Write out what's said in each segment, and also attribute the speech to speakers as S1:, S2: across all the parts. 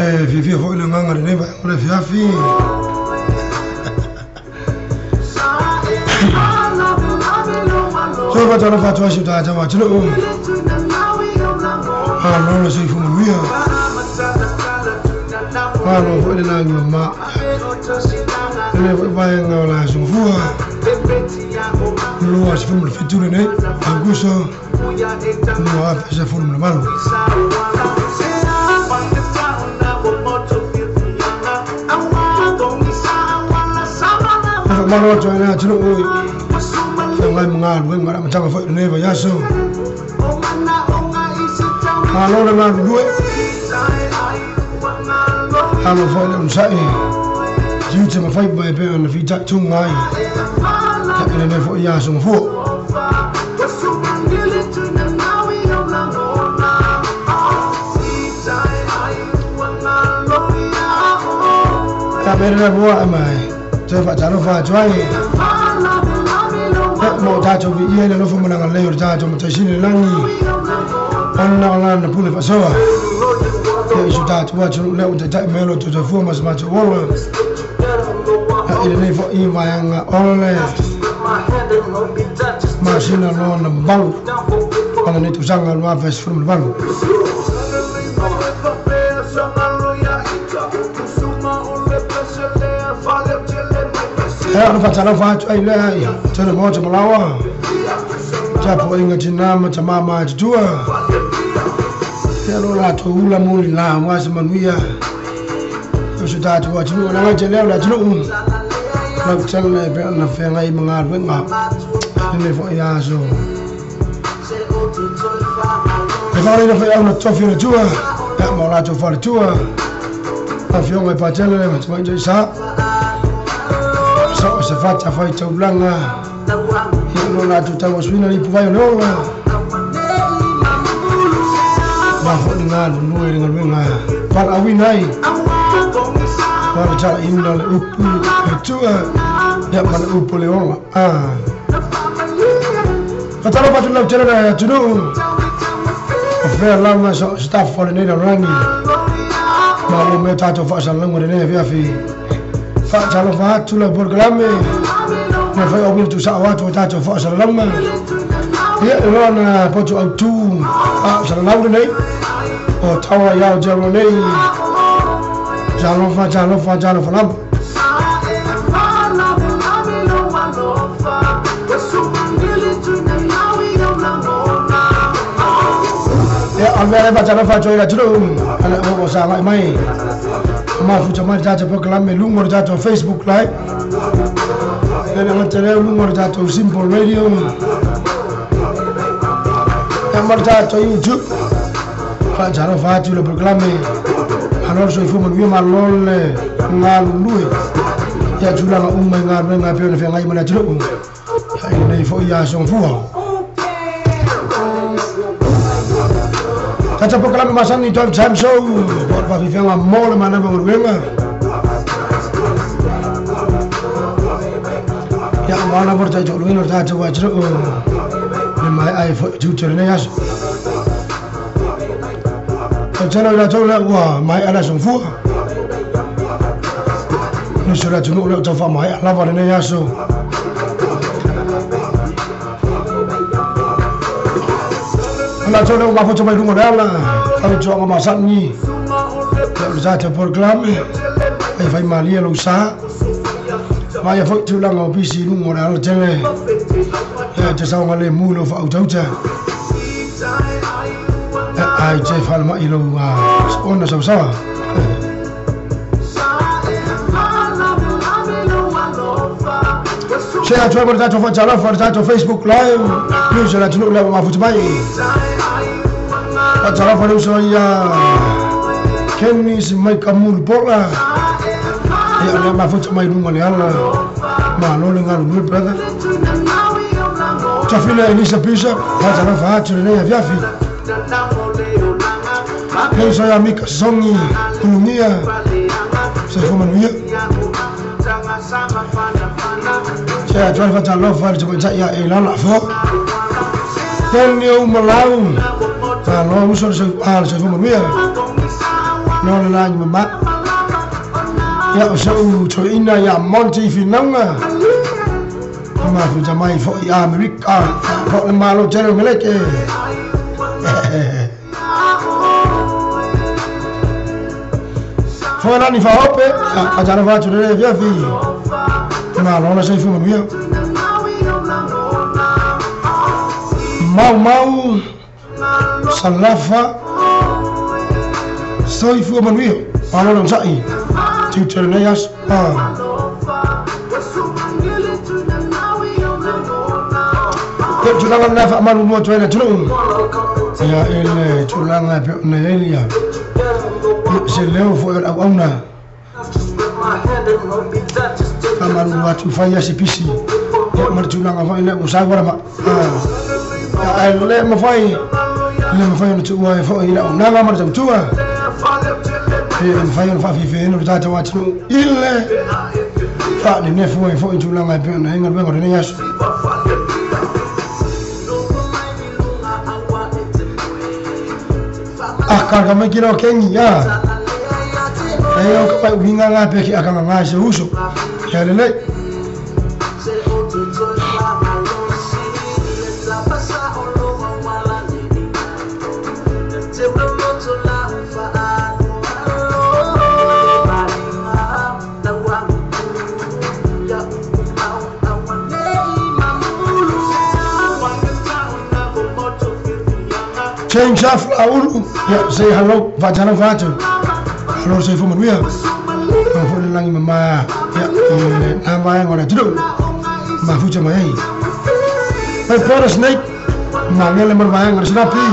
S1: Vivi ho ile nganga ne ba ole fiafi. So ba tolo fa twa shi ta jama chilo. No sei fu mia. No ho ile na ngama. Ne ba ngala su fu. Lo as fu mo fiture ne. Anguso. No ha fa fu mo malo. Malo joina chilo ngai mangal wen ngara machanga fa ne ba yaso malo na duwe alo fa ne msai jiute ma fai ba pe na fita tungai ya ne fo yaso fo ta bere na boa mai Saya Pak Jalo Pak Joy. Mau tahu biaya le lofu menangan leher tahu macam sini langi. Anak na pule pasoa. Ya sudah tua curu le untuk tak melo tu fu mas macam wala. Ini ni fo ima yang oleh. Masina lo na bang. Kalau ni tu sangat luar fes from bang. Ano fa fa ai le tena mo te malawa tapo inga tinama tamama tua ya lo la to ula muli la mwasi manuia so tatu wa tunu na ngaje le la tunu na tsale be na fe ngai mga wenga ne fo ya so e fa le fa ya no to fi tua ya mo la to fa tua afio ngai pa tele le ma je sa se faccia fai taulanga non ha tutta la swina di puvaio lola ma ho ngalo noi ngalo par awinai par cha inna upu tua ya man upu le ola fatalo patu la tele tunu fer la ma staff for ne rangi ma lo meta to fa salango ne via fi Jalo fa tu la programme ne fa obil tu sa watu tato fa salama ya rona poto autu salama nei o tawa ya jalo nei jalo fa lam ya amere ba jalo fa joira juro ana o sa mai Mafu chamar jato program lungor jato Facebook live. Dan amatere lungor jato Simple Radio. Amar jato YouTube. Fa jaro fa tu le program. Anor so ifu mon ma lol ngal lui. Ya jula ma ngar na pe na fe ngai mana juro. Ai nei fo ya song fu. Kata program masan ni Tom Sam Show. Buat vivi nga mole mana berwenga. Ya mana berjaya joluin berjaya coba ceru. Memang ai jujur ni as. Kalau dah coba wah mai ada sungfu. Ni sudah jenuh dah coba mai lava ni aso. Kalau coba apa coba itu modal lah. Kalau coba masak ni. Berjaya program. Ai fai malia lusa. Maya foi tu lang opisi lu modal jele. Ya jasa ngale mulo fa utauta. Ai je fal ma ilo ona sa. Saya coba berjaya fa jala berjaya Facebook live. Ni sudah tunu la ma futu bai. Jala fa lu so ya. Kenny si mai kamul bola. Ya ma futu mai lu ngale ala. Ma lo ngal lu brother. Tafila Elisa Pisa, jala fa tu ne ya fi. Hei saya mika songi dunia saya manusia saya jual facam lover cuma saya elan afo dan dia umalau kalau musuh saya manusia no la mama ya so to ina ya monti finanga ma fu jamai fo ya America fo malo jero meleke fo na ni fa hope a jara va tu re via fi ma lo na sei fu mio mau salafa soi fu mio alo non sai tu terneas tulanga na fa manu mo tuena tulu ya ele tulanga pe na elia se leo fo auna amanu watu fanya sipisi ya mar tulanga fa ile usagora ma ya ele mo fai no tuwa fo ile na ma mar tuwa e fai no fa fi no tata watu ile fa ne fo tulanga pe na inga bengo ne yasu akar kami kira kengi ya ayo kapai winga ngape ki akanga ngase uso ya lele change of aulu ya say hello vajana vatu hello say fu manuia fu langi mama ya nama yang ora judo ma fu chama ai my brother snake mangel lemar bayang harus napi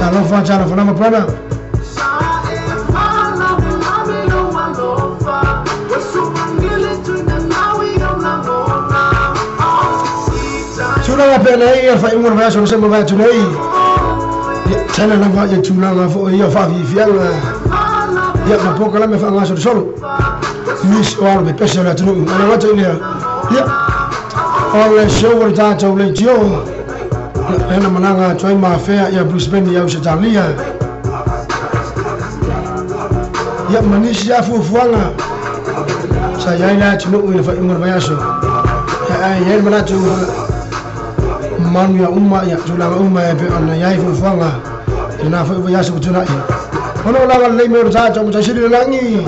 S1: chalo fa nama prana sudah apa lagi ya fa umur bayar sudah semua bayar tunai sana na vaje tulanga fo ya fa fi fianga ya na poka la me fa ngaso solo mis or be pesa la tunu ana wato ile ya ole show ta to le jo ana mananga choi ma fe ya Bruce Band ya usitalia ya manishi ya fu fuanga saya ila tunu ile fa umur bayaso ya mana tu manu ya umma ya tulanga umma ya be ana ya fu fuanga ina fa ya su tuna in ono la le me ro ta mo shiri langi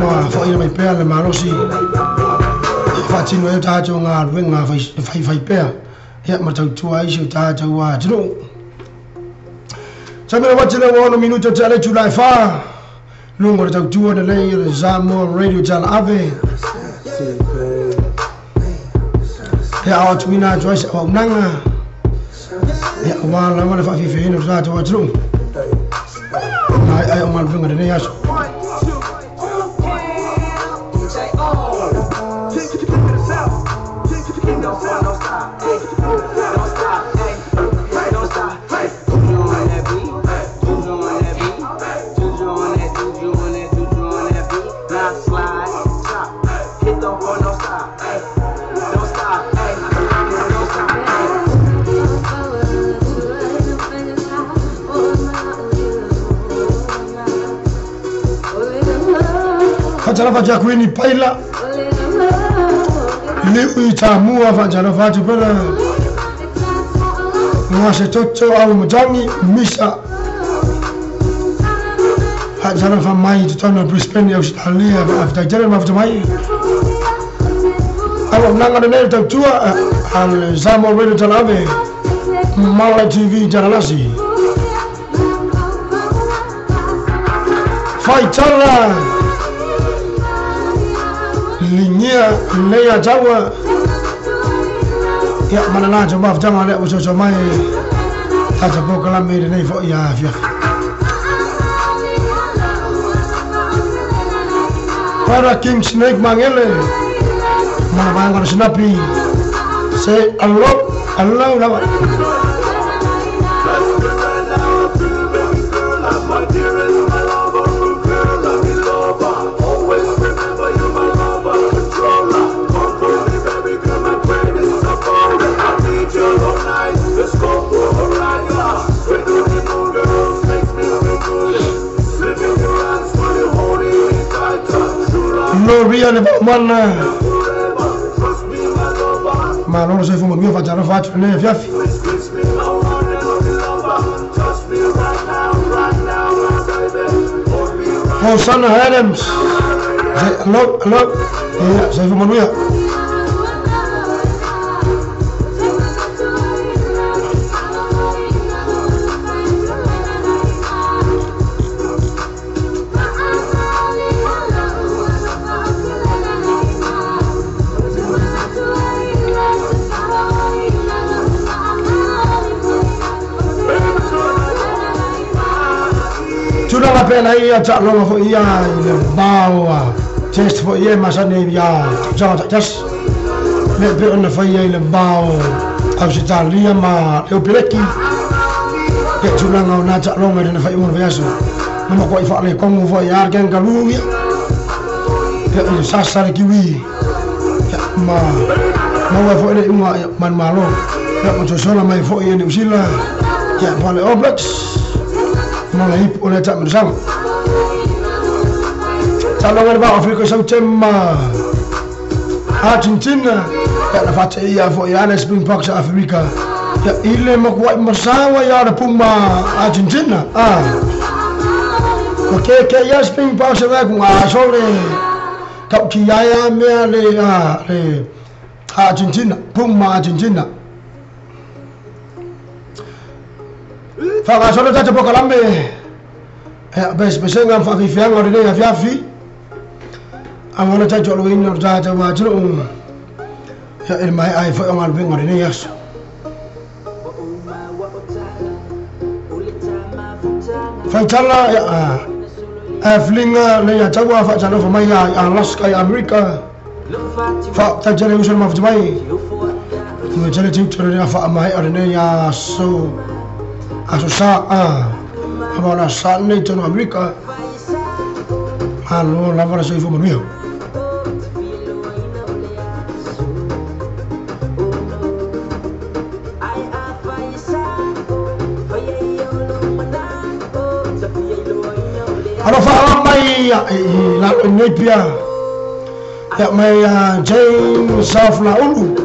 S1: ma fa ina mai pe le marosi fa tino ya ta jo nga wenga fa pe ya ma tau tu ai su ta jo wa tino sabere wa tele wono minuto tele July fa lungo tau tu de le Zamo radio channel ave ya out mina joyce au nanga ya wala wala fa fi no za to tru ai mal bunga de yaso Fajara faja kwini paila ni itamua fajara fatu pela mwase toto au mjani misa fajara fa mai tutana Brisbane ya Australia after jere mafuta mai au nanga de tutua al Zamo radio talave Mala TV janalasi Faitala linia leya jawa ya mana na joma fjama le uso mai ta japo kala me ne fo ya afia para King Snake mangele mana bang snapi say Allah lawa ia le mana ma non sei fumo mio faccio ne fiaffi oh Sana Adams no sei fumo mio Sudah la pena ia cak longa fo ia bawa test fo ia masane ia jangan just le on fo ia le bawa Australia ma eu peleki ke sudah ngau na cak longa dan fo imun biasa nama ko ifa le kongo fo ia gen galu ia ke sasar kiwi ma fo le man malo ya mo sola mai fo ia ni usila ya pale oblex Mala hip oleh tak bersama. Calongan ba Afrika Selatan Argentina ya dapat ia for ya Springboks Afrika. Ya ile makuat masawa ya puma Argentina. Okey ya Springboks aku sore kau kiaya le Argentina, puma Argentina. Fala solo tata po kalambe bes ngam fa fi fiang ore ne fiafi amona tata lo in or tata wa jlo ya el mai ai fa ngal ben ore ne yas fa tala aflinga le ya tawa fa tala fa mai ya Alaska America fa ta jere usul ma fa mai mo jere tin tore fa mai ore ne ya so Asusa abana sanne to America halo la para sei fumo mio Alo fa mai la nepia ya mai James South la ulu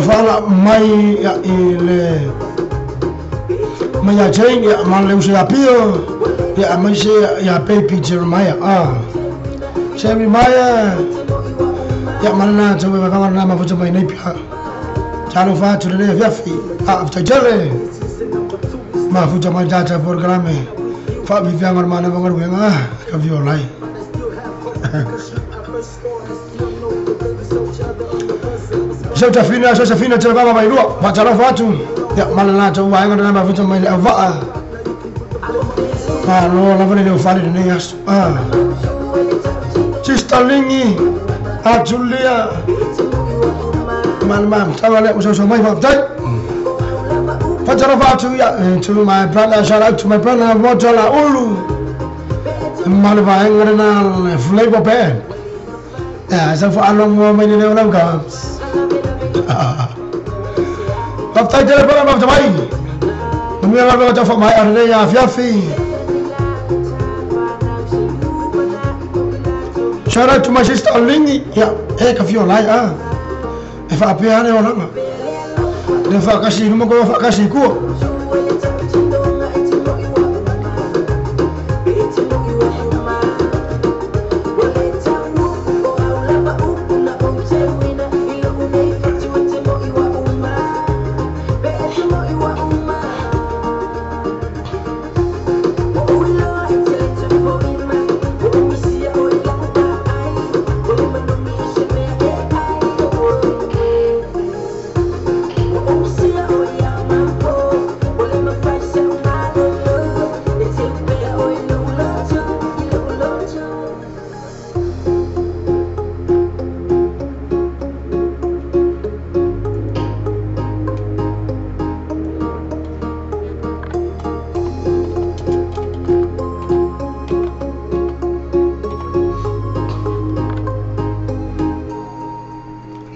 S1: fa mai ya ile Maya Jane ya malu saya pio ya masih ya baby Jeremiah Jeremiah ya mana coba kawan nama foto main ni pia jangan lupa tulen ya fiafi after jere ma foto main jasa program fa bibiang mana bangar buang kavi olai Safina terbawa mai dua baca fatu ya mana na coba yang nama foto main ava no la bene devo fare ne yas Sister Lingi Julia man tawale uso mai fatu baca fatu ya to my brother shout out to my brother Mojola Ulu mana yang na flavor band ya saya for along mau main ni orang kan Baptai jere pala baptai. Mimi ala baptai fa mai arne ya fiafi. Shout out to my sister Lingi. Ya, ka fio lai E fa apia ne ona. Ne fa kasi no ko fa kasi ku.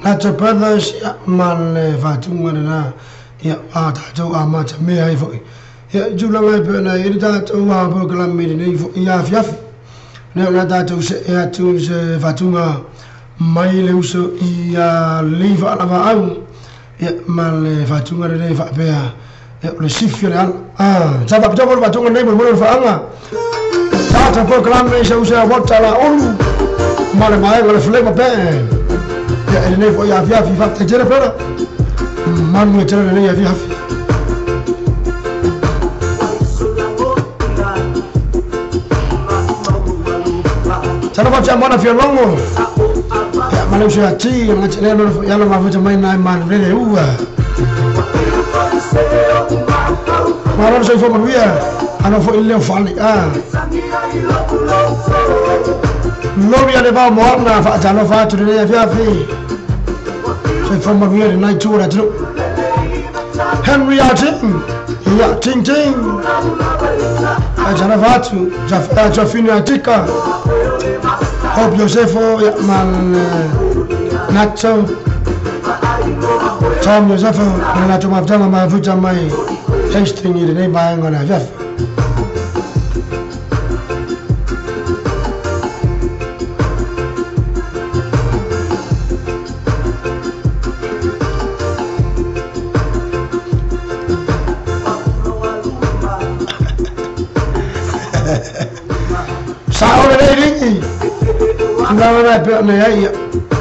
S1: Nato brothers ya man fatunga na ya tato amata me ai foi ya jula ngai pena iri tato wa program me ni ya fiaf ne ona tatou se e atu se fatunga mai le uso I liva ala maau ia ma le fatunga le faapea e le sifio le ala sa papitoko le fatunga nei mo le faanga tata po klame se usa wata la olu ma le mai le flema pe ia e nei fo ia via vi fatte tere pera manu e tere nei ia via Sana baca mana fiolongo ya manusia ci yang ngacileno ya lo mafu main na man rele uwa maron so fo manuia ano fo ile fali Lobby ale ba morna fa jalo fa tu ne ya fi so fo manuia de night tour atro Henry Atin ya ting ting ajana fa tu ja fini atika Hope Josefo man Nacho Tom Josefo Nacho maptama mafuta mai hasting ile nei baanga na vya Sao le ringi Nana pe na ya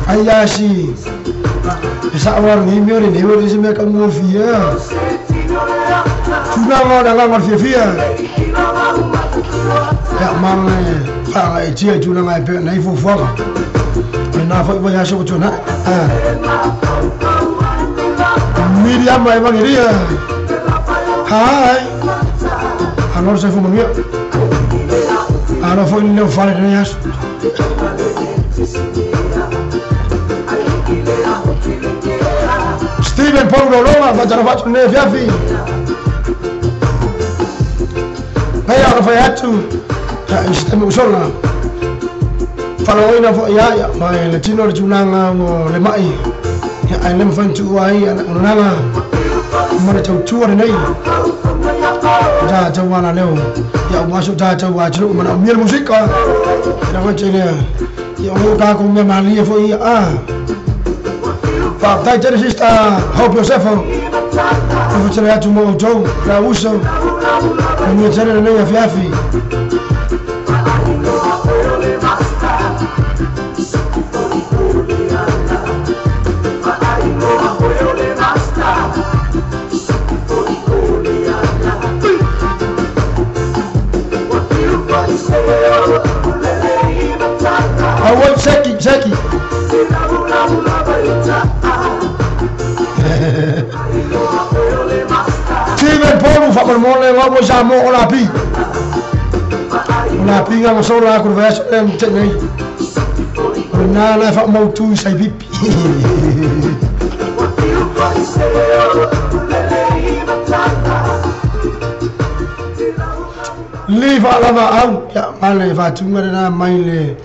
S1: ayashi sa war ni mi ore ni ore se me ka mo fia tuna ngora ngor fia ya mama fa ai tia tuna ngai pe na ifu fo na fo ba ya so tuna Miriam mai bangiria hai anor se fu mo mi ano fo ni no fare na ya Steven Paulo Roma facciano faccio ne fiafi Hey ora fai atu sistema usona Faloina fo ya ma le tino le tunanga mo le mai ya ai lem fantu ai ana unanga mo le tu nei ja jawana leo ya masuk ja jawa jlu mana mir musika na wachene ya uga ko me mali fo ya Dai tere sista Hope Josefo Facciamo ya tumo jo la uso mi tere nei ya fiafi Awal seki Steven Paulo fa per mole ngopo samo ola pi nga masola ku verso tenei na fa mo tu sai pipi Liva lava au ya male fa tu ngana mai le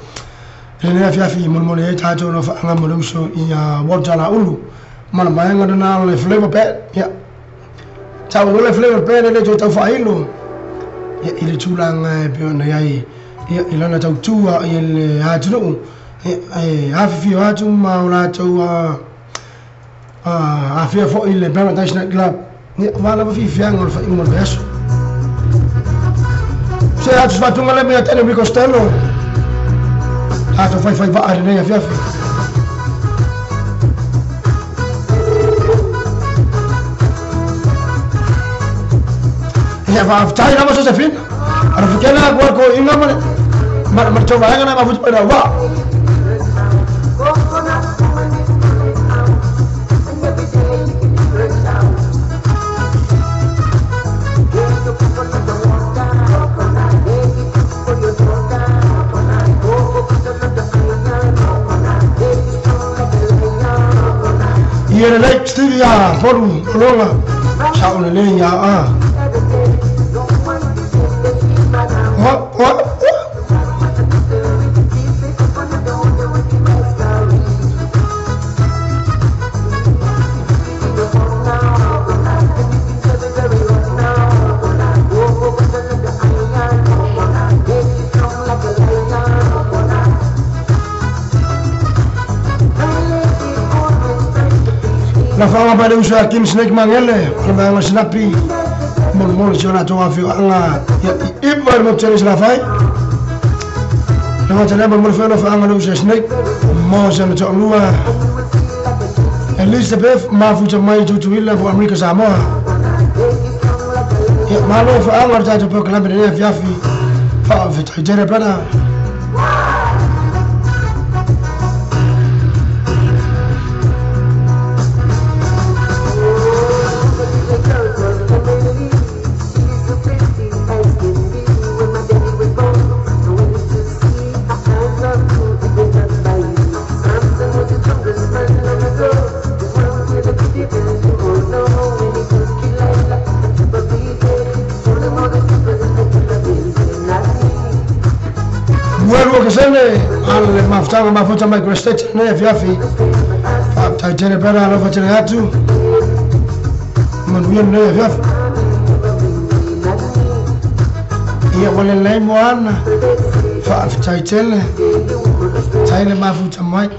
S1: ne fiafi mo le tato no fa ngamo so ya wotala ulu mana mai ngana le flavor pe ya Ciao le flavor pe le jo ta fa ilo ya ile tulanga pe na yai ya ilana tau tua ile hatu hafi hatu ma ula tua afia fo ile pe National Club ni wala ba fi fiango fa imo beso se hatu fa tunga le me tele mi costello hatu fai va arena ya fiafi ya fa tai na maso se fin arafikana kwa ko inga mar coba ngana ma fut pada wa Yere like studia por longa chao le ya What? La fama pada usaha Kim Snake mangele, kalau snappy, mau cina cuma view anga, ya ibu mau cari selafai, dengan cara mau view anga anga usaha Snake, mau cina cuma luar, Elizabeth mafu cuma itu tuila bu Amerika Samoa, ya malu view anga cari cuma kelam berdua fiafi, fah jadi pada. Kesene al maftanga mafuta microstate na fiafi fa jere para ala fa jere hatu manuia na fiafi ia wala lai moana fa taitele taile mafuta mai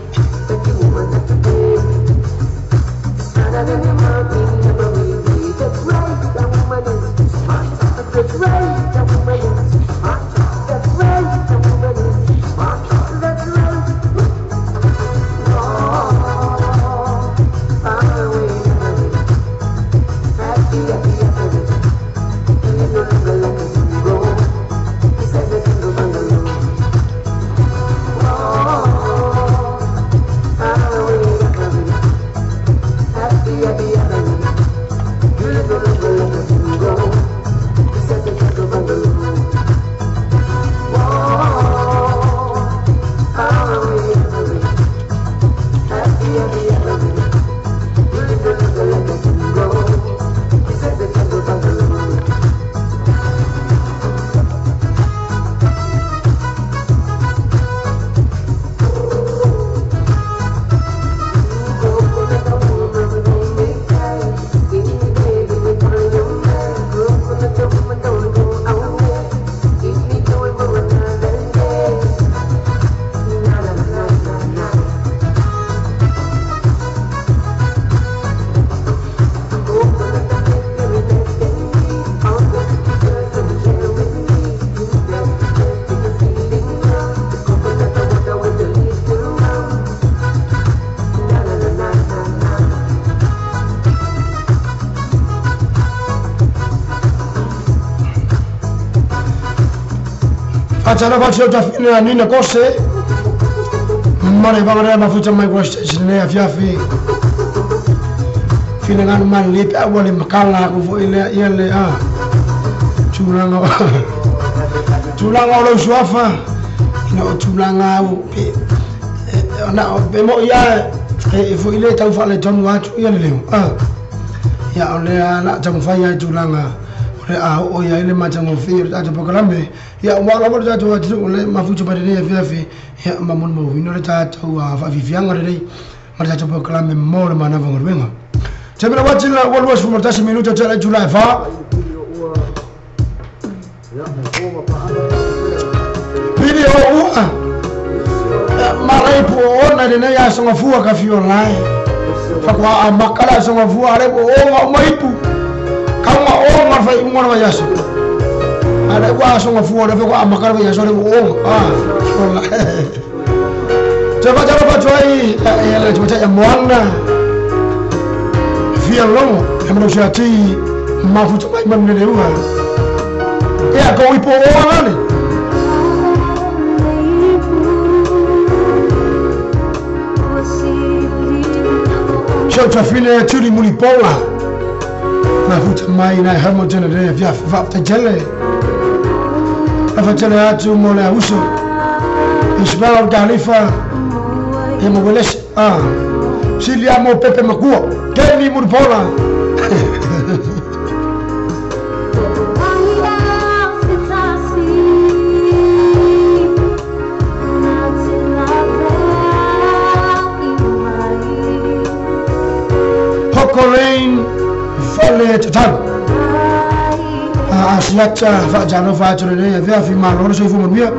S1: Acara baca tafsir ni nak kose, mana bagaimana mafuta microstate ni afiafi, finangan malip awal makala aku ile tulang orang suafa, nak tulang au, nak bemo ya, ifu ile tahu fale John Watch ile leo, ya oleh nak jangan faya tulang oh ya ile macam ofir aja pakalambe ya wala mo jato watu ole mafucho badene fiafi ya mamun mo vino tato wa vivianga dei mara jato pakalambe mo mana vangor benga tebra wajila walwas fu martasi minuto tala Julai fa video mara ipo ona dene ya songa fuwa ka fi online fa kwa makala songa fuwa ale o maipu kama o marfa imwana yaso ada kwa songa fuwa da kwa makala yaso le o coba patwai ya coba ya mwana via longo kama ushati mafuta mai mamnelewa ya kwa ipo o nani Shota fine tuli mulipola mafuta mai na Hamilton de via vapta jelle afatele atu mola uso Ismail Khalifa emogelesh Silia mo Pepe Makua Kenny mulipola Colleen Folle total aslata fa jano fa trene via fi malo so fu mia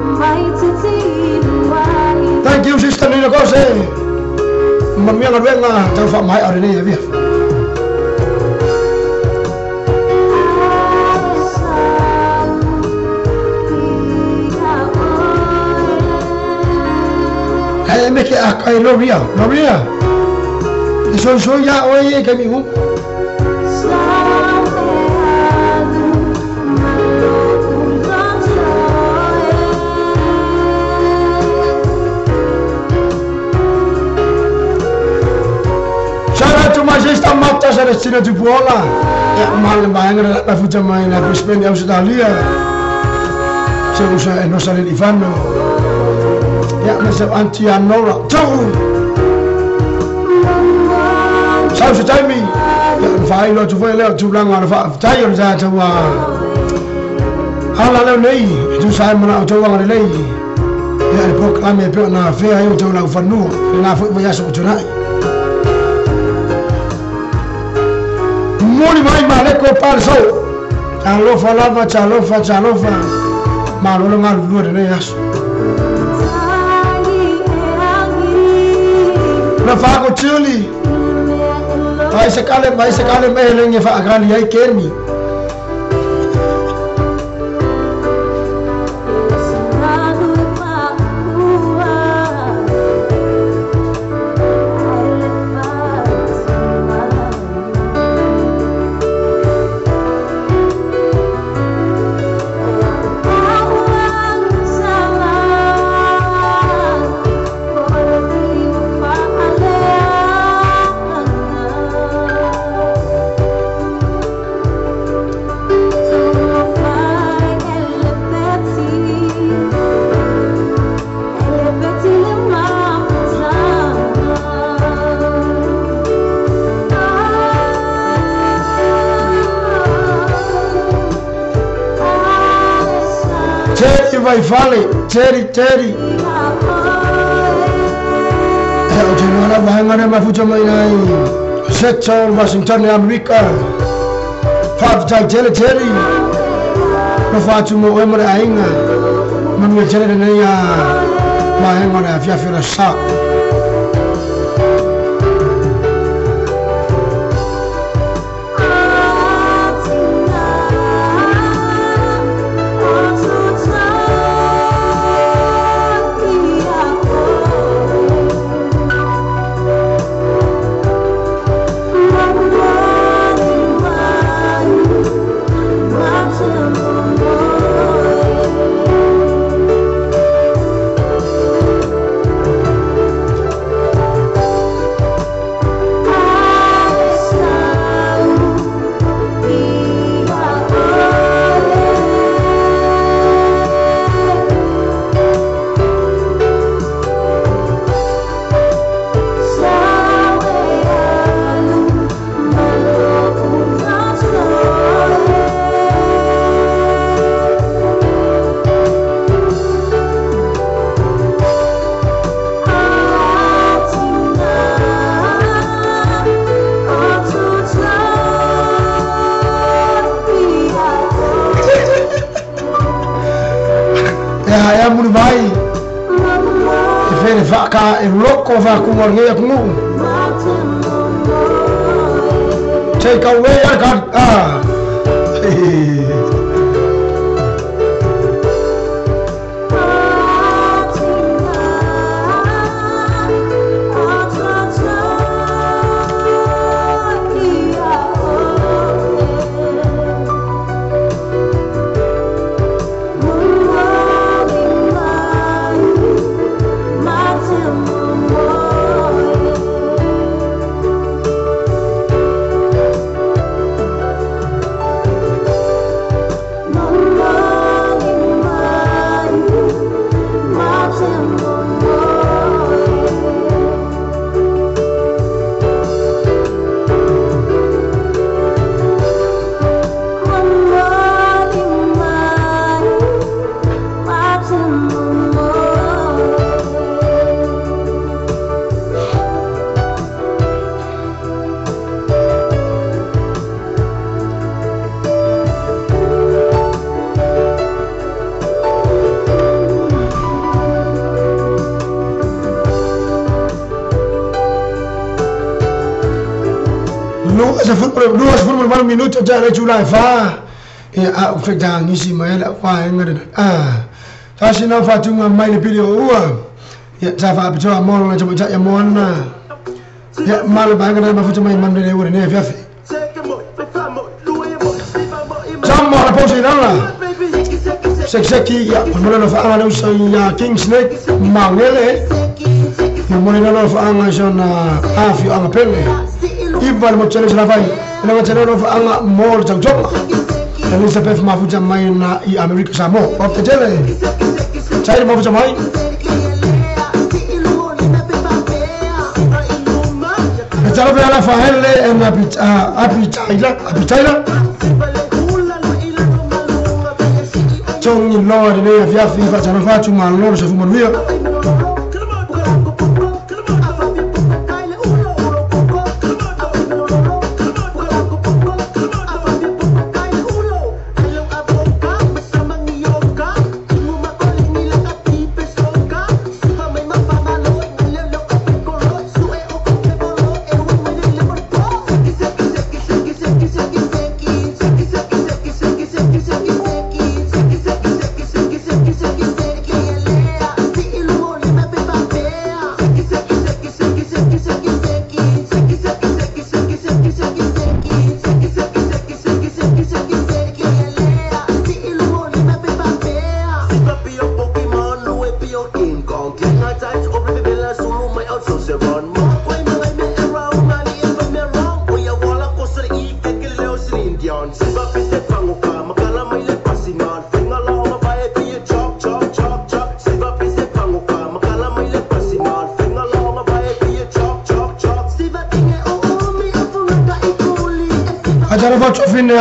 S1: thank you sister ni cose mia la venga ta fa mai ore ne via make it akai Loria. So ya oye kami hu. Shout out to my sister Marta Celestina Dubola. Ya mal bayang la futa mai na Brisbane Australia. Saya no sale Ivano. Ya masuk anti Anora. Jauh. Sao sẽ trái mi? Phải lo chú phải leo chú lang ngồi phải trái rồi ra cho mà. Hao là leo này, chú sai mà nào cho vào đây. Ya bốc làm mấy việc nào phải ai cho lang phần nu, là phải bây giờ sụp chỗ này. Mua đi mà lấy cô par sâu. Chalo pha lava, chalo pha. Mà nó ngal luôn đấy này. Nó phá cô chưa đi. Vai sekali mehelengnya fa agali ai kermi. Vai fale, Terry. Ujung bahang ada mafuja mainai. Seattle, Washington, Amerika. Fabjai Terry. Nafatu mo emre ainga. Manu Terry ni ya bahang ada fiafira sa. Va kumorngia kumu. Take away your God. Duas por minuto já era July fa e a ufeta ngisi mai la kwa ngada tá se não fatu uma mai le pili ua ya tafa apito amolo na chama ya mwana ya mala banga na mafuta mai mamne ne wore ne fiafi jamma hapo sinala sekseki ya mulelo fa ana uso ya king snake mangele mulelo fa ana jona afi ana pele ibal mo challenge la vai na mulelo fa ana mol jangjo Elizabeth mafuta mai na i America samo of the tele chai mafuta mai Jalo be ala fahele en apitaila Chong in Lord ne afia fifa jalo fa tu man Lord se fu mon via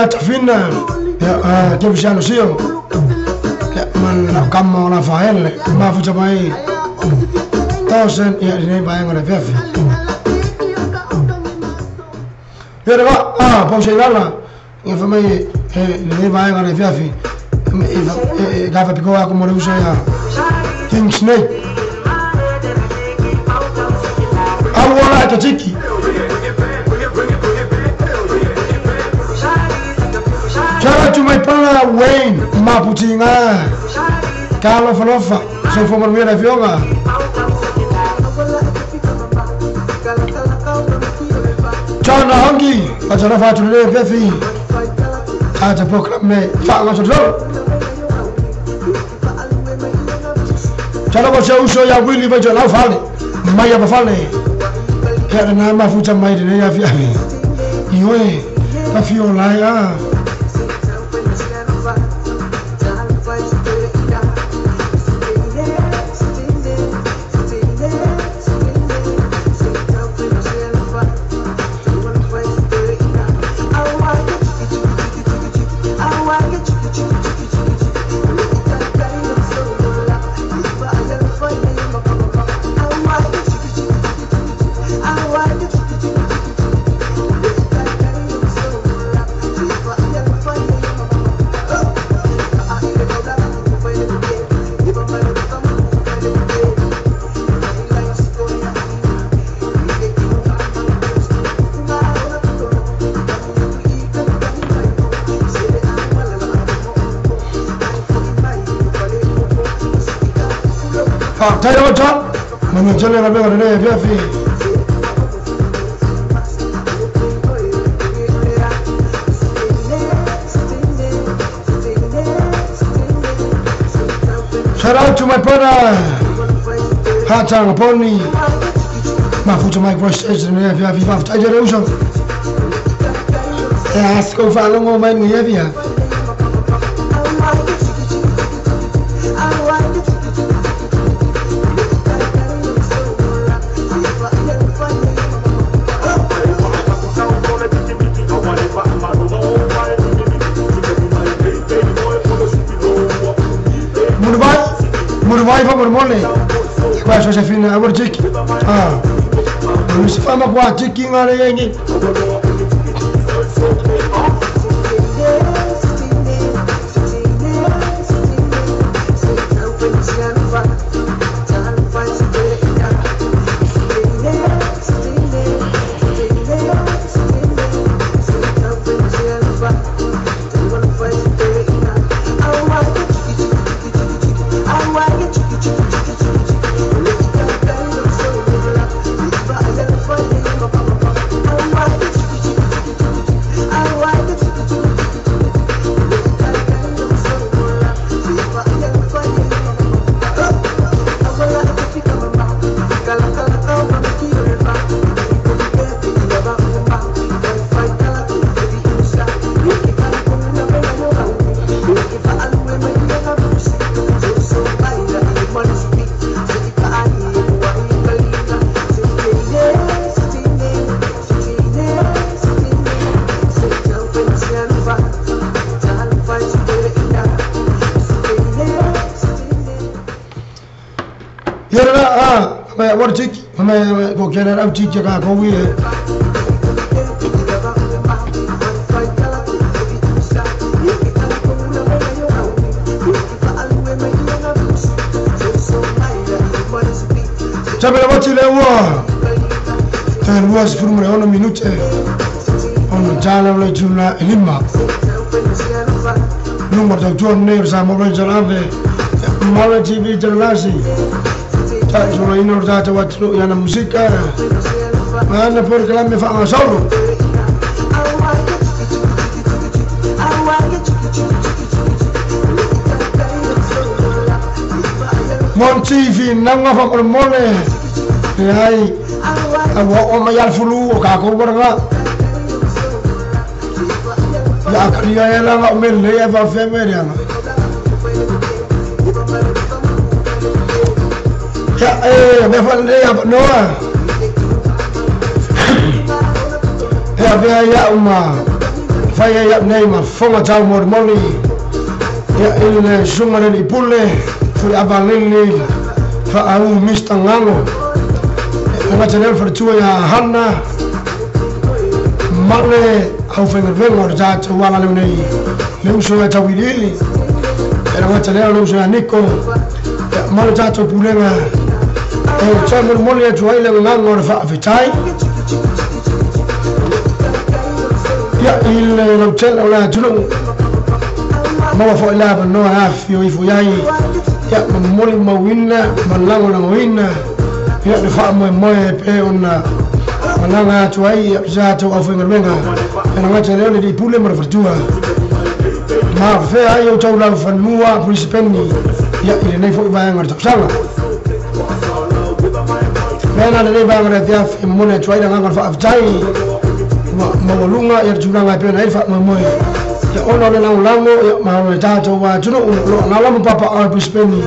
S1: Tafina ya kibishano sio man kama na faele mafuta mai 1000 ya ni bayango na viafi ya pa shirala ifamai ni bayango na viafi gafa piko yako mwarusha ya king snake awala tatiki Shout out to my brother Wayne Maputinga Carlo Falofa so for my real viola John Hongi ajana fa tule pefi aja proclame fa ma so Chalo bo uso ya Willy ba jona fale maya ba fale kana na mafuta mai de ya fia iwe pa fiola ya Tayota, manajale na bega nene viafi. Shout out to my brother Hatang Pony mafuta my brush stage nene viafi mafuta ajere uso. Asko falo mo mai ni via. Vai vamos mole. Kwa sasa fina abor chiki. Msifama kwa chiki ngale yengi. Yera me wartik me ko kena am tiki ka ko wi Sabela wati lewa tan was from re 1 minute on jala le jula elima number da John ne sa mo re jalave mala TV jalasi ta jolo ino da ta watu yana musika ana por kalame fa solo Mon TV nanga fa ko mole ai awo ma yal fulu ka ko borga ya kaliya ya la men le ya fa femer ya me fa le ya no ya ya uma fa ya neima fonga ta mor moli ya ile shumare ni pule fu abalili fa au mistangango na channel for tua ya hanna male au fengervengo za wala le nei le uso ya tawili na channel le uso ya niko male za to pulenga channel mole ya tuile ngango fa vitai ya ile le channel la tuno ma fo la no half yo ifu yai ya mole mawina malango na mawina ya ni fa mo pe ona mananga tuai za to afengervenga na ngata leo di pule mar vertua ma fe ayo to la fanua principeni ya ile nei fo ba ngar tsanga mena le ba ngar dia fe mo ne tuai na ngar fa aftai ma lunga ya juna ngai pe na fa mo ya ona le lango ya ma ta to wa tuno na la papa a principeni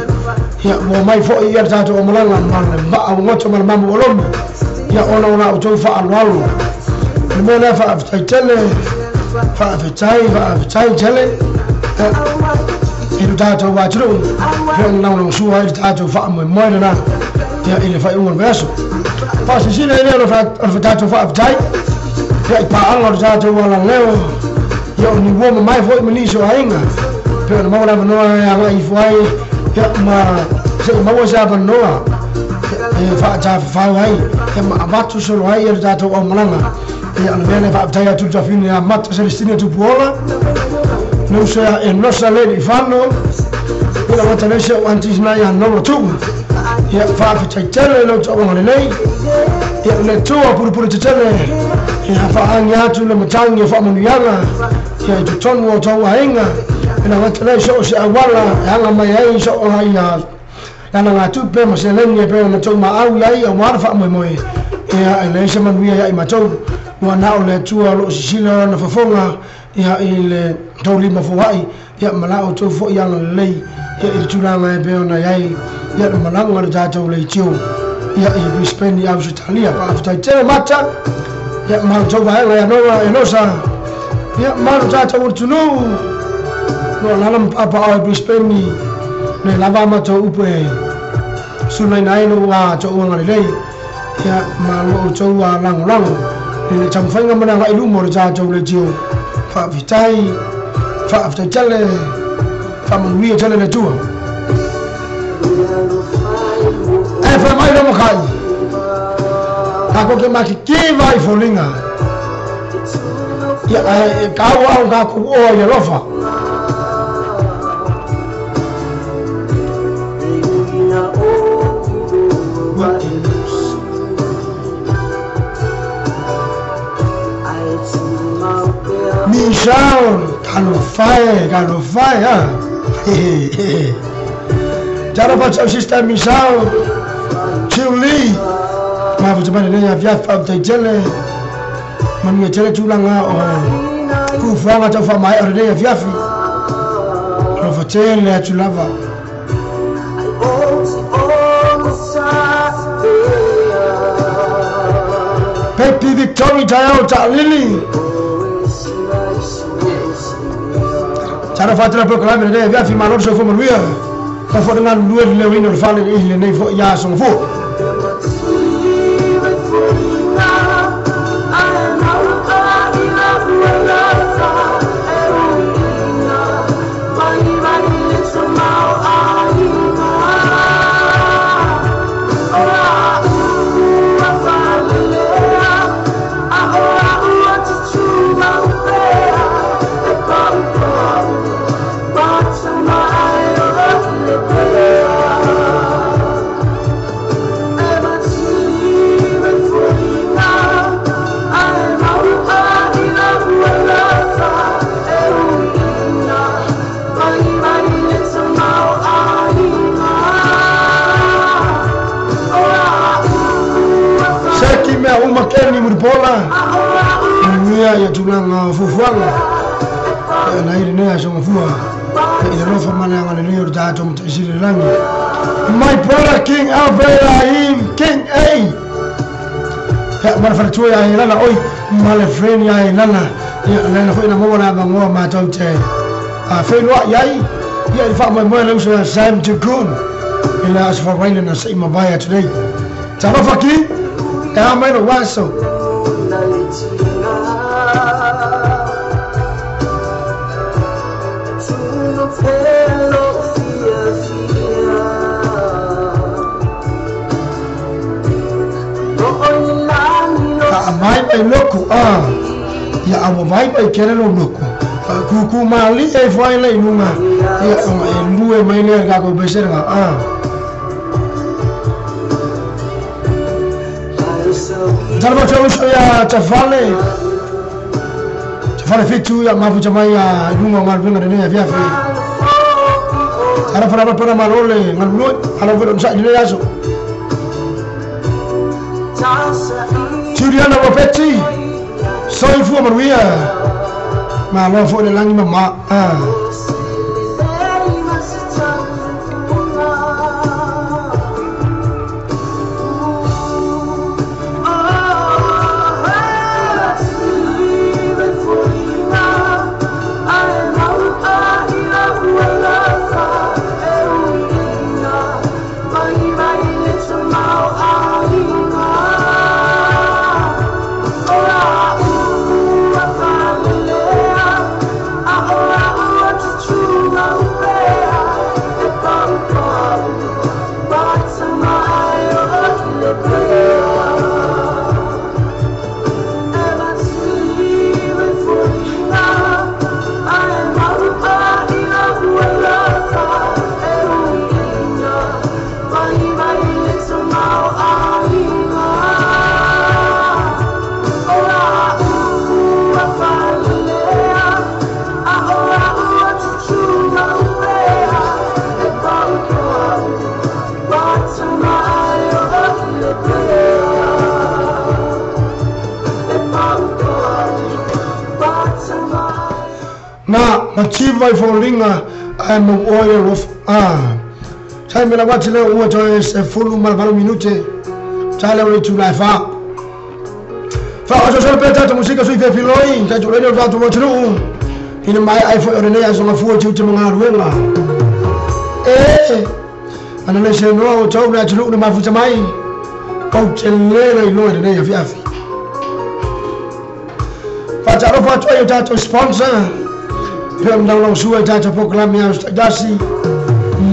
S1: ya mo mai fo ya ta to mo langa ma ba ngoto ma mambo olom ya ona to fa alwalu mo na fa tele fa tele ilu ta to wa tuno fen na no suwa ta to fa mo na ya ile fa un verso fa si ne ne fa ta to fa tai ya pa an ta to wala leo ya ni wo mai fo mi so ainga pero mo na no ya ngai foi ya ma se ma wo sa no fa ta fa wai ya ma abatu so wai ya ta to o malanga ya ne fa ta ya tu ta fini ya mat se stine tu pola no so ya en no sale di fanno ila wata ne se antis na ya no tu ya fa ta tele no to ngone nei ya ne to pur tele ya fa an ya tu le mtangi fa mu yanga ya tu ton wo to wainga ina wata ne so se awala yanga mai ai so ya yana ngatu pe mo se lenye pe na to ma au ya ya warfa mo ya ile se man ya i ma to wa na ole tu lo sila na fofonga ya ile to li ma fowai ya mala o to fo ya le ya il tu la ma pe na ya ya mala ngor ja to le chiu ya i bi spend ya u Italia pa after te mata ya ma to va ya no sa ya ma ja to tu no la papa o bi spend ne lava ma to upe sunai nai no wa cho ngari lei ya ma lo cho wa lang ni cham phai ngam na ngai lu mo ja cho le jiu fa vitai fa after chale fa mon wi chale le tu e fa mai no kai ta ko ke ma ki vai folinga ya ka wa ga ku o ya lofa Michao, calo fai, ah. Cara faccio sistema Michao, Chili, ma faccio bene lei avvia fatto i gelle, ma mi tele tu langa o ku fanga ta fa mai orde avvia fi. Lo faccio le tu lava. Pepi Victoria ta Lily. Cara fatto la proclama deve via firmare lo so come lui ka fo nga luer le wino fa le ile nei fo ya so fo Kenny Murpola Nia ya tunang fufuanga na ile nea so mfua ile rofa mana ngale leo tato mtashiri rangi my brother King Ibrahim King A ya marafatu ya ilana oi male friend ya ilana ya na fina mwana bango matote felwa yai ya ifa mwana msho Sam Tukun ila asfa rain na sai mabaya today tarofa ki ya mero waso mai pai loko ya abo mai pai kere loko ku mali e foi le numa ya lue mai le ga ko beser ga Talaba chau ya tafale fitu ya mafu chamai ya nunga ngal benga dene via fi ara para malole ngal lu ala vero sa dile yaso Juliana Ropetti soi fu maruia ma lo fo de langi mama Chief vai folinga I'm a warrior of sai me la watch le uo to es full mal valo minute sai le tu life fa oso solo per tanto musica sui filoi ta giuro le dato mo tru in mai iPhone ne ya so ma fu tu mga ruela ana le se no to na tru ma fu mai ko chelele lo ne ya fiafi fa ta ro fa to ya ta sponsor Pem down on Sue Tata Proclamia Dasi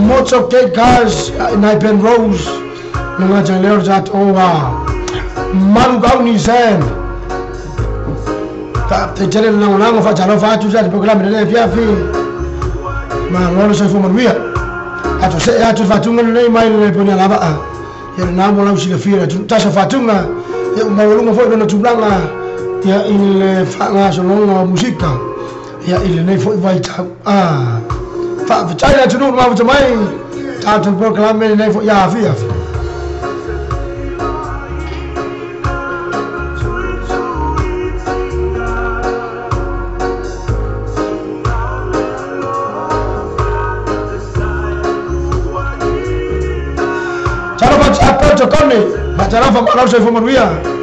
S1: Moto Cake Cars Naipen Rose Nanga Jalers at Owa Mangauni Sen Te tell no long of a Jalofa to that program in the Fiafi Ma Lord for Maria I to say I to Fatunga name my Lava Here now will she fear to Tasha Fatunga Maulunga for the Tublanga here in Fanga Solonga Musica ya ile nei foi vai ta fa chai tu no ma mai ta tu proclame nei foi ya fi Chalo ba cha to kone ba cha fa ma so fu maria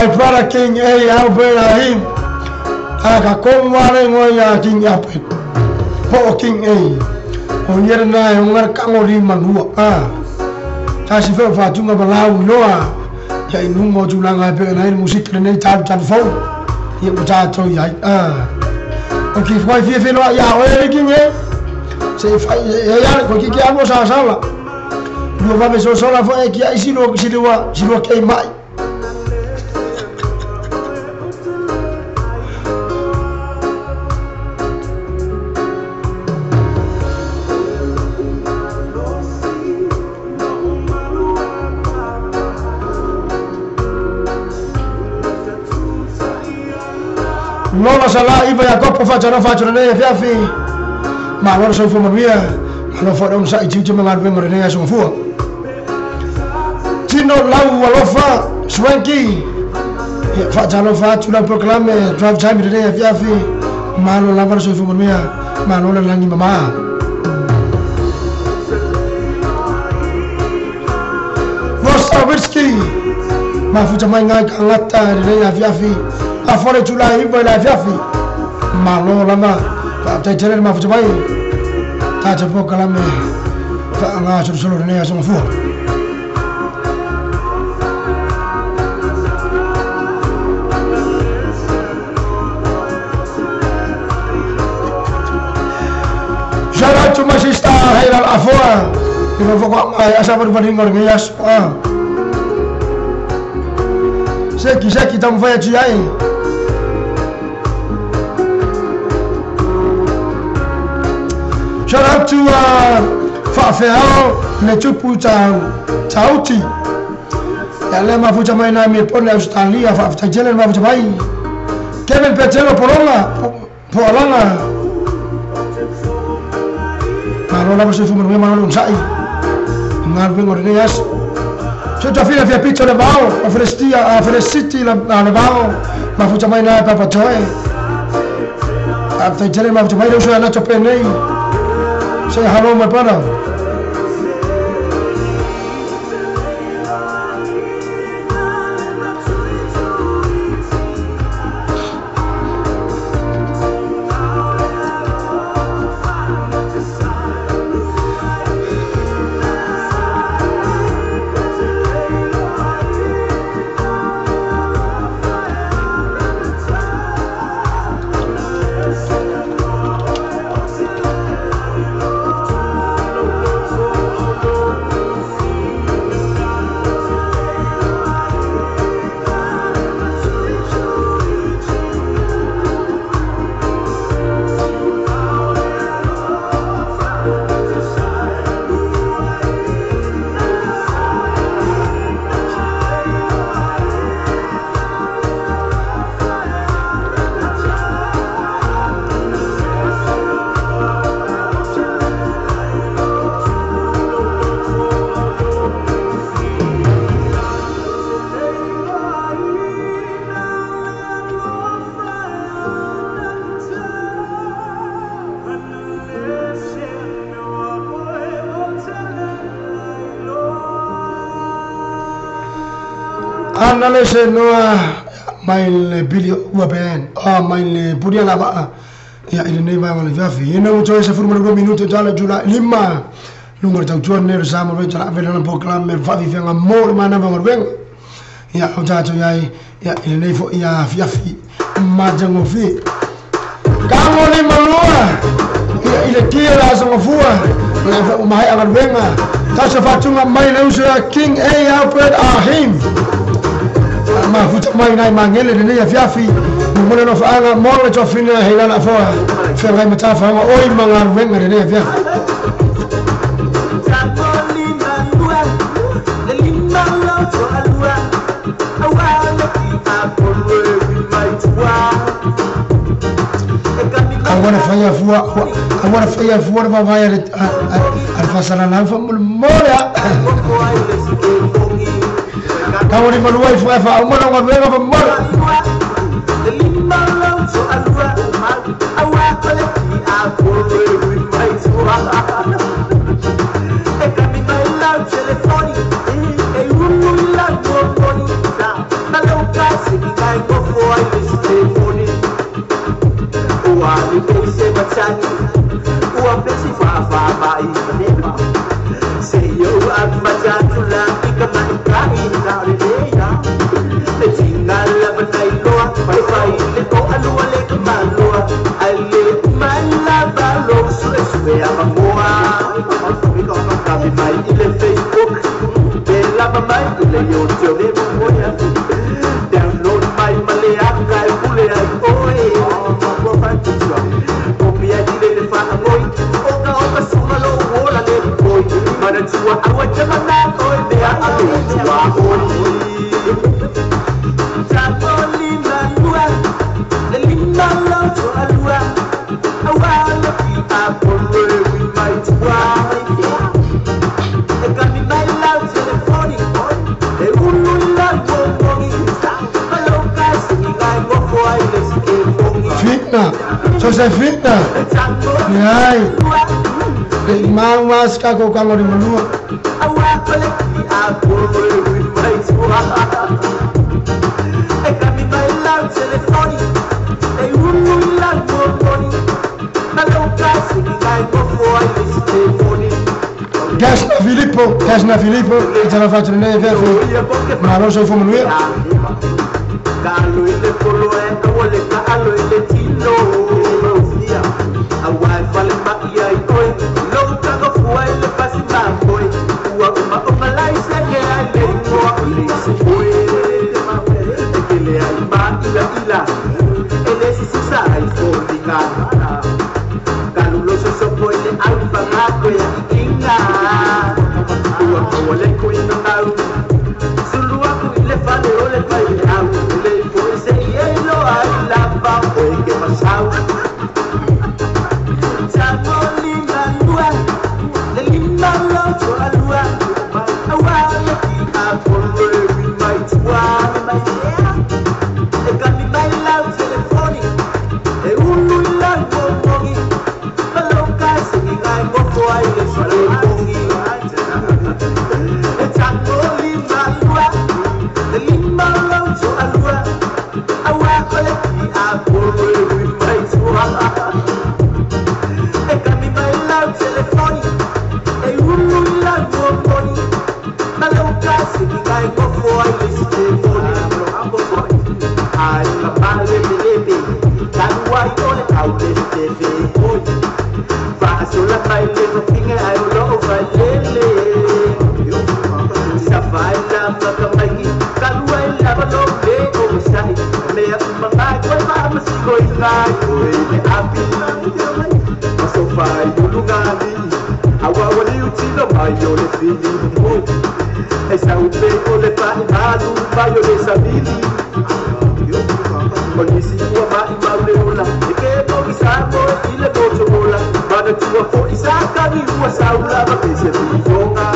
S1: My brother King A. Ibrahim aga komware ngoya king apet ho king e onyer na ngar kangori manua ta si fe fa tunga balau loa ya inungo julanga pe na musik ne tan fo ye buta to ya okay foi fi no ya o king e se fa ya ko ki amo sa sala no va beso sola fo e ki ai sino ke mai Lola sala iba ya kopo faccia ne fiafi ma ora so fumo via lo fa un sai chiche ma vengo ne so fu Tino lau alofa swanky faccia lo faccio la proclame drive time ne fiafi ma lo lavoro so fumo via ma non la langi mama Vostra whisky ma fu mai ngai kangata ne fiafi a fora chula iba la fiafi ma lo lama pa ta tere ma fu mai ta cha po kala me fa nga solo ne so fu Shout to my sister Hailal Afua ino fo asa por ngor ngias Seki tam vai ai Shout out to Fafeao Nechupu Tauti. Yale mafuta mai na mipone Australia fa jele mafuta mai. Kevin Petelo Polanga. Marola mo se fumo me marola sai. Ngal vengo de yas. So ta fila via pizza de bao, a Felicity la bao. Mafuta mai na Papa Joy. After jele mafuta mai so na chopene. Say hello, my brother. Analese noa mail bilio wapen mail pudia lava ya ile neiva wala vafi ina uto esa furma 2 minuto jala jula 5 lungo ta tuan ne sama ve jala ve na proclam me vafi venga mor mana venga venga ya utato ya ile neifo ya fiafi majango fi kamo ni malua ya ile kila so mfua mai agar venga ta fatunga mai na uso king a Alfred Ahim ma futa mai nai mangele ne ya fiafi mo no faanga mo le to fina Hailal Afua fe ngai mata faanga oi mangar venga ne ya fiafi I want to fire for my fire at Fasana from Moria. I want my wife for a woman of a mother. Fitna, so se fitna. Yai. Mau mas kako kango di menua. Gasna Filippo, ci hanno fatto venire via, ma non so come lui. Carlo il polo e vuole Carlo il tino a wifi le macchia i coi non cago fuori le passi ma poi ma lei se che hai dentro lì si puoi e che le hai ila e le si sa il fuori Carlo lo so poi le hai pagato e inga vuole coi non ha solo a le fa le fai que pasaba Chapolina lua de linda locho a lua awala ki a pollo with my twine my hair e cami my love telefoni e unu la gogi palo casi ni ai gogo ai le sole gogi e Chapolina lua de linda locho a lua awala ki a pollo e cami mai la telefoni e uno la gomboni ma lo casi di dai gogo ai le telefoni ai la pale bebe dan wai ole au le telefoni fa sola mai le finge ai lo vai lele sa vai la ma mai kan wai la lo le o sai me a ma vai ma ma si go vai me api so fai do lugar awa wali utilo mayo le fili essa o pego le parado mayo le sabili polisi wa mai mauleula e che poi sabo ile bocho bola bana tua fo isaka ni wa saula ba pese fonga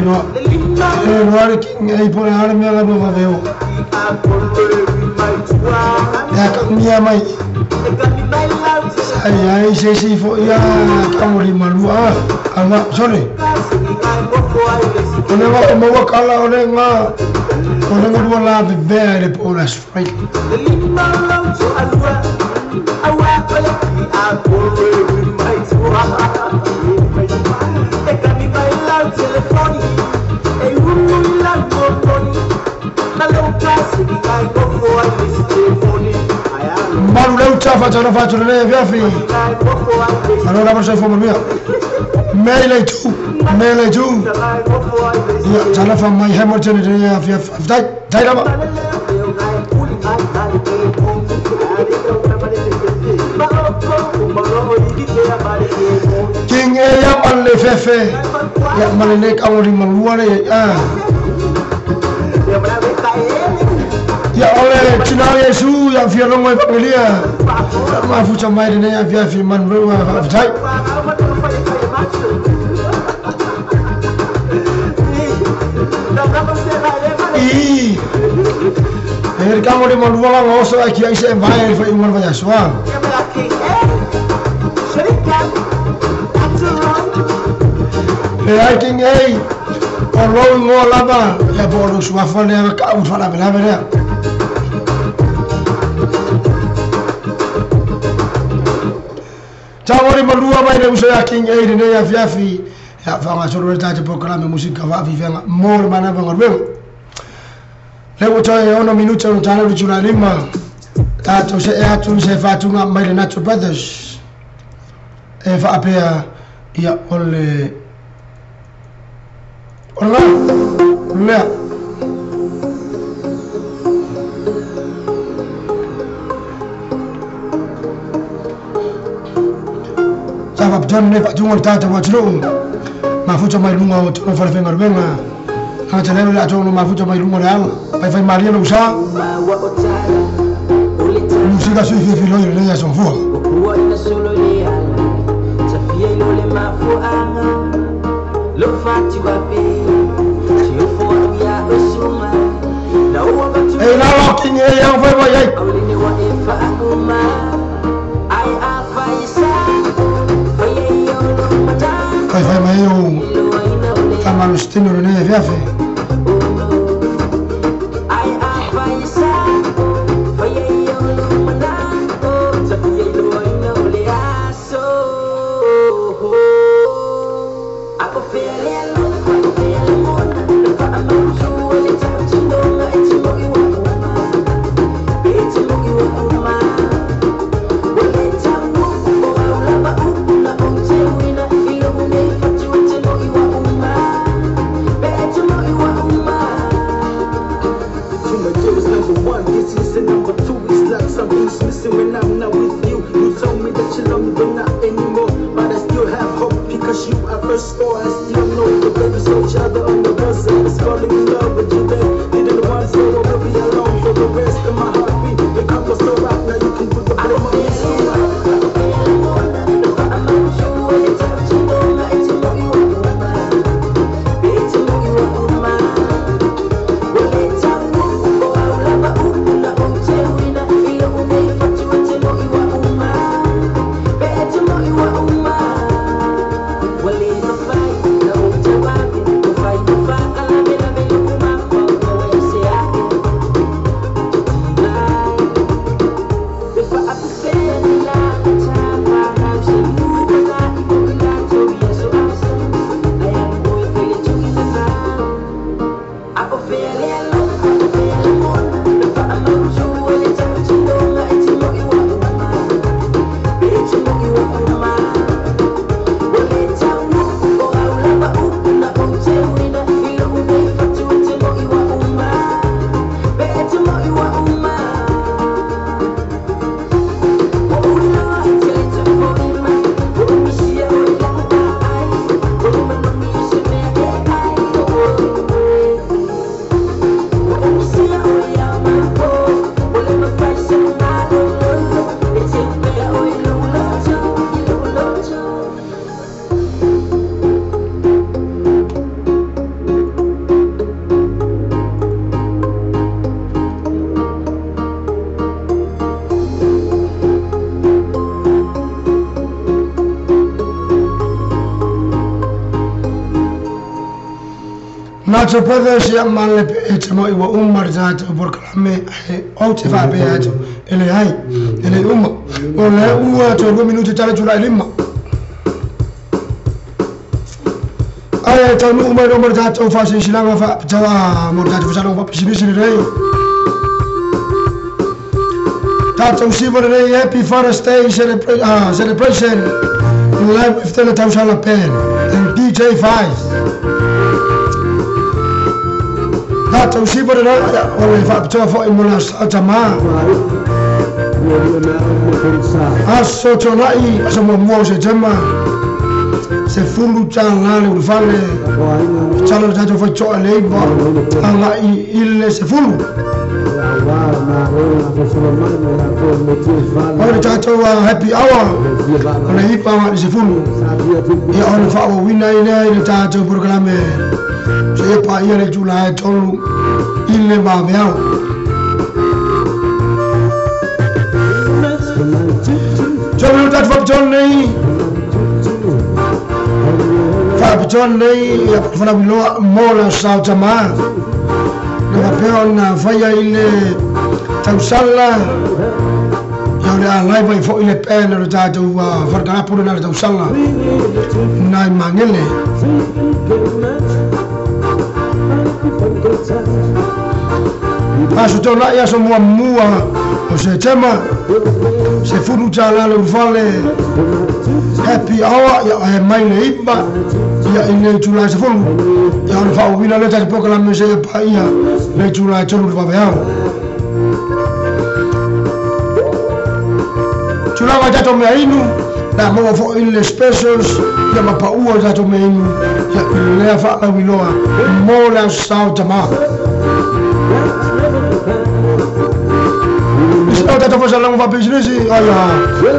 S1: no king ai por ahora me la no veo ya kamia mai ai sei fo ya kamori malua ama sorry one wa mo kala one mo la bere por la straight Malu leu chafa ce faccio le viafi. Allora per sei fumo mia. Mele tu. Ya, jana fa mai hemo jene de ya fi. Dai rama. King e ya palle fefe. Ya malene kamori maluare ya ole china Yesu ya fiero mo familia ma fucha mai ne ya via fi man ruwa dai kamo di maluwa ngoso aki ai se vai fa iman va swa ai king ei olo ngo laba ya bolu swa fa ne ka u fa la bela Tawari malua mai ne uso ya king ei ne ya fiafi ya fa nga soro ta proclame musica va vivanga mor mana va ngorbe Lewo toy ono minuto no tana ru juna lima tato se e atu se fa tu nga mai na brothers e fa apea ya ole Olha fa John ne fa tungo tata wa chilo mafuta mai lunga o tono fa fenga benga ha tele la tono mafuta mai lunga la fa Maria no sa musica sui fi lo ne ya son fu lo fatti va bene ci fuori ya usuma e la locking e ya foi vai ai fai mai io fa mano stino non è via fe Nacho puede ser mal hecho muy un marzato porque la me o te fa beato ele hai ele umo o le umo to 2 minuti tale giura limma ai to no umo marzato fa sin silanga fa tawa marzato fa salong fa bisibisi rei tato sibore rei happy Father's Day celebration live with the Tausala Pen and DJ 5 Tato sibore na o fa pto fo imona atama aso tonai aso mo se tema se fulu tangale urfale chalo tato fo cho leiba anga il se fulu ora tato happy hour ona hipa ma se fulu ya ona fa o wina ina tato programme se pa ile July tolu ile ba beao John dat fa Johnny fa Johnny ya fa bilo mola sautama na peona faya ile tausala ya le live fo ile pena tato fa kana pura na tausala na mangele Aso tona ia so mua o se tema se furu tala le ufale happy hour ya mai le iba ya ine tula se furu ya on fa wina le tali poka la mese pa ia le tula tolu va bea tula va tato me inu na mo fo in le specials ya mapaua za to mengu ya le fa la wiloa mo la sao tama Isau tata fa salang fa business aya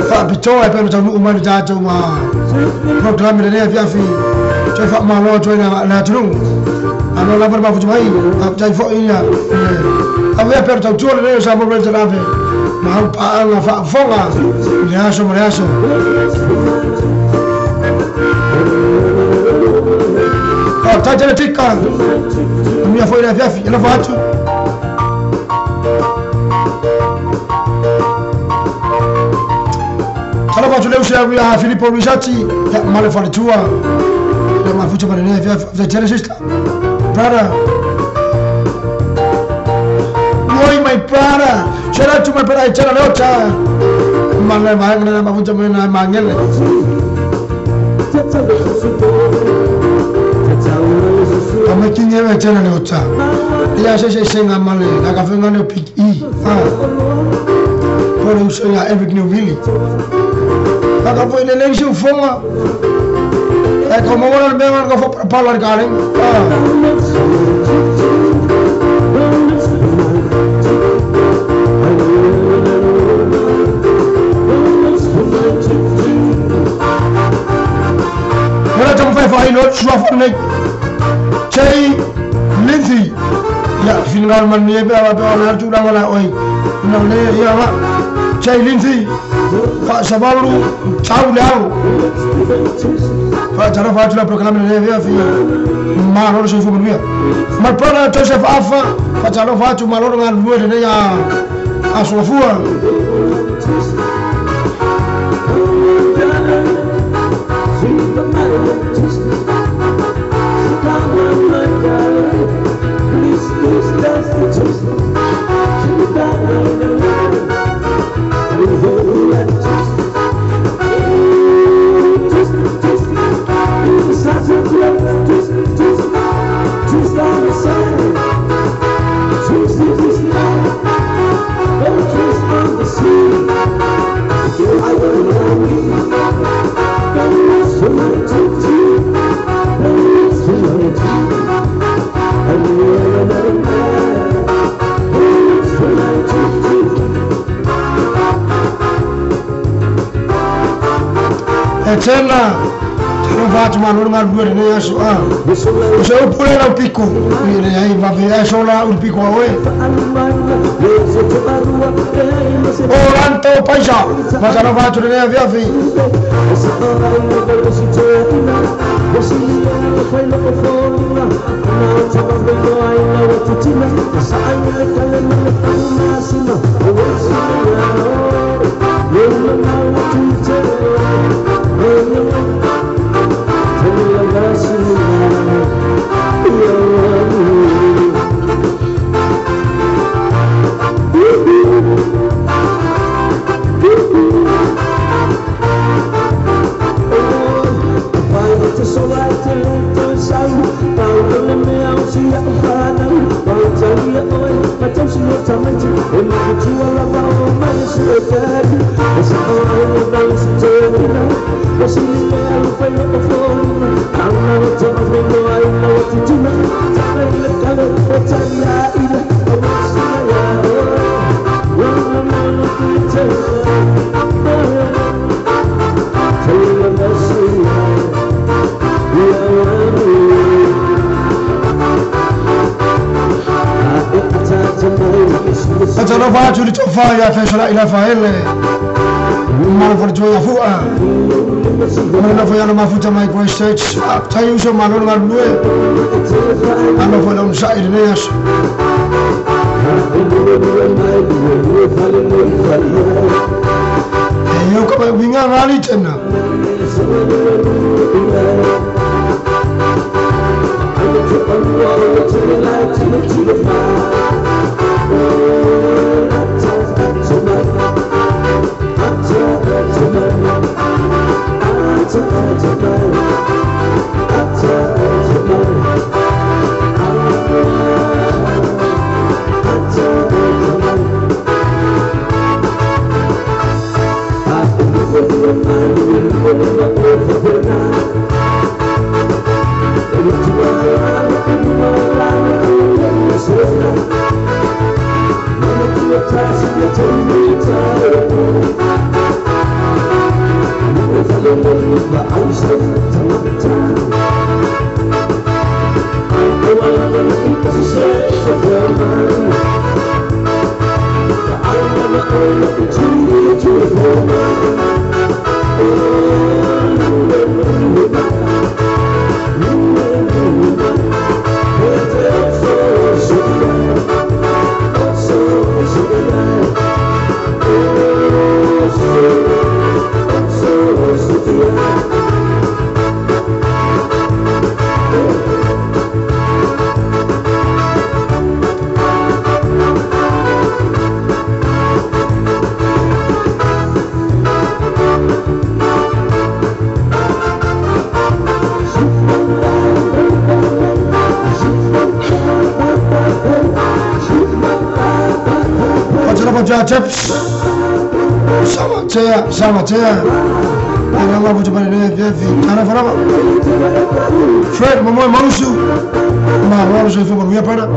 S1: fa bitoa pe no umani tata ma program le ne via fi che fa malo to na tru ano la barba fu mai jai fo ia avea per tatu le sa mo rete lave ma pa la fa fonga le aso tata le tika mia foi na via fi ela fa tu Kalau baju leu saya Filippo Luisati ya male fa tua le ma fucho per ne via Genesis brother Boy my brother c'era tu my brother c'era lota male magna ma fucho mena mangele Ame kinye we c'era lota ya se senga male la ka fenga no pick e por uso ya every new village Aka foi le leisho fonga e como ora me van go para falar garen Ora tam fai lo sua fonne Chei Lindsay ya final man ne ba na tu da wala oi no le ya ma Chei Lindsay Fa sabalu chau leau Fa jara fa tu la proclama ne via fi ma lo so fu mia ma para Joseph afa fa jara fa tu ma lo ngal lu ne ya asofua Tena não vai tomar no lugar do ne ya so ah o seu pure na pico ele aí vai ver só lá o pico awe Oranto paisa mas não vai tu ne via vi Atalo fa tu to fa ya fa sala ila fa ele ma for jo ya fu a ma fa ya ma fu ta mai ko stage ta yu so ma no ngar duwe ama fa don sa ide ne yas yo ko ba winga ngali tena Chips sama tea ina mambo tupande vipi ana farama Fred mama mausu mama ifu kwa pana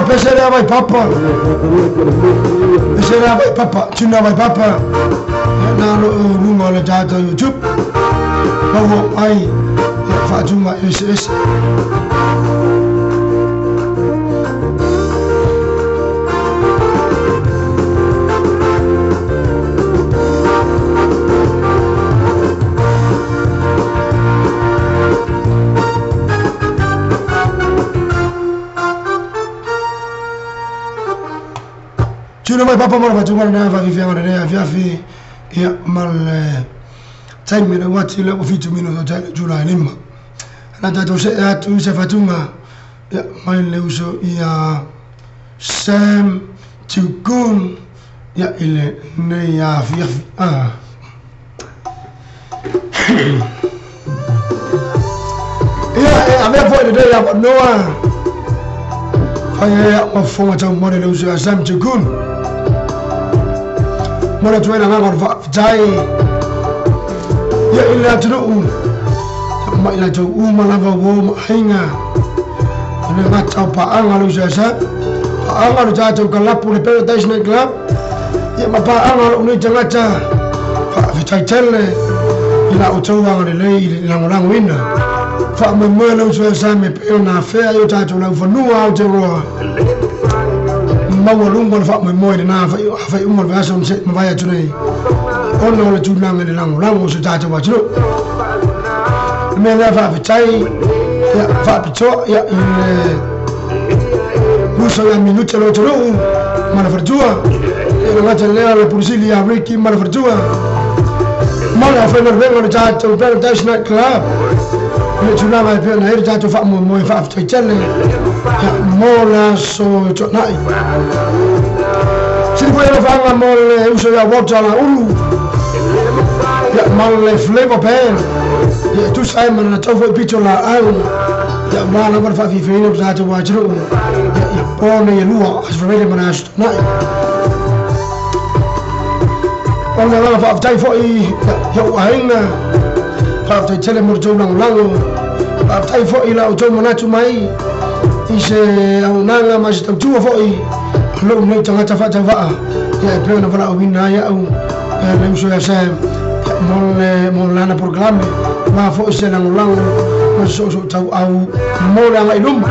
S1: Pesera vai papa, pesera vai papa, cina vai papa. Na rumah le jatuh YouTube, bawa ai, Fatuma SS. Cuma mai papa mana cuma na vivi yang ada via fi ya mal time mina wati le ofitu mino ta jula lima na ta tu se Fatuma ya mai le uso ya Sam Tukun ya ile ne ya fi ya ame foi de ya noa ya mafoma ta mo le uso ya Sam Tukun Mora tuena ngor jai ya ila tru ma ila tu ma lava wo hinga ne mata pa angalu jasa angalu jatu kalapu le Paradise Night Club ya ma pa angalu ni jangata fa vitaitel ila utowa ngale le ila ngorang wina fa mo lo jasa me pe na fe yo tatu na fanua au te ro mawalungo fa mo na fa umar va so se ma ya tunai ono le tuna ngale lango so tata wa tro me la fa vitai ya fa pito ya muso ya minuto lo tro ma farjua e la tele la pulisi ya briki ma farjua ma la fa no vengo tata Paradise Night Club le tuna ma pe na tata fa mo fa tele mola so nai si puoi fare molle uso ya water la ya molle flavor pen ya tu sai ma na tofo piccola au ya ma per fa fifino usate wajro ya pone ya luo asfrele ma nai ona la fa tai fo ya waina fa tai tele morjo lango fa tai fo ila auto manatu mai ise aunanga mas tu foi lo no tanga tafata va ya plena para wina ya au le uso ya sa mon lana programa ma fo se na lango ma so tau au mo la mai lum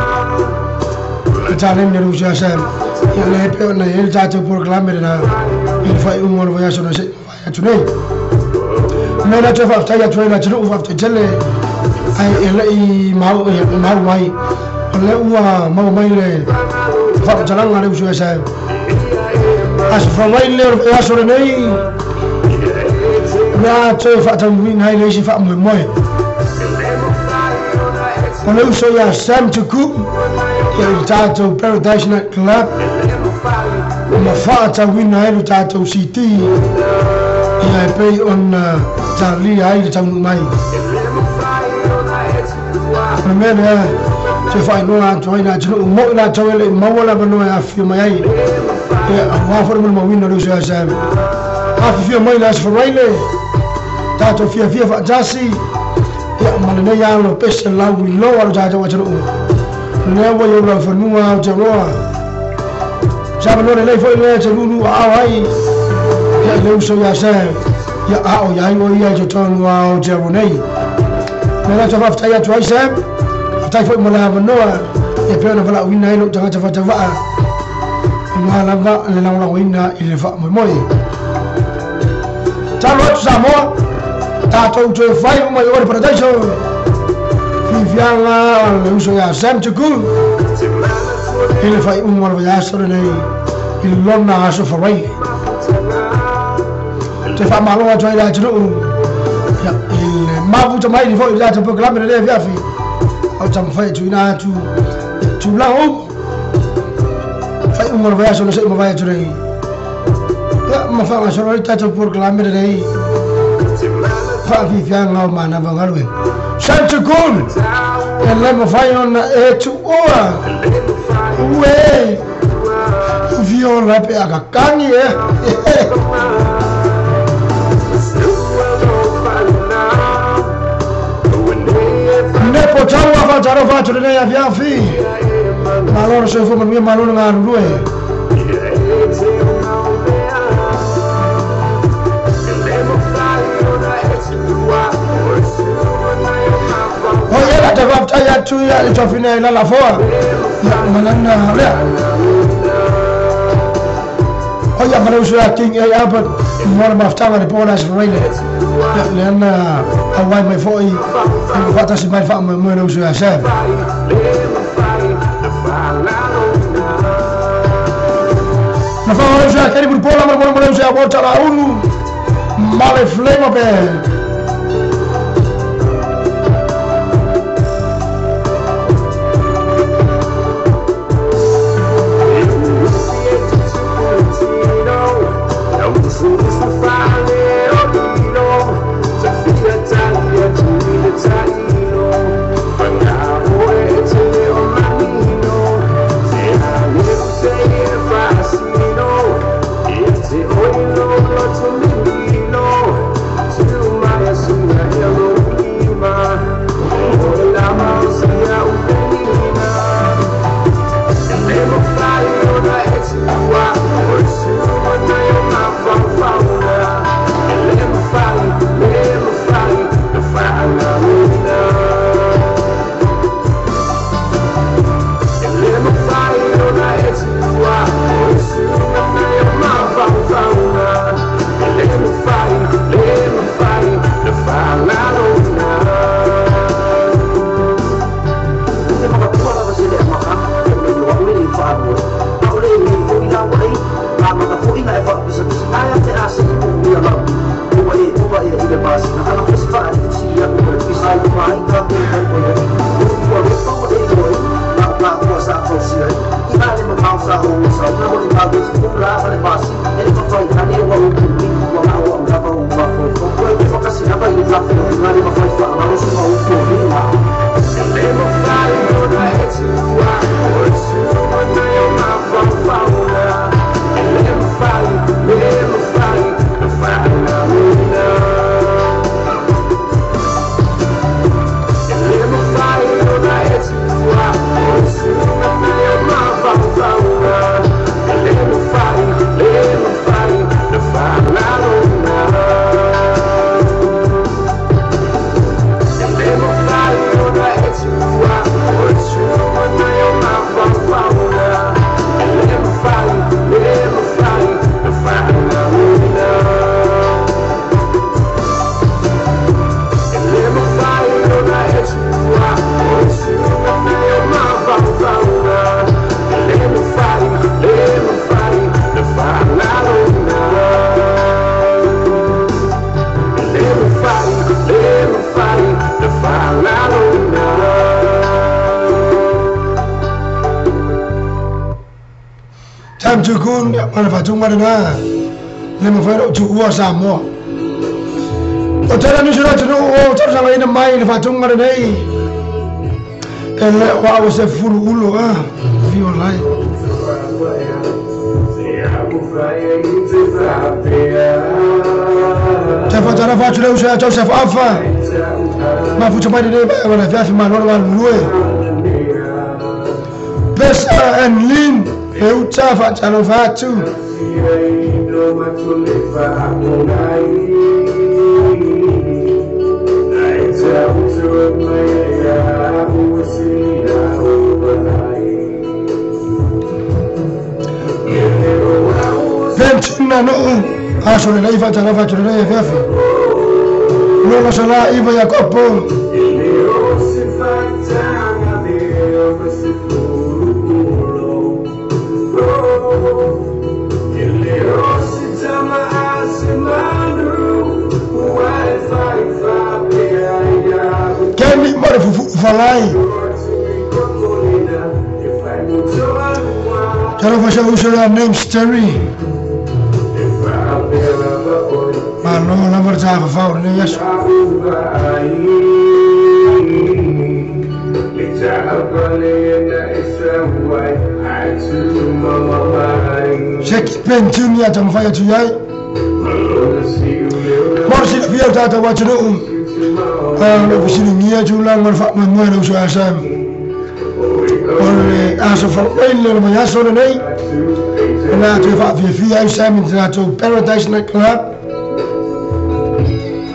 S1: ta le ne uso ya sa ya le pe na el ta programa na il fa un mo ya so na se ya tunai me na te fa ta ya tunai na tu fa te tele ai ele mau mai le ua mau mai le fa jalanga le uso sa as from mai le ya so nei na te fa tan win hai le si fa mo Olu so ya Sam Chuku ya tato Paradise Night Club mafata wina elu tato city ya pay on Charlie ai tamu mai Remember to find no one to ina chulu mo na tawele mawala bano ya fi mai ya wa for mo wina do so Sam afi fi mai las for raile tato fi fa jasi ya malene ya lo pesa la wi lo wa tato wa chulu ne wo yo lo for nuwa jamoa Sabe no le foi le chulu awai ya le so ya Sam ya ao ya ngo ya joton wa jamonei Mela chafa fta ya tuai Sam tai foi mola banoa e pena vala wina ilo tanga chafa chafa ngala nga le la wina ile fa moi Chalo Samoa tato to fai mo yo Paradise Viviana le uso ya Sam Chuku ile fai mo ya sore nei il lonna aso farai te fa malo wa tuai la chulu ya il mabu tamai di foi la to proclame le via fi au tam fai tu ina tu la o fai un morvaya solo se mo vai tu rei ya ma fa ma solo ta to proclame le rei fa fi fianga ma na bangalwe Sancho Kun e le mo fai on e tu ora we viola pe aga kangi ne potau a fataro fatu ne ya viafi maloro se fu mia maloro nga rue oye la te va ya tu ya to fina la foa manana le oye ma lo ya king ya but more maftanga de polas raile lena awai mai foi fata si mai fa mo lo ya chef na fa lo ya kari por pola mo lo ya bota la unu male flema be
S2: Fire.
S1: Sam Chukun mana fatung mana na lema fero chuwa samo o tera ni sura tunu o tera sama ina mai ni fatung mana nei ele wa se fulu ulo vi online Tafa tara fa chule usha Joseph Alpha ma fucho mai nei ba wana vya fi manolo wa lue Pesa and Lin eu tafa tano fatu Pentina no asole lai fa tano fatu nei vefi no la sala iba ya kopo Kemi mara falai Tara fasha usha name story Ma no la marza fa ne yash Shek pentunia tamfanya tuyai Marsi pia tata wachunu na kusini mia jula marfa mwana usho asam Ole aso fa ile ma yaso nei na tu fa fi asam na to Paradise Night Club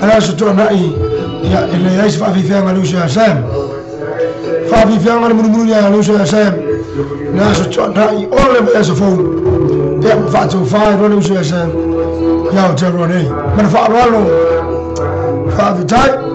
S1: Ala so to na ya ile yais fa fi ma usho asam fa fi ma mun ya usho asam na so to na ole ma yaso fo ya fa to fa ro usho asam ya to ro nei man fa ro fa fi tai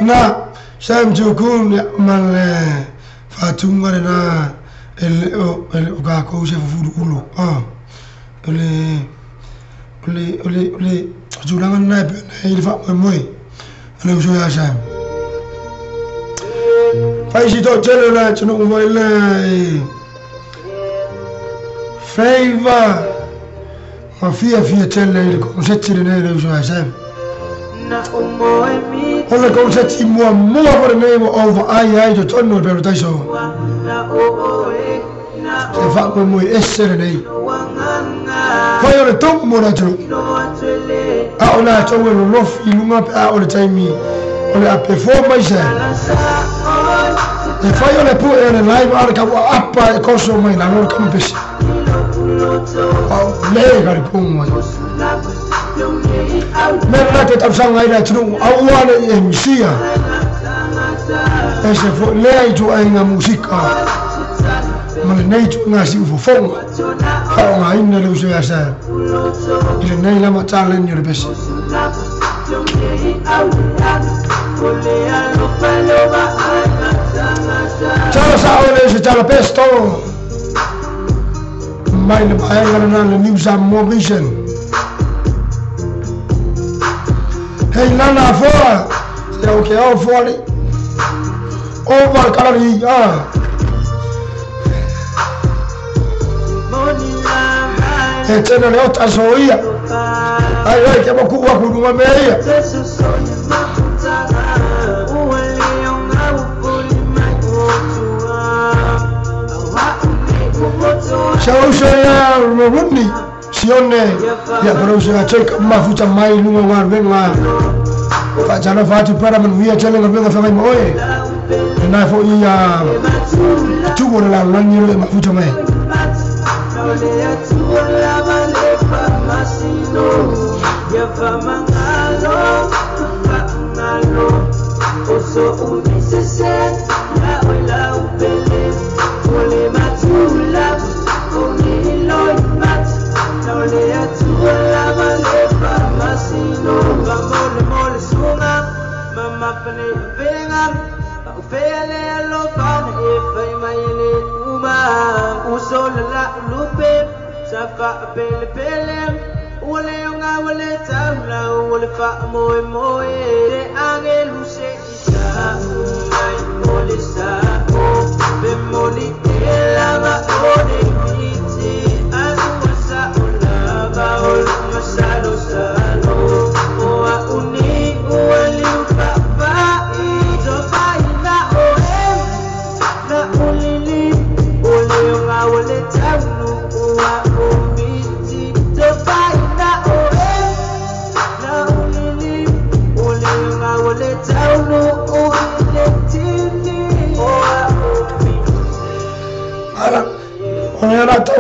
S1: Na Sam Chukun mal fatung na el ga ko se fu ulo ole julangan na il fa moi ale uso ya Sam fai si to chelo na chno mo ile favor ma fia chelle il concetti ne uso ya Sam Ole kon zet die mua voor de nemen over ai tot onno per dat zo. Ze vaak me mooi is er nee. Voor je top mo dat zo. Aula to we lof ilunga pe aula time. Ole a performance. E fai ole pu e live arca appa coso mai la non campes. Lega il pum. Mereka tetap sangai dah cenderung awal yang sia. Esok lei tu ayah musika. Malah tu ngasih ufong. Kau ngain dah lu saya sah. Ini nei lama challenge ni lebih. Cara sahaja secara pesto. Main lepas kerana New Sam Vision. Hey nana fora, se o que é fora, over kalari é tendo leo tasoia, ai que é boa com uma meia. Chau saya Rundi. Sione ya perlu saya cek mafuta mai lunga war benga Pak Jana Fatu para menuia chele ngabenga famai moe na fo ya tu bona la langi le mafuta mai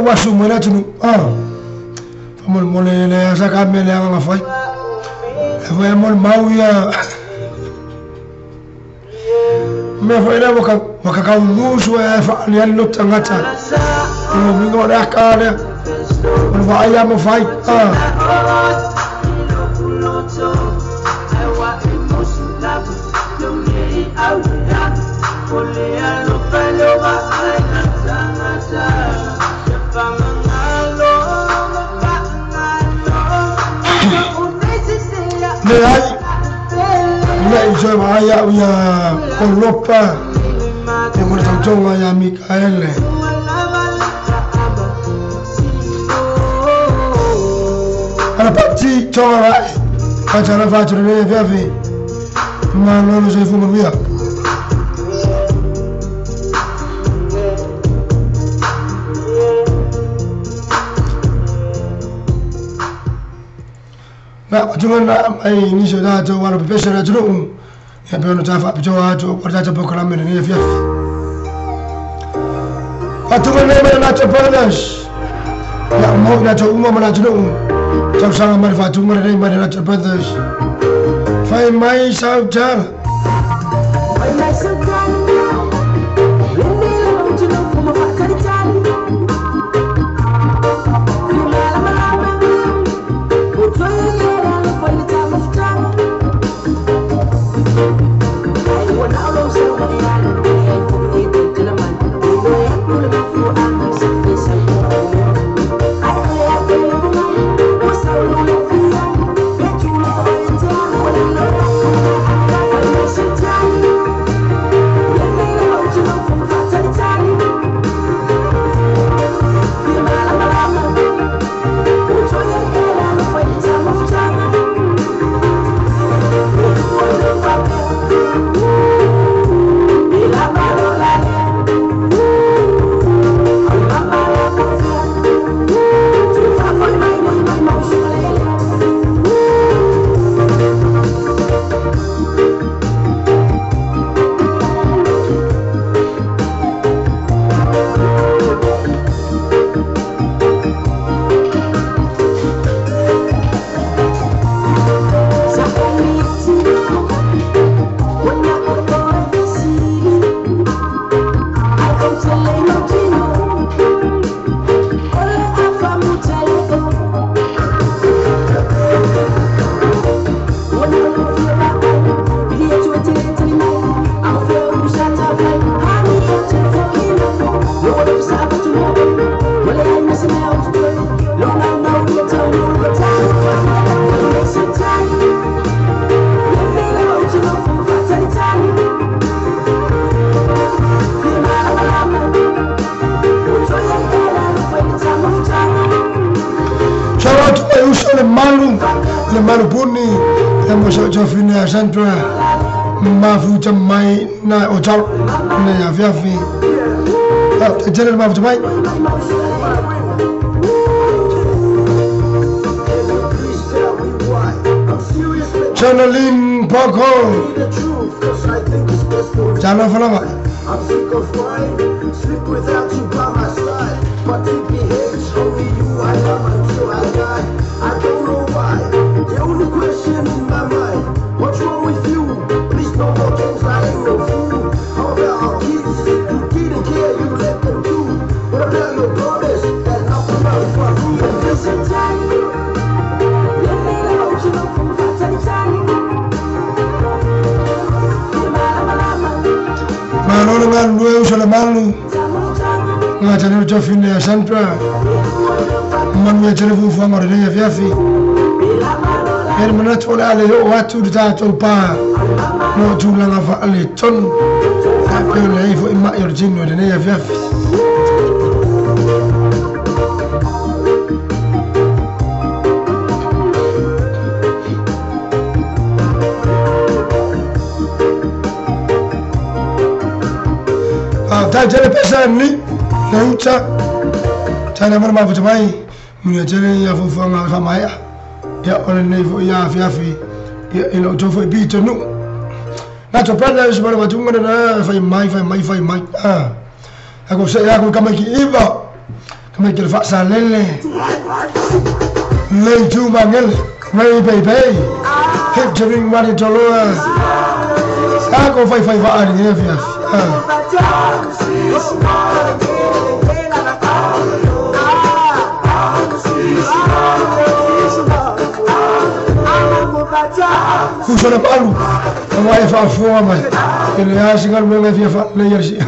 S1: Wasu mana tu famul mole le saka mele anga fai foi mol mau ya me foi na boka ka musu e fa ali no tangata no mingo da kare no vai ya mo fai Saya ayah punya kolopa yang bertanggung ayah Mikael. Ada pasti cakap, cara facture ni apa? Mana lu saya fumar dia. Nah, cuma ini sudah tu walau profesor aja ya pia nutafa pichoa tu kwa program ni afya atuma neme na chapadas ya mo na tu umma na tu tu sama marfatu mare na chapadas fai mai sautar le malupuni le moso jofina santra mafuta mai na hotel na ya viafi general mafuta mai Channeling Poco Channel Falama I'm sick of crying, sleep without you by my side. But it behaves only you, I am until I die. I don't know why, the only question in my mind, what's wrong with you? Please no more games, I ain't no fool. How about our kids? You didn't care, you let them do. What about your brothers? And how about if I do? Listen, Johnny, you made a motion of food for Johnny. Manu dengan dua usaha malu, ngajar jofin ya santra, manu ya jelefu fama rene ya fiafi, mana tola ale waktu kita topa, no jumlah ngafa ale ton, tapi oleh ibu emak yorjin rene ya fiafi. Jadi pesan ni, leuca, cara mana mahu cemai, menjadi ya fufang sama ya orang ni ya fiafi, ya ilo jofu bitu nu, na coba dah sebab macam mana fai mai, aku saya aku kami kiiba, kami kira faksa lele, leju mangel, mai baby, hip jering mari tolong, aku fai faan ni fiafi. Kusana palu, awai fa foma, ele acha que não vai fa ler assim.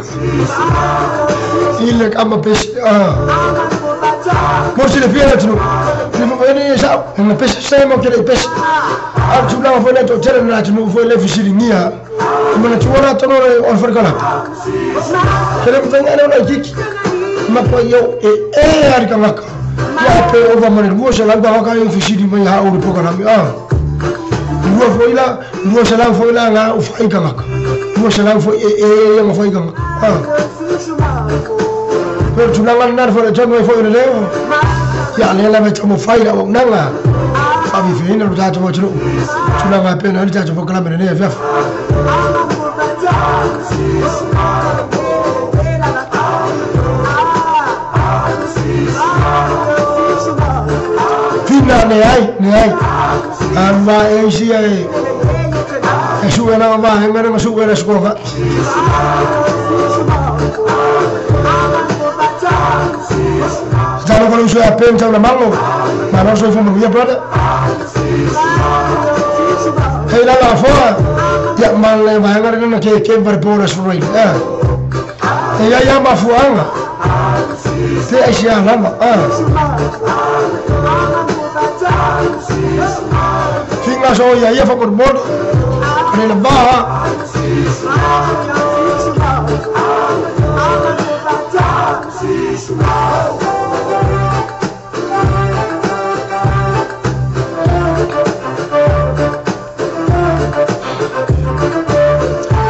S1: Ele cama peixe, por se ele vier tu, ele já, ele peixe sai mas ele peixe. A tu não foi neto, tera na tu não foi levar siringia. Mana tu orang tu orang offer kana. Kalau kita ni orang gigi, maka yo hari kamak. Ya pe over mana dua selang bawa kau yang fisik di mana orang program ni. Dua selang foila nga ufai kamak. Dua selang foi yang ufai kamak. Pero tu nangan nar foi jangan foi ni leo. Ya ni lah macam ufai lah orang nanga. Abi fina lu dah cuma curu. Tu nangan pe nanti dah cuma kalam ni ya. Fina ni ai. Amba Asia suara apa? Yang mana masuk ke sekolah? Kalau kalau sudah pen sama malu, mana sudah form dia berada? Hei lala fora, ya malu bayar dengan ke berboras free. Ya mafuanga, te Asia lama. Finga so ya fakor bod ni lebah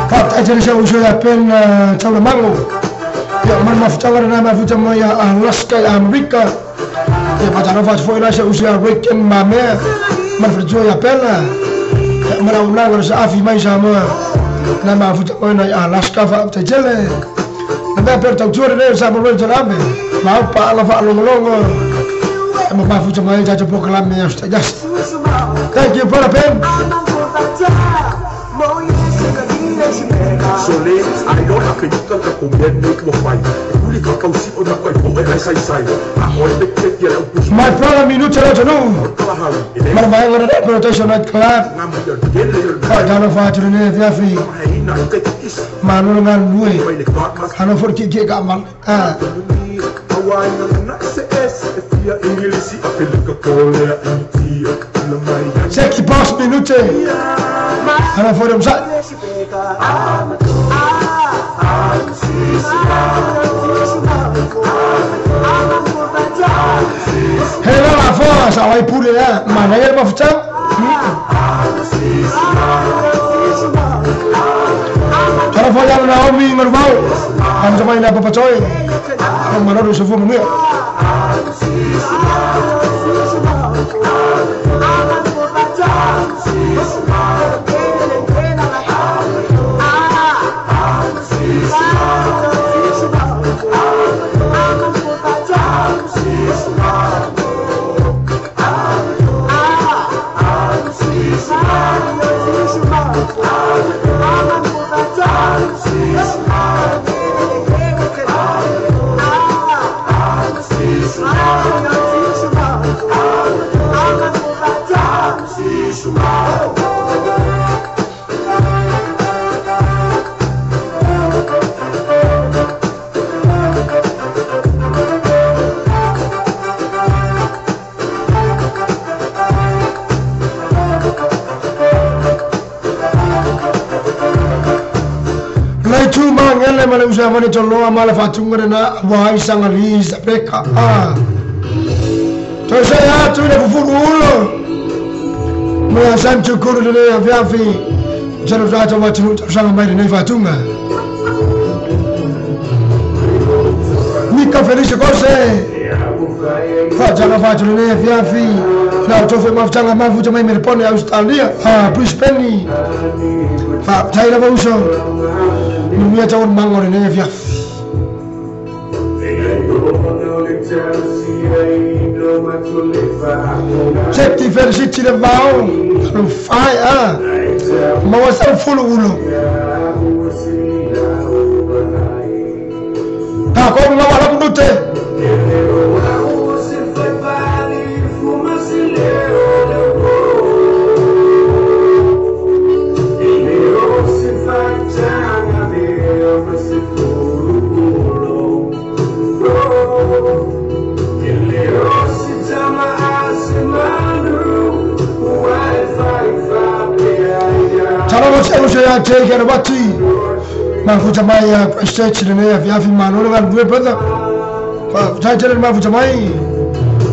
S1: Pak ajar saya usul pen cawan mango ya mana mafuta nama mafuta moya Alaska Amerika ya pacar fast foi lá saya usul weekend mame Manfredo ya pela, merawat harus afi mai sama, nama afu tak mana Alaska fa terjele, nama pertau jual ni sama orang jerambe, mau pak lafak long, nama afu tak mana jadi program yang sudah jas. Thank you for the pen. Soleh, ayo nak kita kemudian naik wafai. Kuli kau si orang kau boleh saya. Orang dekat dia yang my brother minute jenuh. Mana bayar ada protection at club. Kau jangan faham ni Fiafi. Manu dengan dua. Hano for kiki kamal. Seki pas minute. Hano for dem sat. Hela la força, vai por lá, mas aí ele vai ficar Cara falhar na Naomi normal. Vamos chamar ainda para Choy. Ang manado sa fumo niya. Mana usaha mana coloa malah fatunga na wahai sangat ris mereka. Terus saya tu dah fufuru. Melasan cukur dulu ya fiafi. Jangan lupa coba cuci sangat baik ni fatunga. Mika feliz kose. Jangan fatunga ni fiafi. Now coba maaf jangan maaf cuma merpon ya Australia. Plus penny. Saya dah berusaha. Dunia tahun mangor ini ya. Safety versi tidak mau, fire, mau asal full ulu. Tak kau mau malah kunute. Saya take care bati mafuta mai ya stage ni ya vya mano ngal due pada fa saya jalan mafuta mai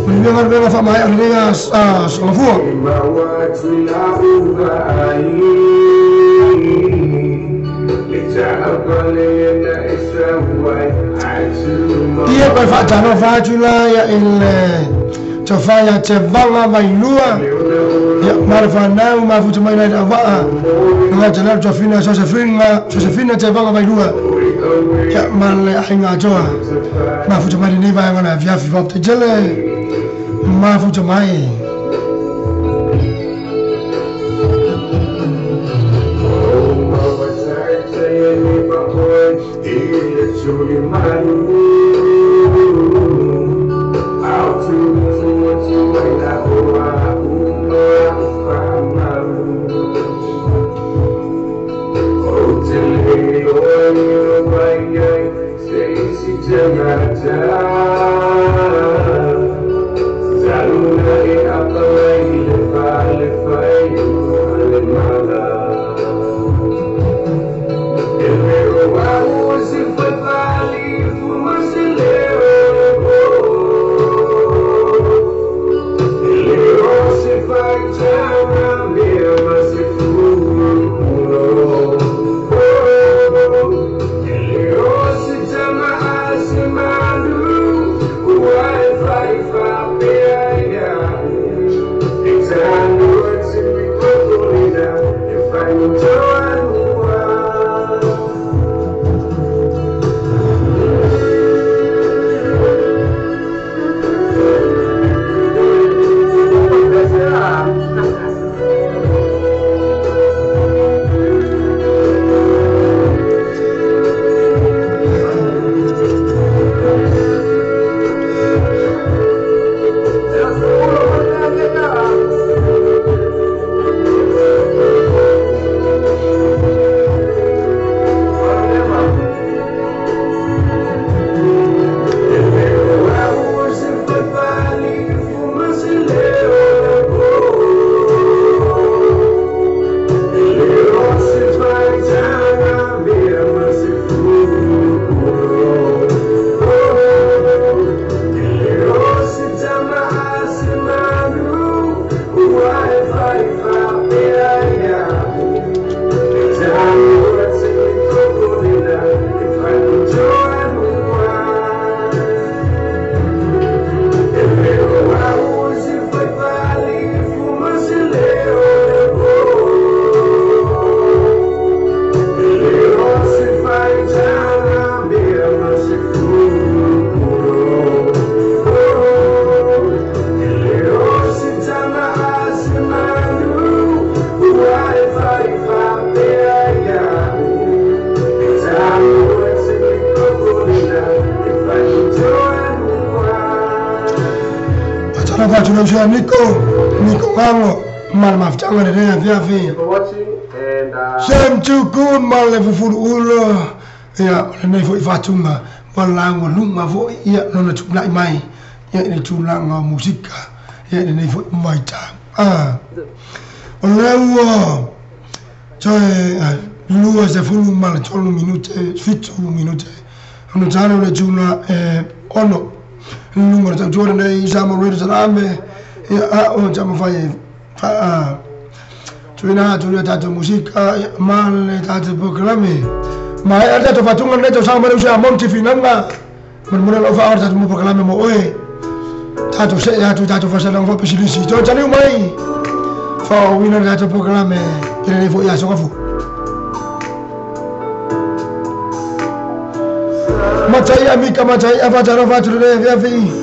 S1: ni ngal ngal fa mai ni ya selafu dia fa jano fa jula ya il tofaya tebanga mailua ya marfa na mafuta mai na va Jangan Josephine tebanga mailua ya mal hinga joa mafuta mai ni ba ngana vya vya tejele mafuta mai Usha Nico Mango mal maftanga ne via vi. Sem tukun mal le fufuru ulo. Ya ne fo ifatunga mal lango lunga fo ya no tuna mai. Ya ni tuna nga musika. Ya ni fo mai ta. Olewo. Joy luwa se fulu mal 12 minute 2 minute. Ono tano le tuna ono. Numero ta giorno nei siamo ready salame o siamo fai tu hai dato musica male dato programmi ma hai dato fatto un netto siamo riusciti a monti finanga non lo fa dato un programma mo dato se dato fa salame fa per sito già ne mai fa un dato programma che ne vuoi a so fu Matai amica matai avatara fatto le via vi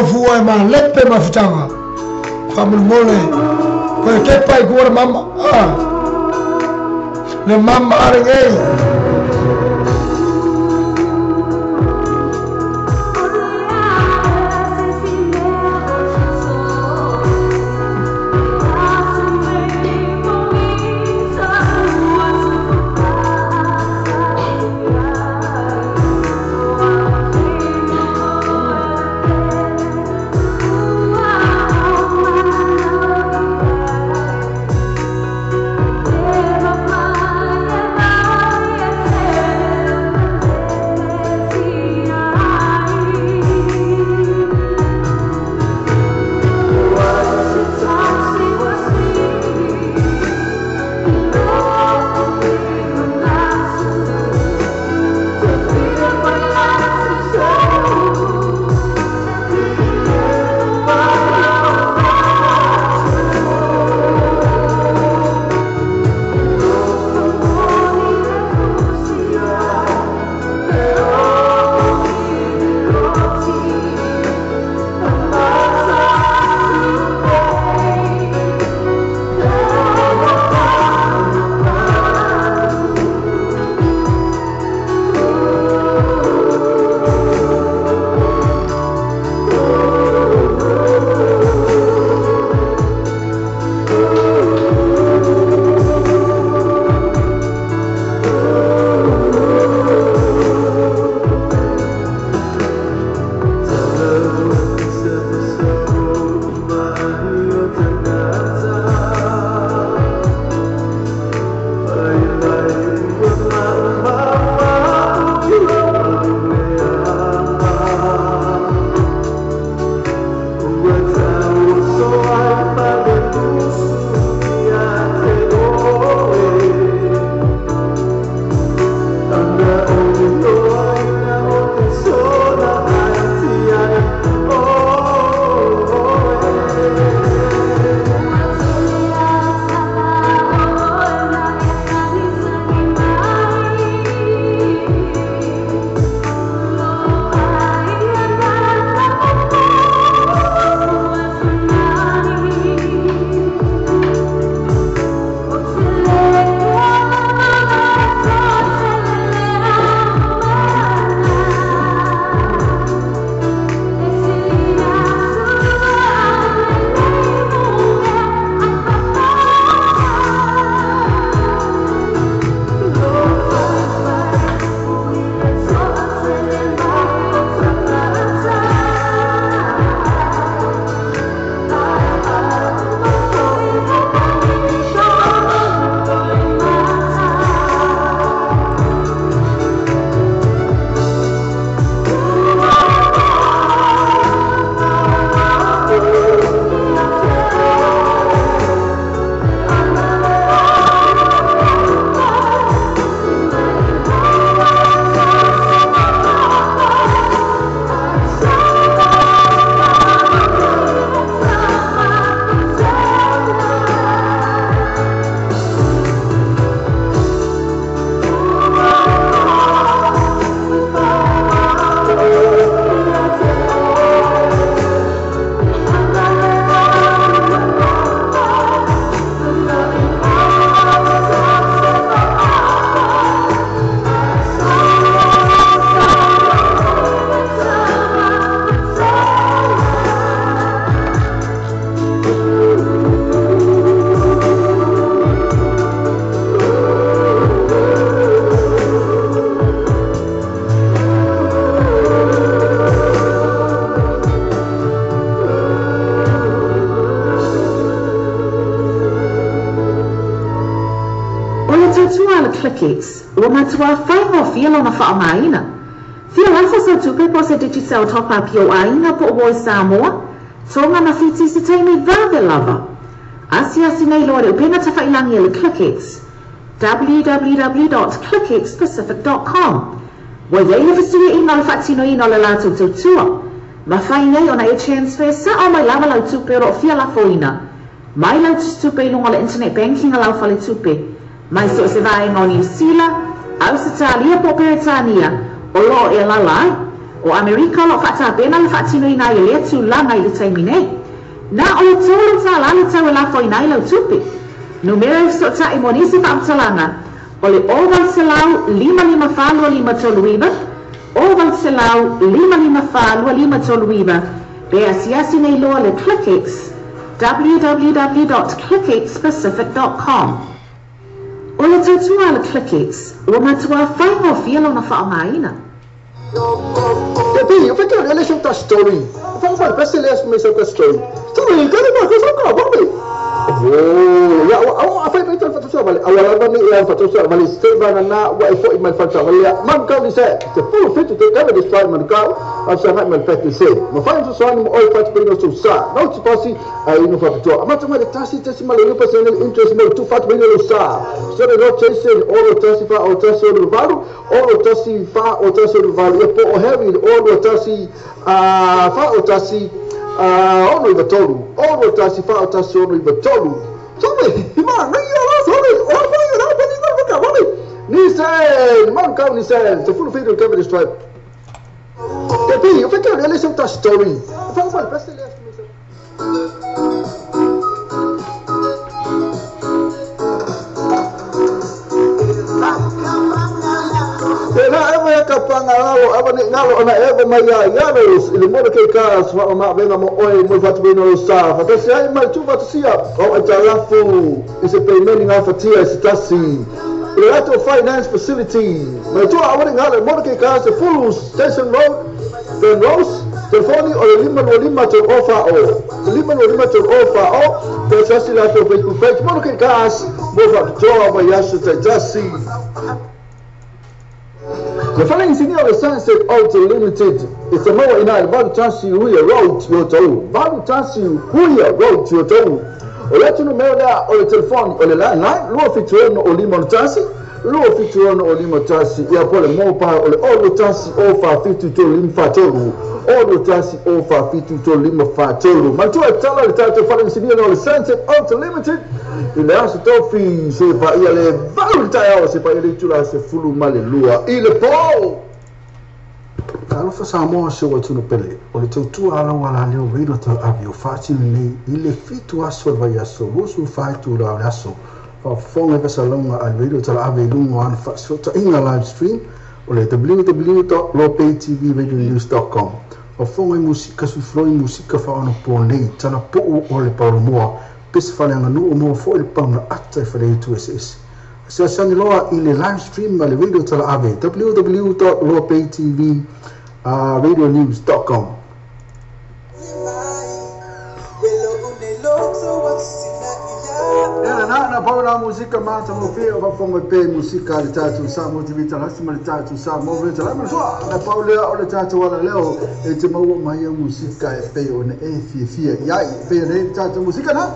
S1: Fua ma leppe ma futanga famul mole perché poi cuore mamma le mamma arengei
S2: ClickX, ua matua whaingo fia lona whaamaina. Fia lafo sa tupe po se digital top-up yo ainga po oi Samoa, tonga na fiti se teimi vave lava. Asi nei loa upena tawhailangi ele ClickX, www.clickxpacific.com. Wa yeile fisuia ina le whaatino ina le lato tautua. Ma whainei ona e transfer sa o mai lava lau tupe ro fia lafo ina. Mai lau tupe ilunga le internet banking a lau fale tupe. Mai so se vai ngoni usila, au se talia po peretania, o lo e lalai, o Amerika lo whata bena le whaatino ina i lea tu langa i le taimine. Na o tōru tā lana tau e lafo ina i lau tupe. Numero so ta i monisi whaamtalanga, o le oval se lau 55 toluiba, oval se lau 55 toluiba, be asiasi nei loa le ClickX, www.clickxpacific.com. O le tautua le ClickX, ua matua whaingo fia lona whaamaina.
S3: Tapi, eu fiquei olhando essa story. Eu falo, mano, parece que ele é essa story. Story, cara, mas eu só acabo, vamos. Oh, ya, apa yang kita fatwa balik? Awal-awal ni yang fatwa balik. Sebab na wa ifo imal fatwa balik. Man kau ni saya, sepuluh fit itu kan ada story man kau. Asal hak mal fatwa saya. Mafaham sesuatu mu oi fatwa balik susah. Nau sepasi ini fatwa. Amat cuma tasi mal ini personal interest mal tu fatwa balik susah. So the not chasing all tasi fa or tasi or valu, all tasi fa or tasi or valu. Ya po heavy all tasi fa or tasi ono iba tolu, ono tasi fa o tasi ono iba tolu. Sabe, ima, na ia lá, sabe, ora vai, ora vai, ora vai, ora vai. Nissan, man kau Nissan, se fulu feito Kevin Stripe. Tapi, eu fiquei olhando essa outra story. Eu falo, mano, presta ele kapangalo aba ni ngalo ona ego maya yalos ile mo ke ka swa ma venga mo oi mo fatu beno sa fata sai mai tu fatu sia o atalafu is a payment of fatia stasi Ilato Finance Facility mai tu awani ngalo mo ke ka se full station road then rose telefoni o lima to offer o lima to offer o te sasi la to Facebook mo ke ka mo fatu to ma yasu te jasi. The following senior of the Sunset Auto Limited is a more in a bad chance you will road to your toe. Bad chance you will road to your toe. Or let you know there or the telephone or the landline, low feature or limon chassis, low feature or limon chassis, airport and mobile or all the chassis offer 52 lim fatoro, all the chassis offer 52 lim fatoro. My two tell the title following senior of the Sunset Auto Limited. Il a ce tofi, c'est pas il y a les valutaires, c'est pas il est tout là, c'est fou malelua. Il est beau. Alors faut ça moi sur tu nous pele. On est tout à la wala leo video to avio facile ni il est fit to aso vaya so so fight to la aso. For phone que salon al video to avio lungo an fa so to in live stream on est www.lopaytvradionews.com. For phone musica su flow musica fa ono ponei tana po o le paulo mo. Pes falanga no mo fo il pam atta fa le tu ss so sani loa in live stream ma le video tala ave www.lopaytvradionews.com. Na paula musica mata mo feo va fongo pe musica le tatu sa mo divita la sima le tatu sa mo vita la mo so na paula o le tatu wala leo e te mo mai musica e pe o ne e fie ya pe le tatu musica na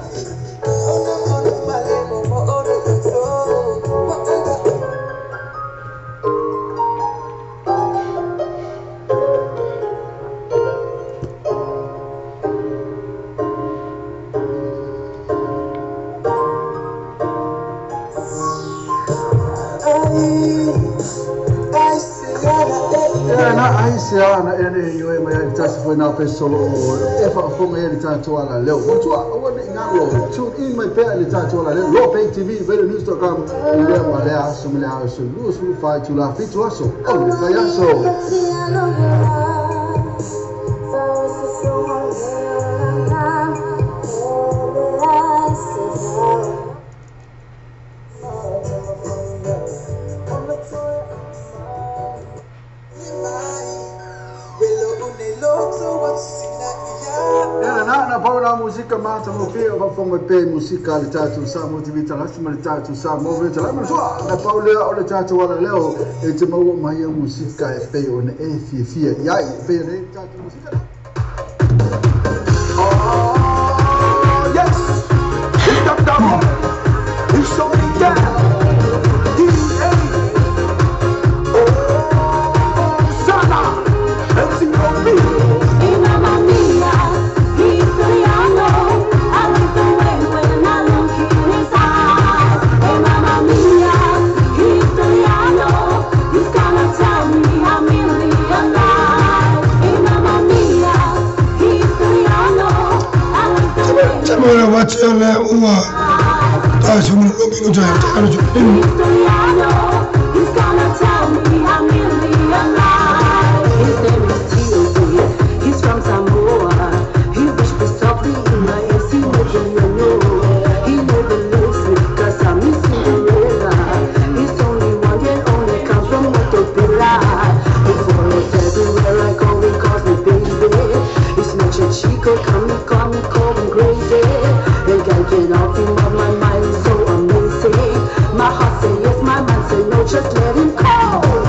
S3: na ene yo e mai tasi foi na pesolo e fa fo me ele tanto ala leo mo tu awone ngalo tune in my pe ele tanto ala leo Lopay TV radionews.com ile wale aso mele aso lu su fa tu la fitu aso o le fa aso na pauna musika mata mo fia ba fonga pe musika le tatu sa mo tivi tala sima le tatu sa mo ve tala mo so na paula o le tatu wala leo e te mau mai musika e pe ona e fia ia e pe le tatu musika. Oh yes, hit up down, he's so big down, D.A. Oh Sana, let's see your beat.
S1: Bueno, bacciale uva. Dai, sono un lumino già, hanno giù.
S4: He's from Samoa. He whispers softly in my ear, see what you know. He never knows me 'cause I'm Miss Cinderella. He's only one and only comes from Motopila. Before it's everywhere I go, he calls me baby. He's Nacho Chico, call me cold and crazy. They can't get off him of my mind, so amazing. My heart say yes, my mind say no, just let him go.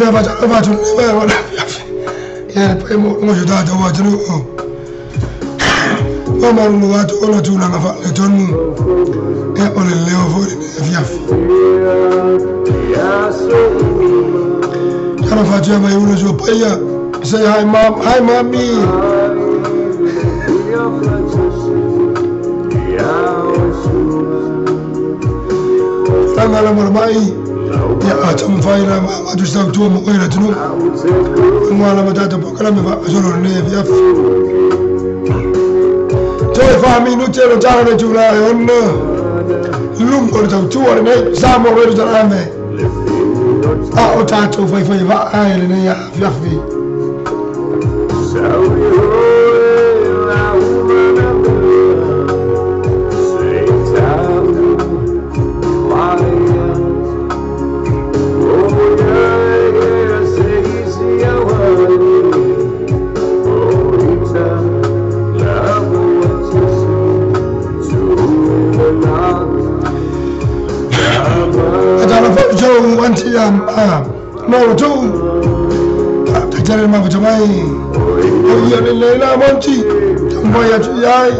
S1: tu va tu voilà. Ya pa mo juda to wa tu. Mama no wa tu ola tu na fa le tonu. E ole leo fo via. Kana fa tu mai uno jo pa ya. Say hi mom, hi mommy. Tangala mai ya atam faira ma tu sta tu mo ira tu mo ala matata pokala me va solo ne via to fa mi no te lo tara ne jula on lum ko tu ne sa mo ro tara me o tato fai va ai ne ya via fi no tu tajari ma bajamai ya leila monti tambaya yai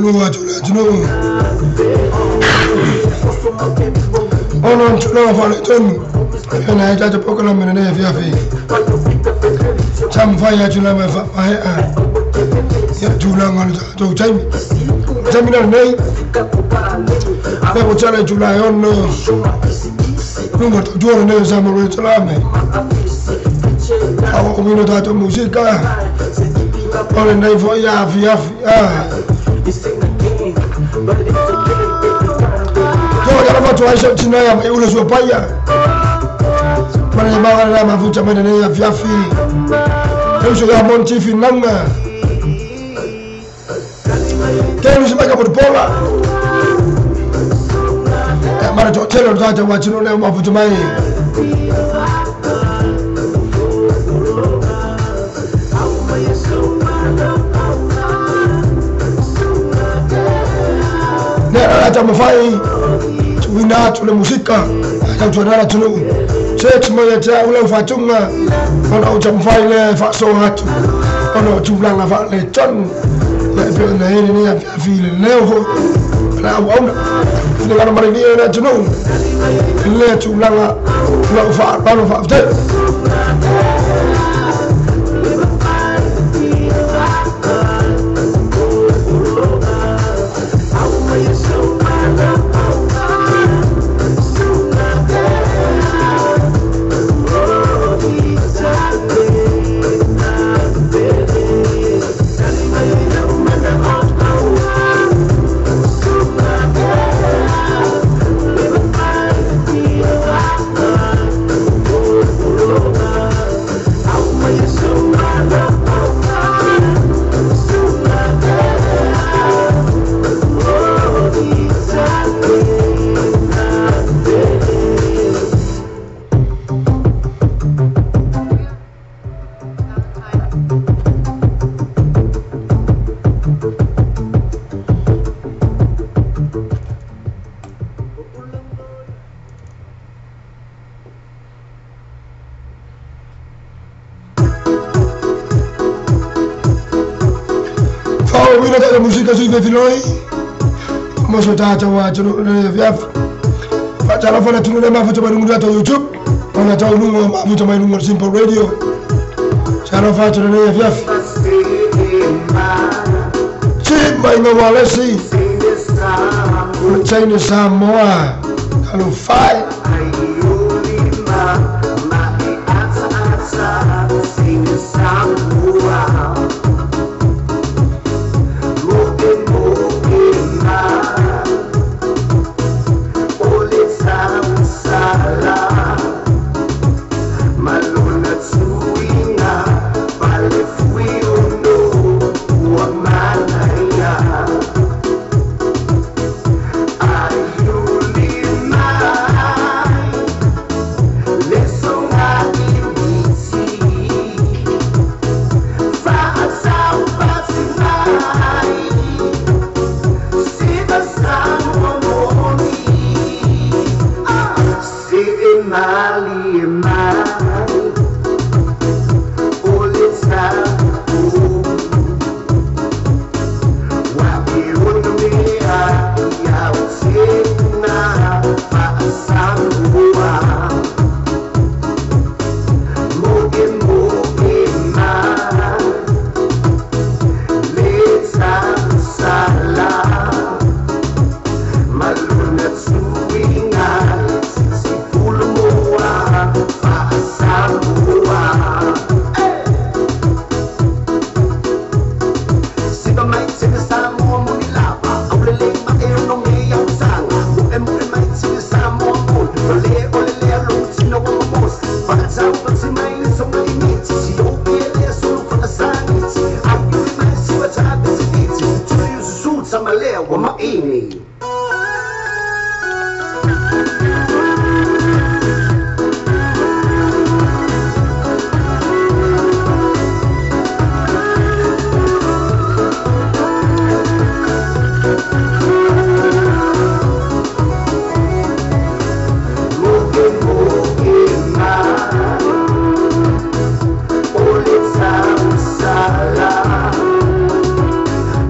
S1: Chulua Chulu. Ono Chulua Faleton. And I got a program in an FFA. Some fire Chula too long on to time. Terminal name. They will tell July on no number to join the Samuel Salame. Our community musica. All in name for Yafi. Tuaisha china ya ule sopaya mana baba mafuta manene ya fiafi hizo ya monti finanga tena simaka pola mara totelo tata wa chino leo mafuta mai hata mafai wina tule musika hata tuanala tunu church moja cha ule ufatunga ona utamfaile faso hatu ona utulanga vale ton na hili ni afile leo na waona ndio mara ndio na tunu ile tulanga la ufa balo fa la música sui de finoi mo so tata wa tunu vya fa la fona tunu ma futa manungu ta YouTube ona ta unungu ma futa manungu Simple Radio chana fa tunu vya chimba ino wale si China Samoa kalo fai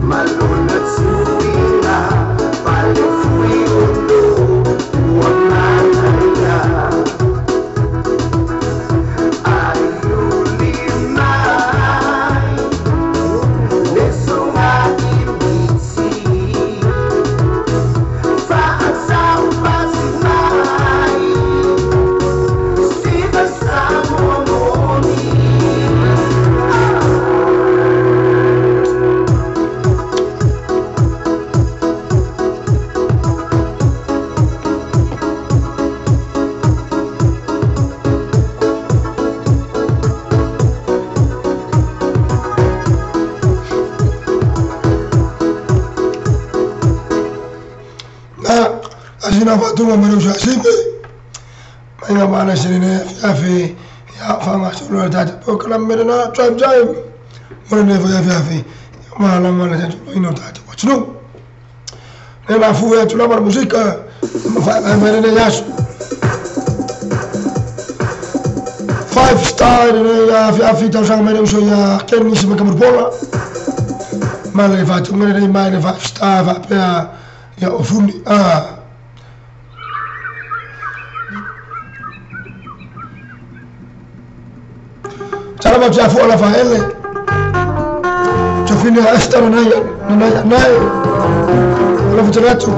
S5: Maluna Tsui
S1: na fatunga mero sha sibe mai bana shirine fiafi ya fanga solo tata pokala mero na tribe jai mero ne fiafi mala tata ino tata wachno nena fuya tulama muzika mero ne yasu 5 star ya fiafi tausang mero so ya kenni sima kamurpola mala fatu mero ne mai 5 star va pea ya ofuni Salama tu afu ala faele. Chofini asta na naye. Ala futuratu.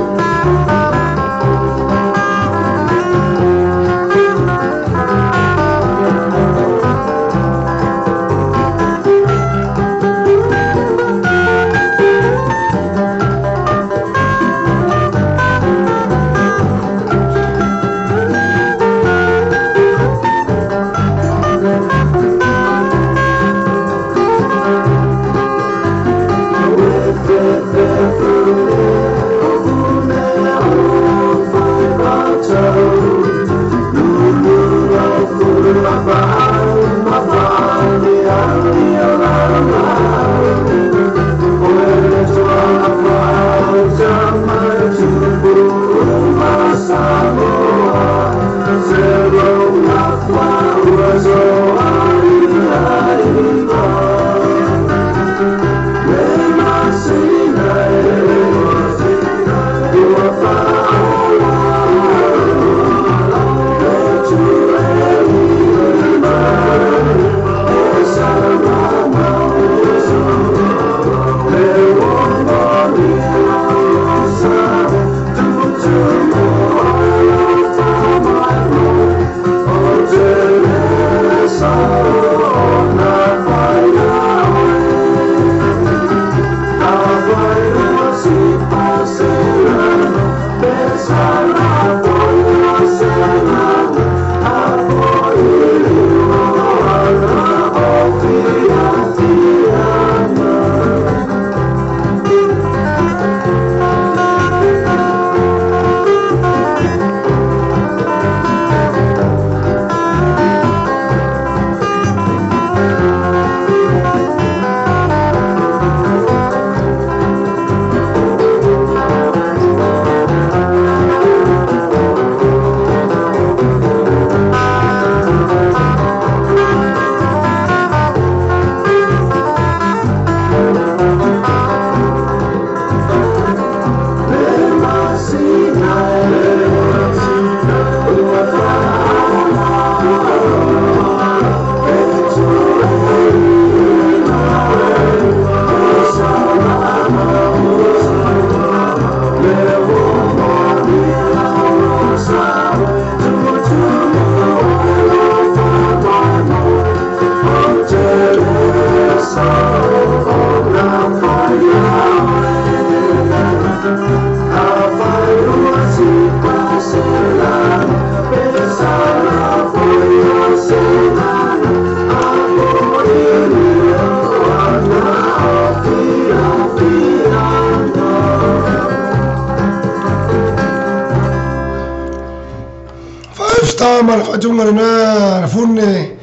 S1: Mara fatunga na funne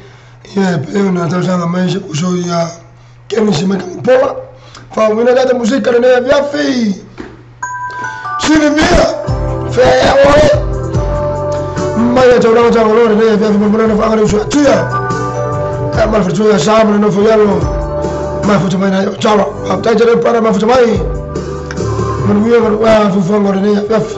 S1: ya peo na tausanga maisha kusoya kemi simeka mpola fa wina data muzika na ya viafi sini mia fe ya oe maya tauranga tanga lore na ya viafi mbona na fanga uswa tia kama futuya samu na fuyalo mafuta mai na chawa aptajere para mafuta mai mnuya kwa fufango na ya viafi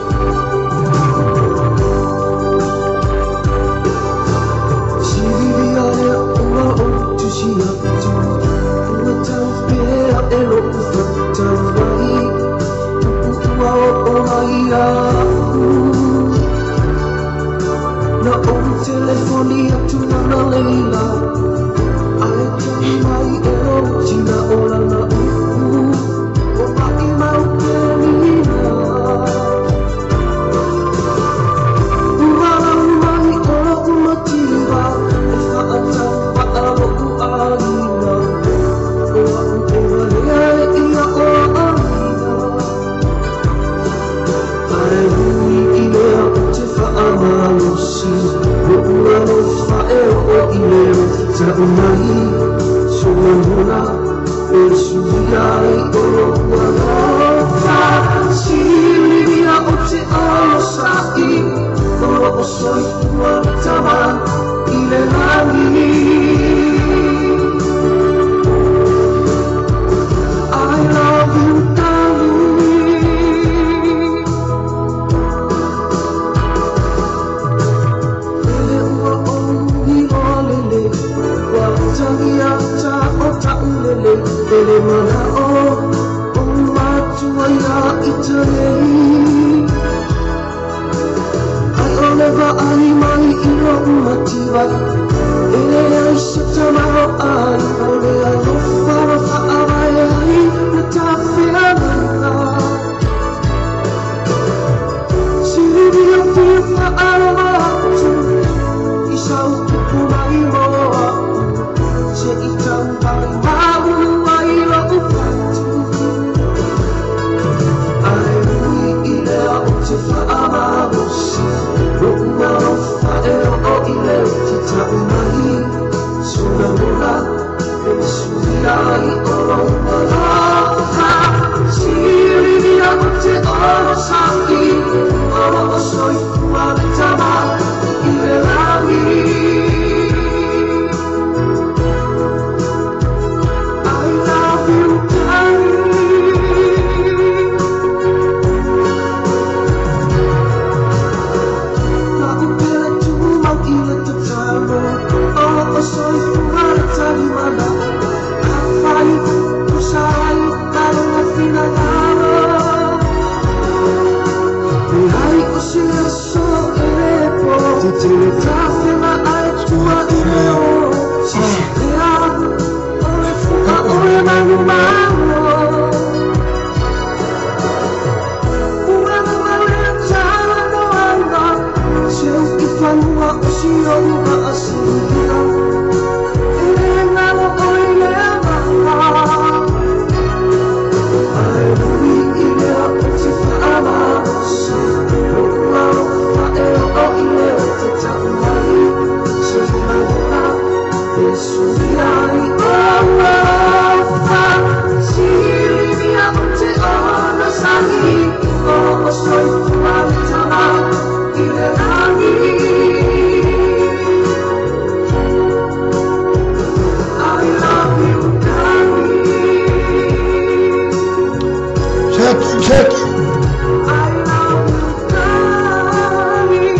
S4: Na telefonia tunana leila mai ero china ola na o mai mau kenina mai sua mula e suiai oroa Silvia o te alosai o soi tua tama I le rangi I love you darling Ele ua ongi o lele Wa tangi ata o taulele Ele mana o matua ia itanei Ai o lewa ai mai ino umatiwa Ele ai se tamaro ai O le ai o whara whaawai ai Na tawhia nana Siribi o whia whaaroa atu I sau kuku mai moa Se I tau mai mahu ai lo ufatu Ai ui I lea o te whaamarosi Runa o whaero o I leo te tau mai Suna mura e suia I o ronga roha Siriria o te oro saki Oro o soi kua le tama I le rangi I love you darling Na upele tuma I le tataro Oro o soi kua le tani mana Kawhai, kusai, karo na finagaro Hai o se aso e lepo Te tele tawhena ai tua I leo Si lea o le fuka o le manu mano Ua mua le tala no ana Seu I whanua o si o ua asia E ngalo o I lea mana Ai ui I lea o te whaamarosi Rua o whaero o I leo te tau mai Se maura e suia I oroa Silvia o te oro sahi O soi tua tama I le rangi I love you darling
S1: Check.
S4: I love you darling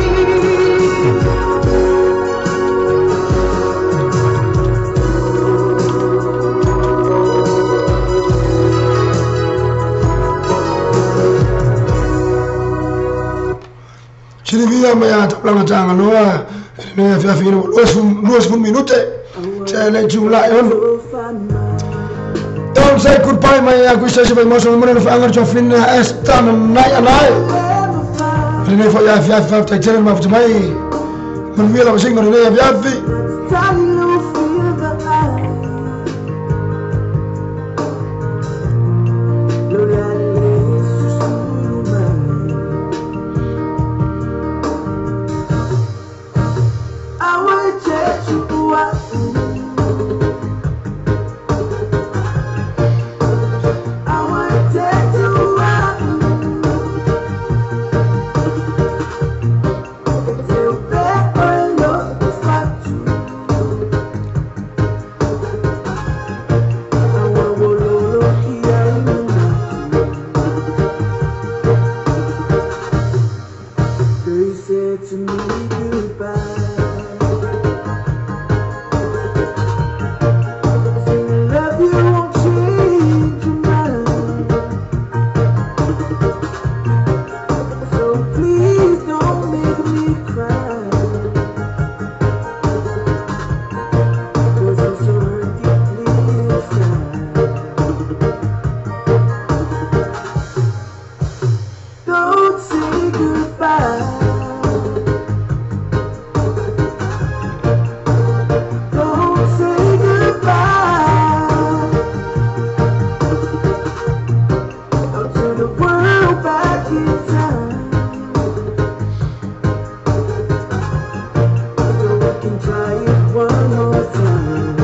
S1: Silvia mea taplanga tanga noa ne fia fino luas minute tele jula on Don't say goodbye my acquisition by most of the money of Anger Joffin esta nai anai Ne foi a fia fia ta tele ma mai non via la singola ne via vi
S4: Try it one more time.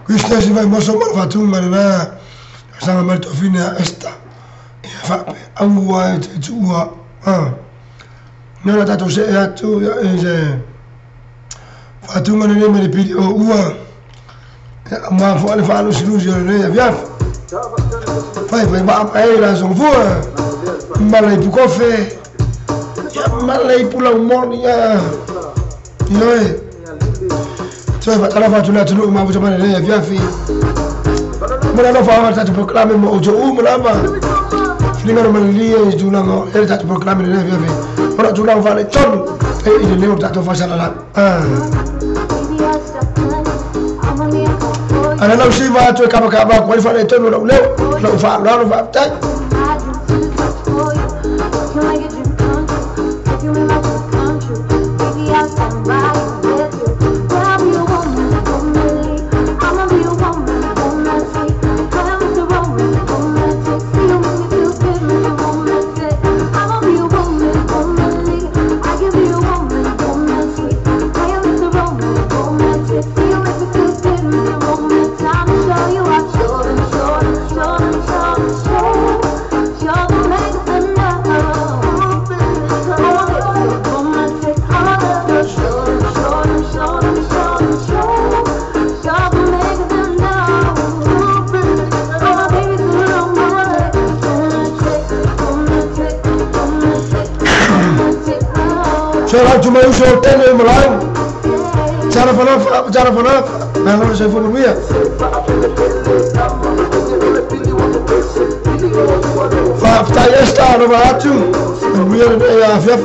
S1: Questa si va in mosso per fatuma na sama merto fine esta. Fa amua tua. Non ha dato se a tu fatuma ne me ripeti ua. Ma fu alle fanno sillusio ne via. Fai ba la son fu. Ma lei pu cofe. Ma lei pu la umonia. Noi cioè la faccio una tu ma vuoi mandare lei via fi ma non fa una proclama ma o ma finire ma lì e giù no era stato proclama lei via fi ora tu non fare tutto e il neo stato fa la ana non si va tu capa quali fare tutto non fa dai cuma usul hotel mulai cara pernah nah saya pun ya fa saya star batu biar ya afif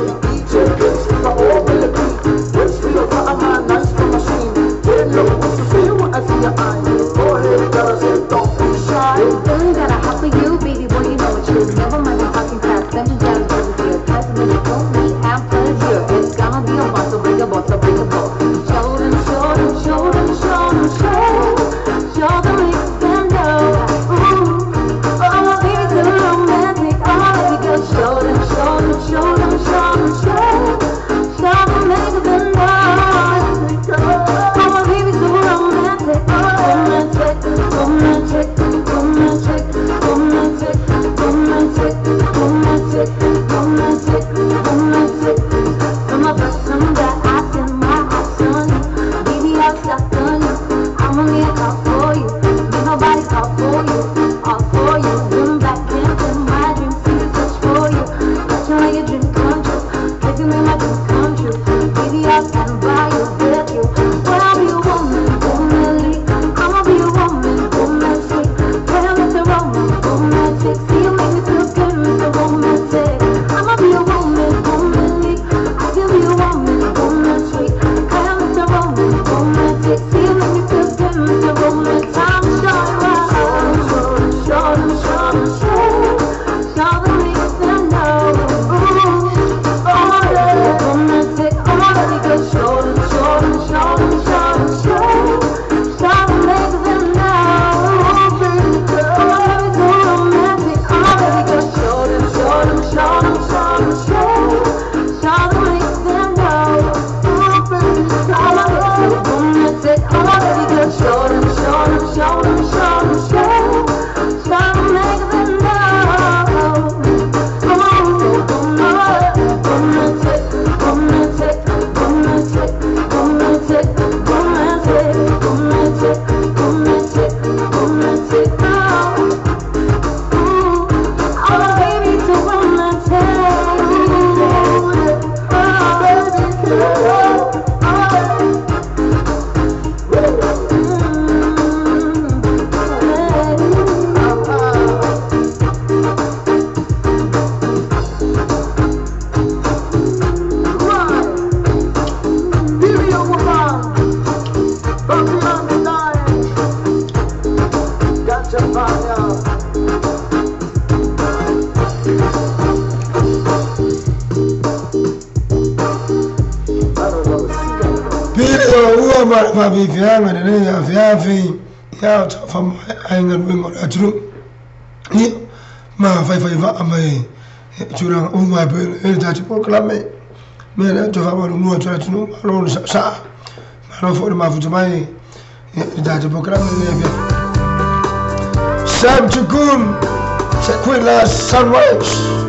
S1: ma viviamo nella fiafi ya ta fam ai ngan wi ngor atru ni ma fai va amai chura uma be e ta ti proclame me na to fa ma no chura tunu lo sa ma lo fo ma fu mai e ta ti proclame ne be Sam Chukun Sequila Sunrise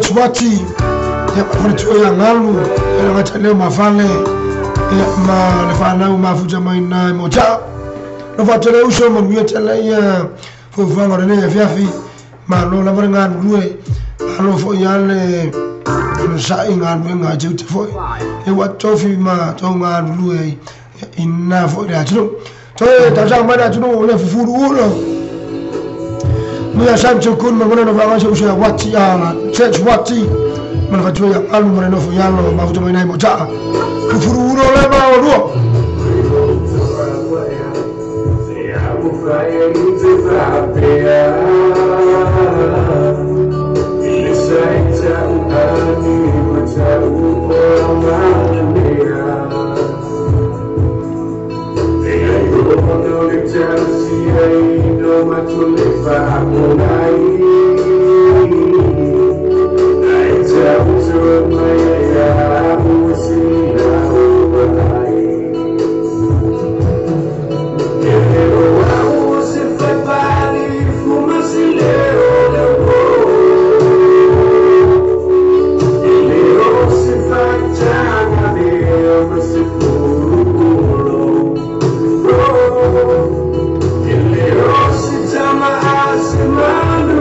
S1: Chwati ya mtu ya ngalu ya matale mafale ya ma lefana mafuja maina moja no fatele usho mo mietele ya fo fanga ne ya fiafi ma lo la manga luwe alo fo yale no sa inga nga juti fo e watofi ma to nga luwe ina fo ya tro to ta ja ma da tro le fufuru ulo Mia Sam Chukun mangona no fanga usho ya wati ala church wati manafatiwa ya alu mwana fu yalo mafuta mwana moja kufuru uro le ba uro
S5: Ele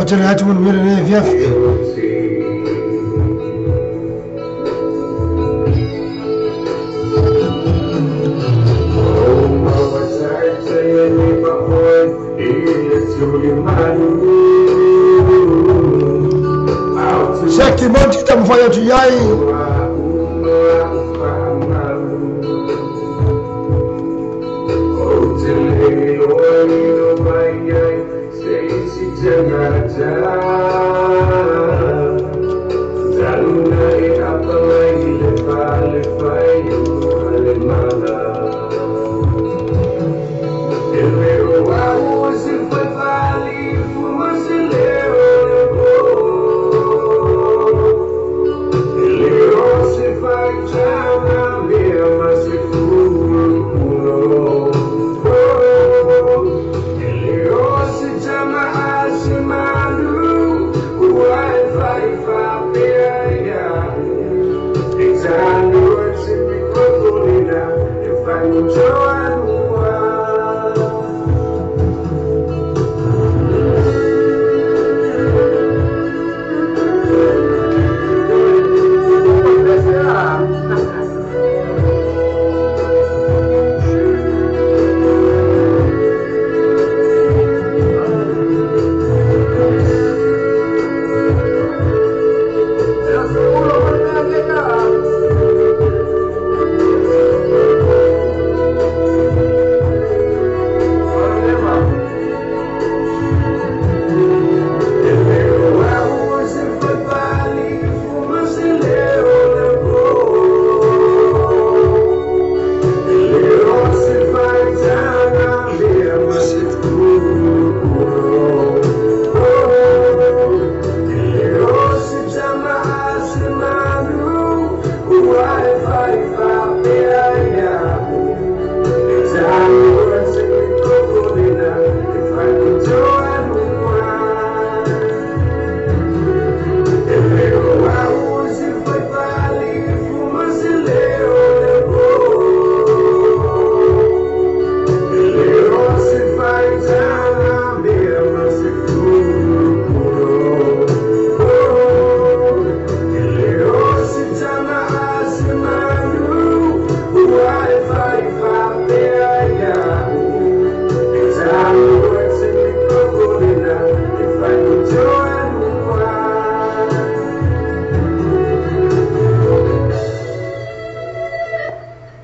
S1: Facciamo un attimo numero ne via. Seki monti tamfanya tuyai.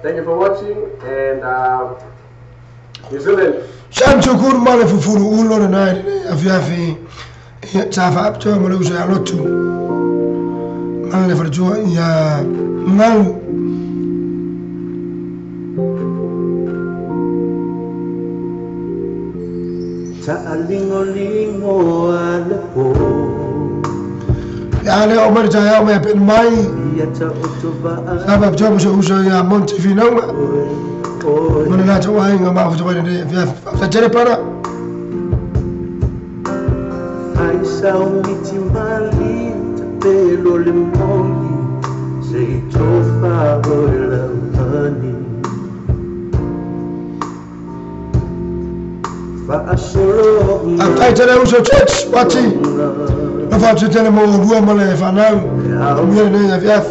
S5: Thank you for watching, and New Zealand.
S1: Shamchukur male fufuru ulo na nai afiafi chafa apcho male uso ya lotu male farjua ya mal
S4: Ta'alingo-lingo alapo
S1: yani Omar Jaya me pen mai sabab job uso ya Montevideo mana na tawa inga ma fujo bane ya tajere para
S4: ai sao mitimali pelo limongi sei tofa rola hani fa asolo
S1: atai tere uso church wati na fa tere mo ruwa male fa na mire ne ya via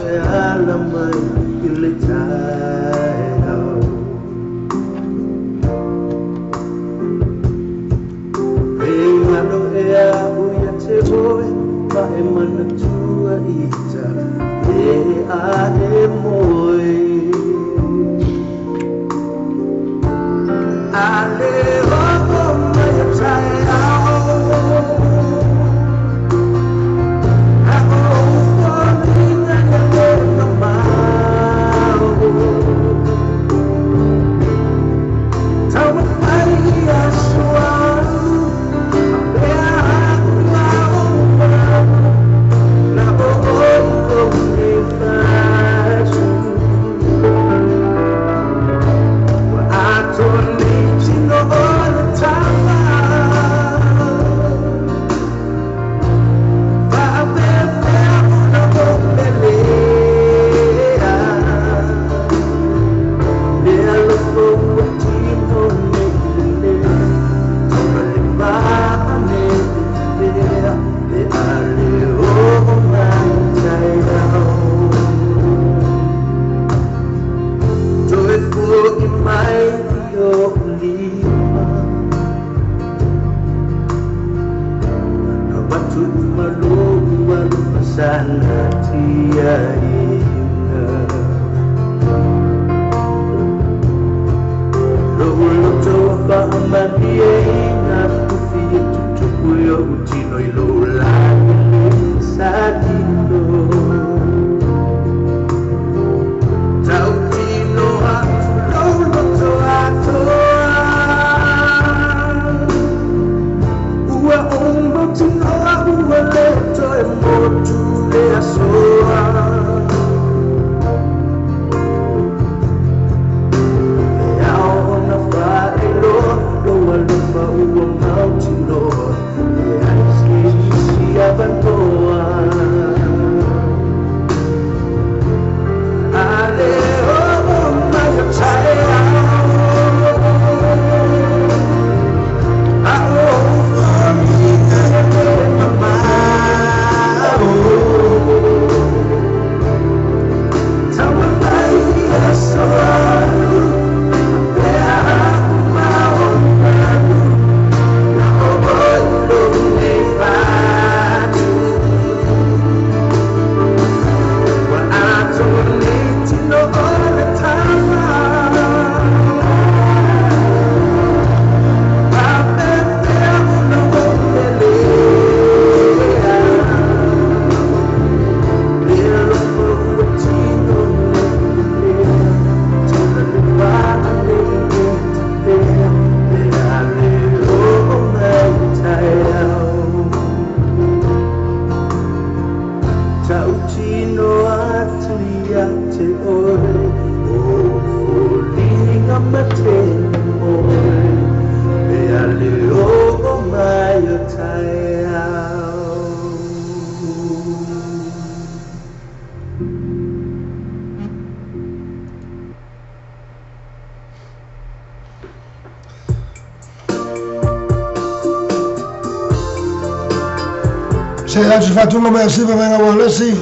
S1: Saya Fatuma merci pour avoir laissé.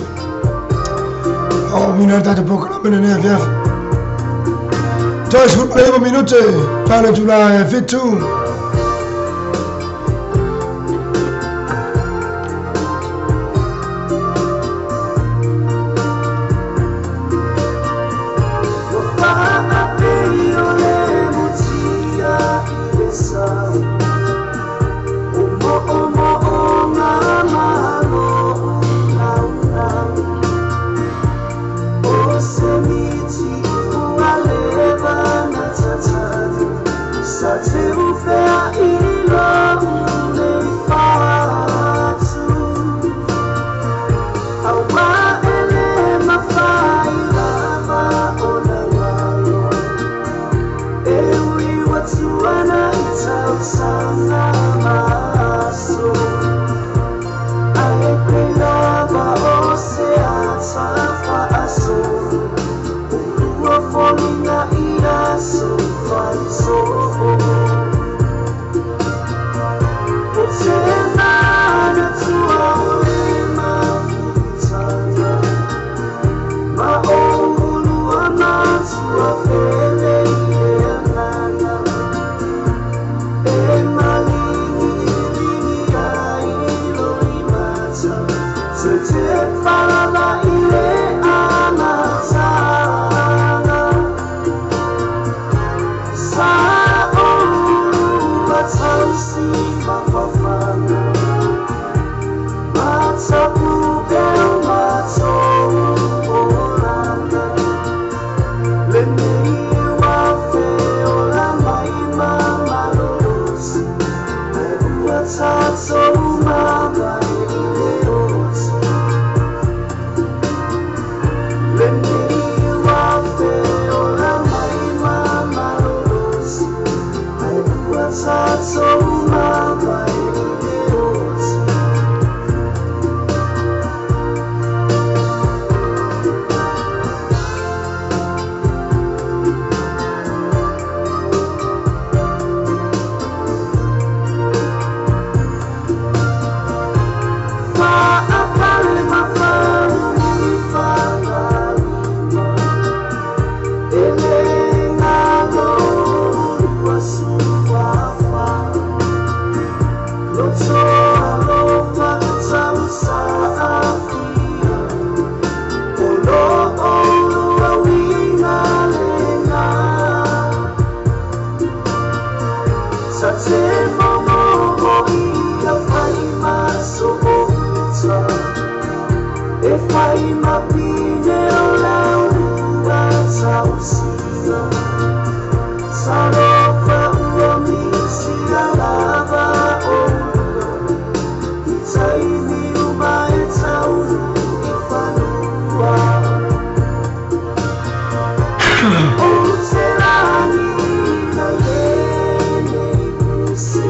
S1: Oh, minute de programme de nerf. Toi, je vous prie une minute. Parle tu la fait tout.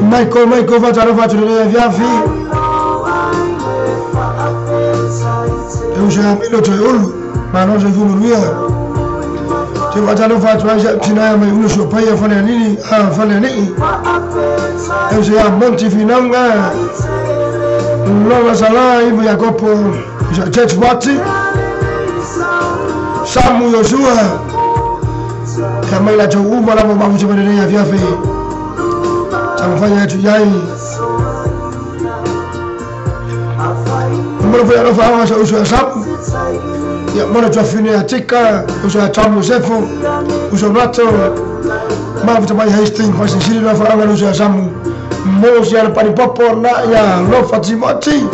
S1: Michael facciano le viafi e usa milo cioè ulu ma non si fumo via ti facciano cinema mai uno suo paio fare nini fare nini e usa monti finanga non sala ibu Jacopo church wati Samu Yoshua kama ila cho uma la mama mchomene ya viafi tamfanya tujai mbona vya rofa hawa usha sabu ya mbona tuafini ya tika usha tamu sefu usha nato mafu tamai hasting kwa sishiri rofa hawa usha samu mosi ya pani popo na ya lofa timoti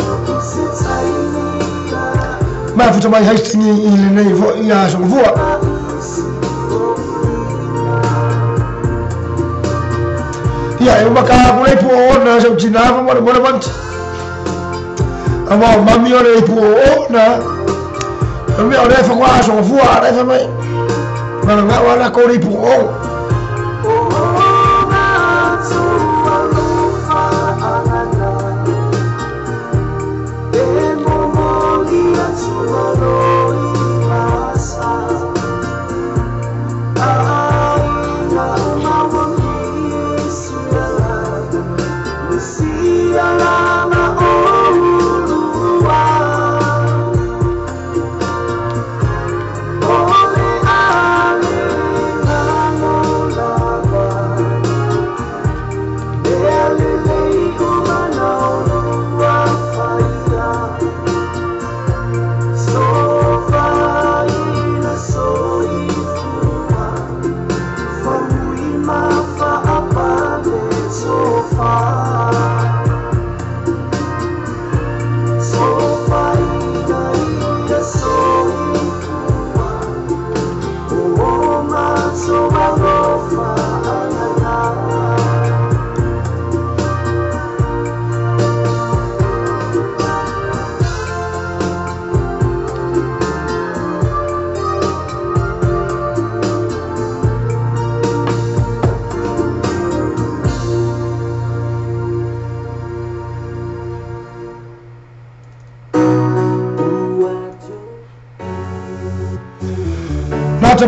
S1: mafu tamai hasting ile nevo ya songvua ya eu macaco nem por na eu tinava mora bante ama mami ora por na mami ora fa qua so fuara fa mai ma non ha la cori por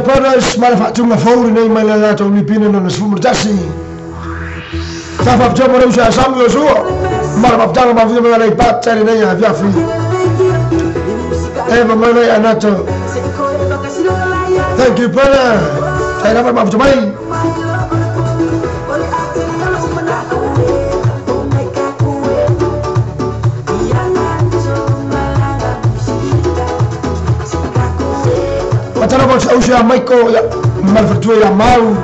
S1: Brothers, manufacturing a phone name my letter only pinning on the swimmer taxi. Tap up John Marusha, Samu Yoshua, Marabdang of the Malay Pat, and I have Yafi. Eva Malay and Nato. Thank you, brother. I never have to mind. Usha Michael ya malvertua ya Mau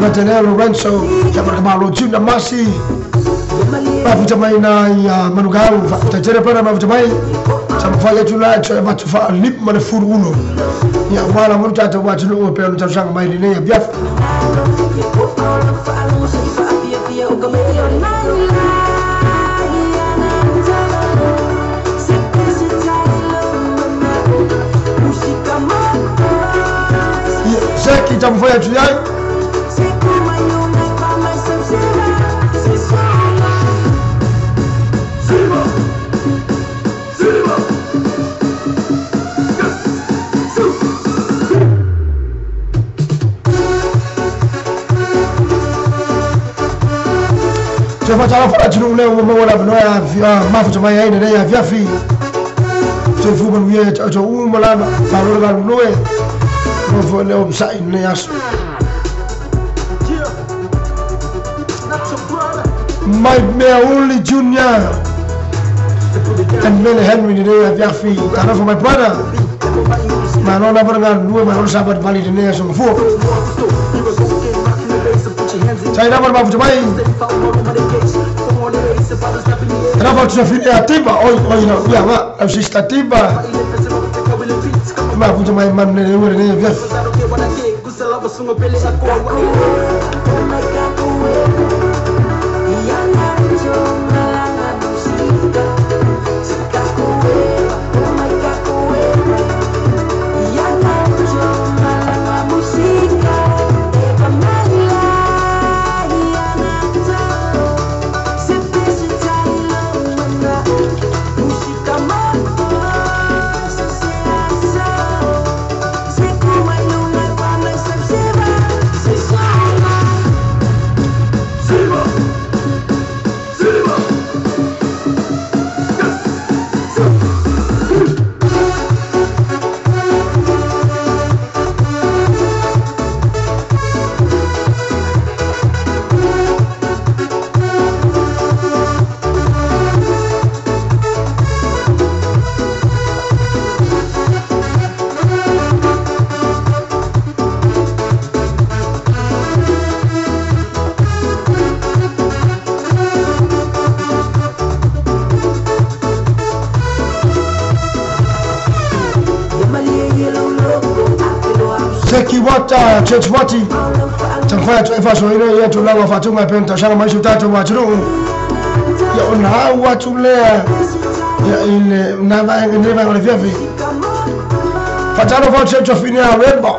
S1: Matenero Lorenzo ya Marcamalo Junior Masi mafuta maina ya Manugau tatere pana mafuta mai samfanya tula cha matufa lip manafuru uno ya wala mtata watu lo pe mtashanga mai ne ya biaf Zeki tamfanya tuyai Tafadhali fanya leo mwana bnoya vya mafuta mai aina ya viafi Tufuba mwe cha umalana balora bnoya Over leo msai ni yasu my only junior and Mele Henry today at Yafi and for my brother Manona Bernard New my own Sabbath Valley the nation before China Babu Jamai Era volta fine attiva oi no via ma si sta attiva ma puto mai manne le ore ne via Sekiwata Chechwati Tafaya tuefa soino yetu lawa fatunga penta shana maisha tatu wachuru ya una watu lea ya ile nava neva wale vipi fatano kwa checho finia weba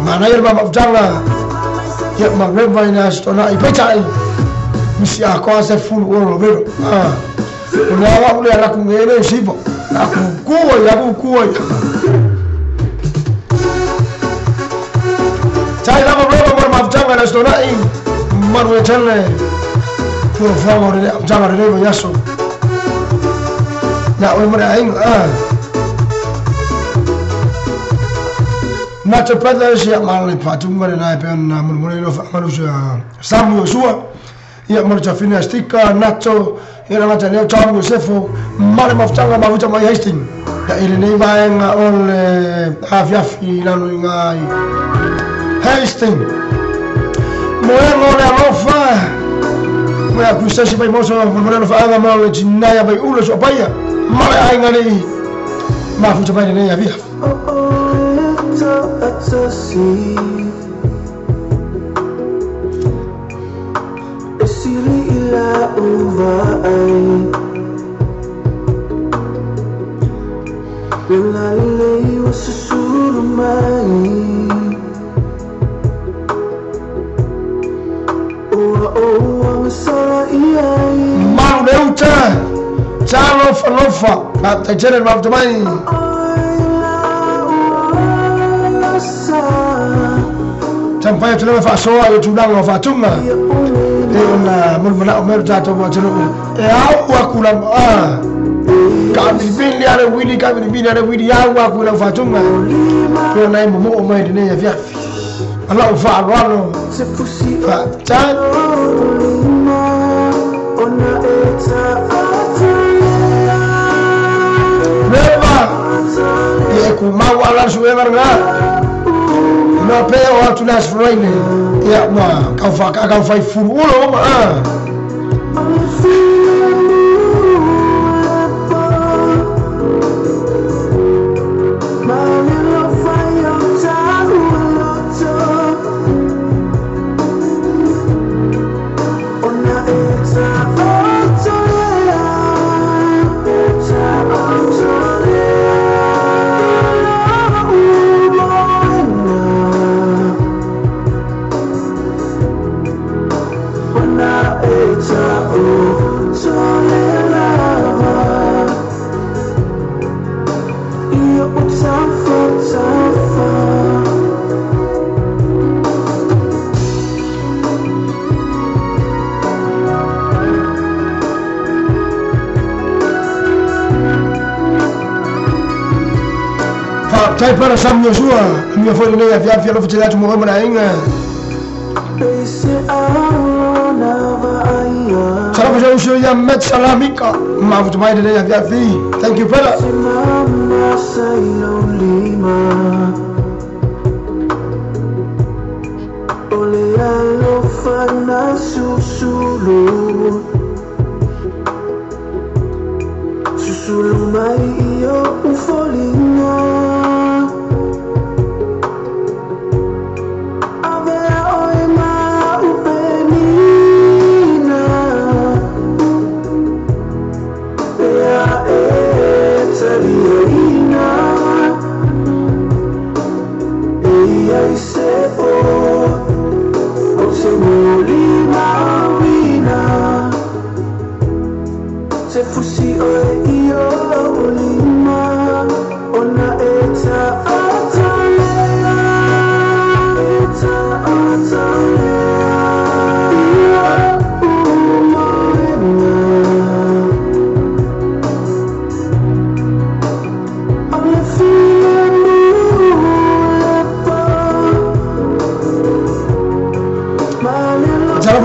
S1: maana yerba mafutanga ya magweba ina stona ipecha misi akwase full woro bero unawa ule ala kungere shipo na kukua Sai kama bro kwa mafutanga na stona hii marwe tele kwa favor ya mtanga revo yaso na wewe aingo Nacho Pedras ya mali patunga na pena mulmulino famanusha Samu Yosua ya mmoja fina stika Nacho ila nataneo Tom Yosefu mali mafutanga mafuta mai hasting ya ile neiva nga ole afyafi nanu ngai hasting moengo na lofa moya kusashi bai moso mulmulino fa anga mali jinaya bai ulo so paya mali ainga ni mafuta bai ne ya via
S4: Esili ila uvai Lalai wasusuru mai Oa masala iai
S1: Mau neuta Chalo falofa Bata jere maftamai Tampaya tulema fasoa yotudanga wafatunga na mulmana umeru tato wachuru au wakula kabili ale wili kabili ale wili au wakula wafatunga kwa na imu umeru ne ya vya Allah ufaalo fa chan ona eta neva yekuma wala suwe no peo watu nas froine ya ma ka fa furu ulo ma Tai para Samu Yosua, minha foi nem a via no futebol mo mo na inga. Salam já usou ya met salamika, ma vou tomar nem a via fi. Thank you fella. Ole alo fana susulu.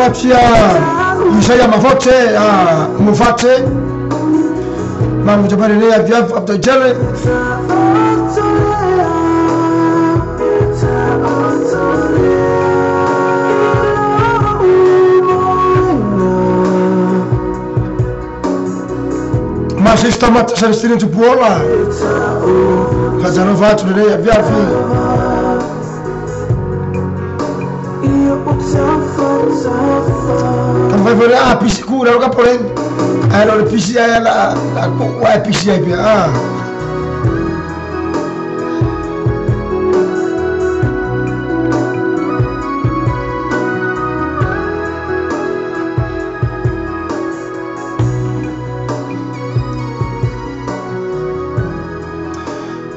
S1: Matia Isaya Mavote Mufate Mamu Jabari Aviaf after Jelly My sister Matt Celestine to Puola Kazanova today Aviafi Vai ver a piscina, o porém, ela o piscina ela a piscina bia.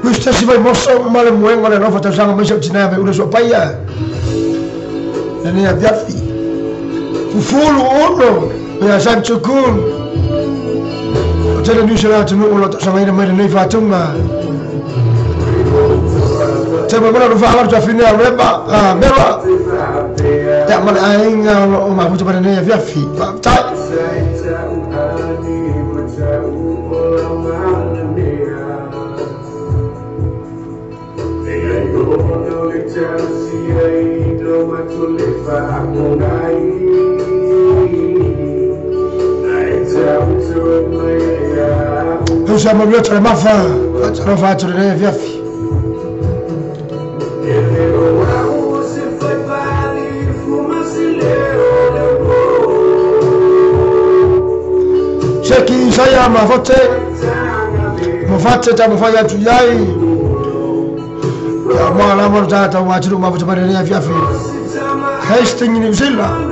S1: Você se vai mostrar uma moeda agora não falta sangue mas eu te nave o seu pai é. Nem a viafi. O folo ono ya Sancho Kun. O tele ni sera tu no lo sama ina mai nei fatunga. Tebe mana rufa ala tu fina reba mera. Ya mana ainga o ma buta bana nei viafi. Tai. Eu chamo meu tremafa, não vai te ler via fi. Cheki saya mavote, mavote ta mafanya tuyai. Ya mwana mwana wachiru mavote bana via fi. Hasting New Zealand.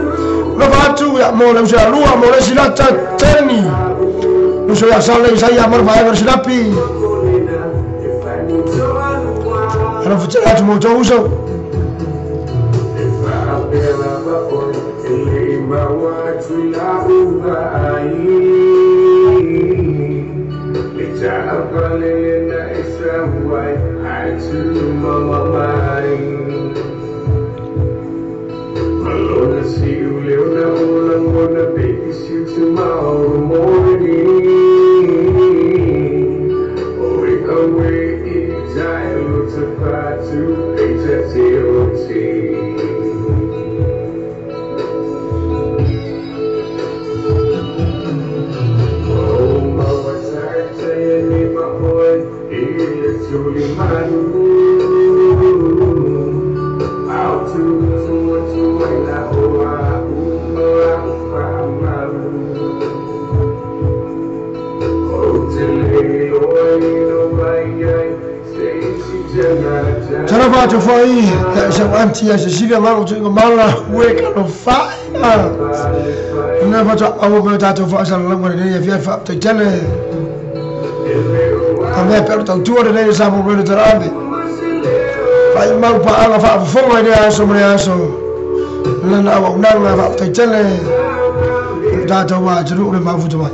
S1: Lobatu ya mwana msha lua mwana silata teni. Nuso ya sale saya mwana baya silapi. Ana futura tu moto uso.
S5: Tomorrow morning, wake away each child to fight to HSLT. Oh, mama, I tell you, my boy, it's truly mine. Out to what you ain't like,
S1: Tarafa tu foi essa antia Cecilia Mago tu mala weka no fa. Na fa tu awu ko ta tu fa sa lango ne via fa tu tele. Ame per tu tu ne sa mo ne tarabe. Fa mau pa ala fa fo ne aso mo aso. Lana awu na fa tu tele. Da tu wa tu ne ma fu tu ma.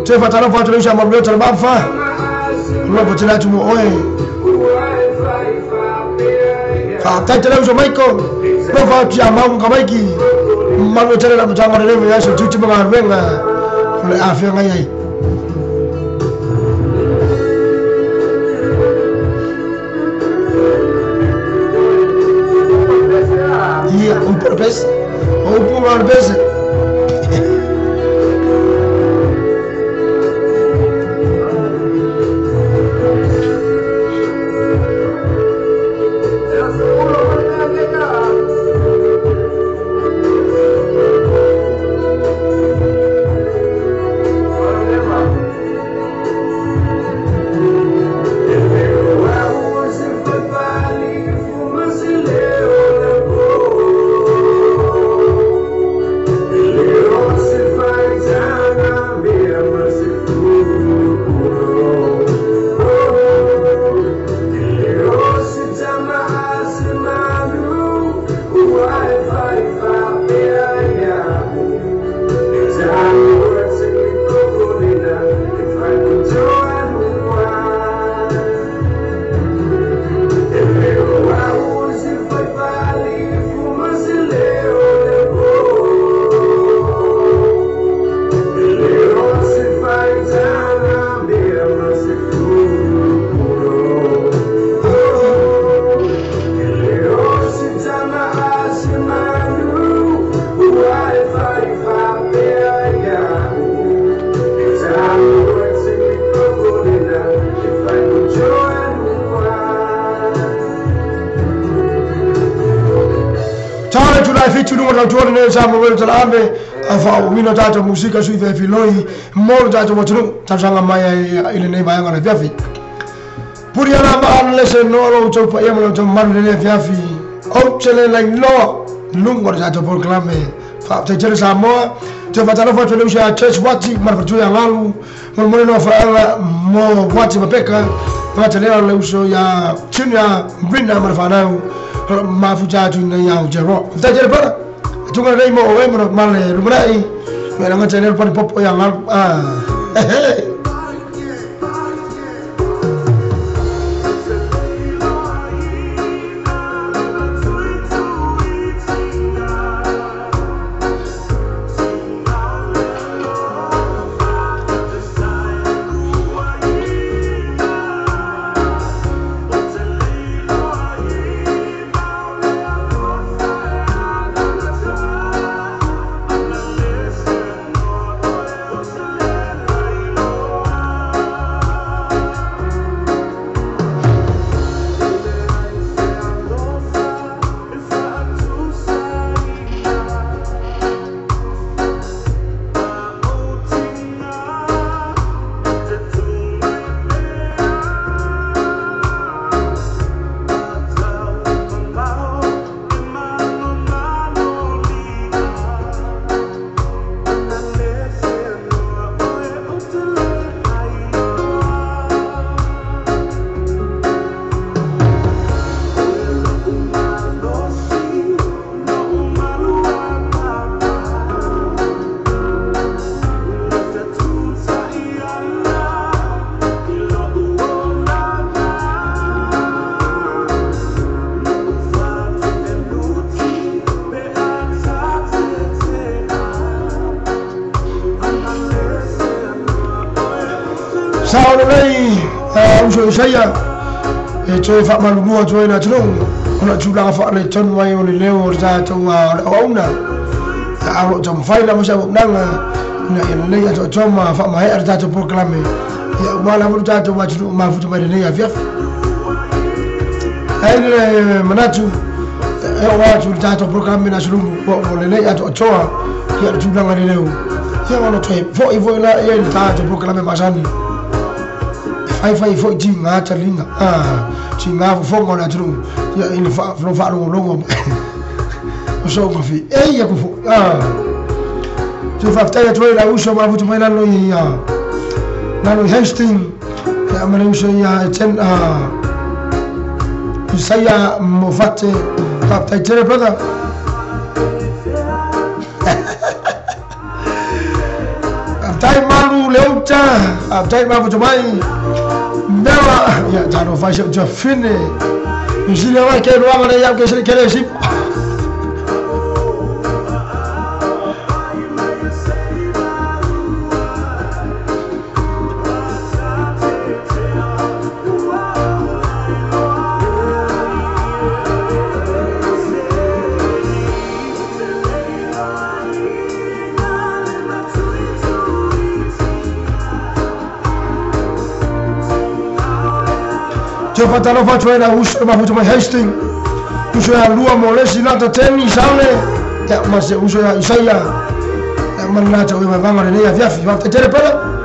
S1: Te fa tarafa tu sa mo ne tarabe. Não vou tirar tu oi. Tá tirando o Michael. Não vai te amar um cabeque. Mano tirar na mutanga de leve já tu tipo uma venga. Olha a fia aí. E um purpose. Ou por uma vez. tu no tau ne sa mo tala ame fa mino tato musika sui ve filoi mo tato mo tu tanga mai ile nei vai ngana fiafi puri ana ma lese no lo to pa yamo to man le fiafi o chele la no lungo tato proclame fa te jere sa mo te fatalo fa tole usha church wati mar fa tu ya ngalu mo no fa mo wati mapeka fa tele le uso ya chinya brinda mar fa na ma fuja tu na ya jero te jere para tu ga rei mo o mo male rumrai me na channel pa popo ya ngal Sao lei uso saya e fa malumua tu na tu ona tu la fa le ton mai o le leo za tu ona a to fai la mo sa nanga na nei a to ma fa mai ar za to proclame ya wala mo za to ma tu ma fu mai nei a fiaf ai le manatu e wa tu za to proclame na sulu mo le nei a to ya tu nanga le leo ya ona to vo la ya ta to proclame masani ai fai foi jinga talinga jinga fo mo na tru ya in fa lo o so ko fi ya ko fo tu fa ta tu la uso ma futu mai la no ya na no hasting ya ma uso ya ten saya mo fatte fa ta tere brother Abtai malu leuta abtai ma futu mai Never, yeah, Tano Fashion to finish. You see, I can't run on a young ship. Te patalo fa tu na uso ma futu mai hasting uso ya lua molesi na to teni sale ya ma se uso ya Isaia ya manna to ma vanga ne ya fiafi va te tere pala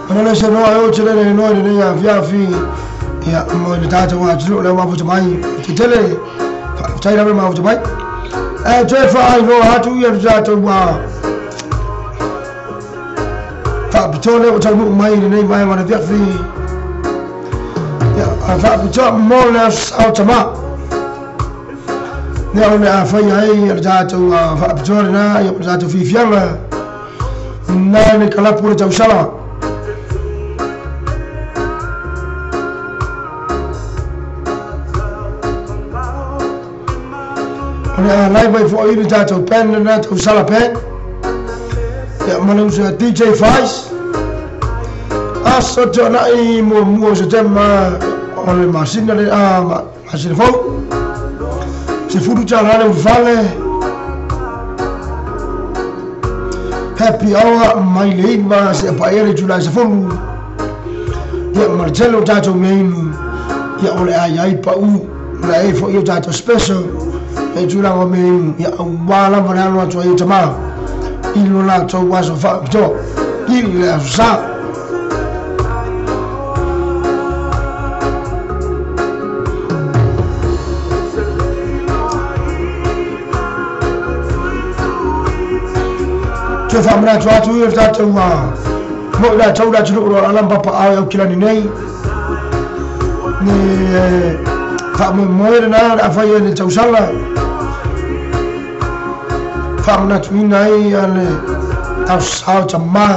S1: Ana se no ayo chile no ne ya fiafi ya mo le tato wa chilo le ma futu mai tele chai la ma futu mai Jefa ai no hatu ia zato wa fa bitone o tamu mai nei mai mana dia fi ya fa bitone molas automa ne ona fa ai zato fa bitone na ia zato fi fiala na ne kala pura tau sala ona lai vai fo i zato pen na tau sala pen ya manusia DJ Vice aso jona I mo se tema ole masina le masina fo se fudu jana le vale happy hour mai le ma se paere jula se fo ya Marcelo tato meinu ya ole ai pa u la e fo io tato special e jula o meinu ya wala manalo to io tama ilo la to waso fa to il la sa to fa mna to atu il ta to ma mo la to da julu ro ala papa a kila ni nei ni fa mo na afa ye ni to sala famna twinai ale au chama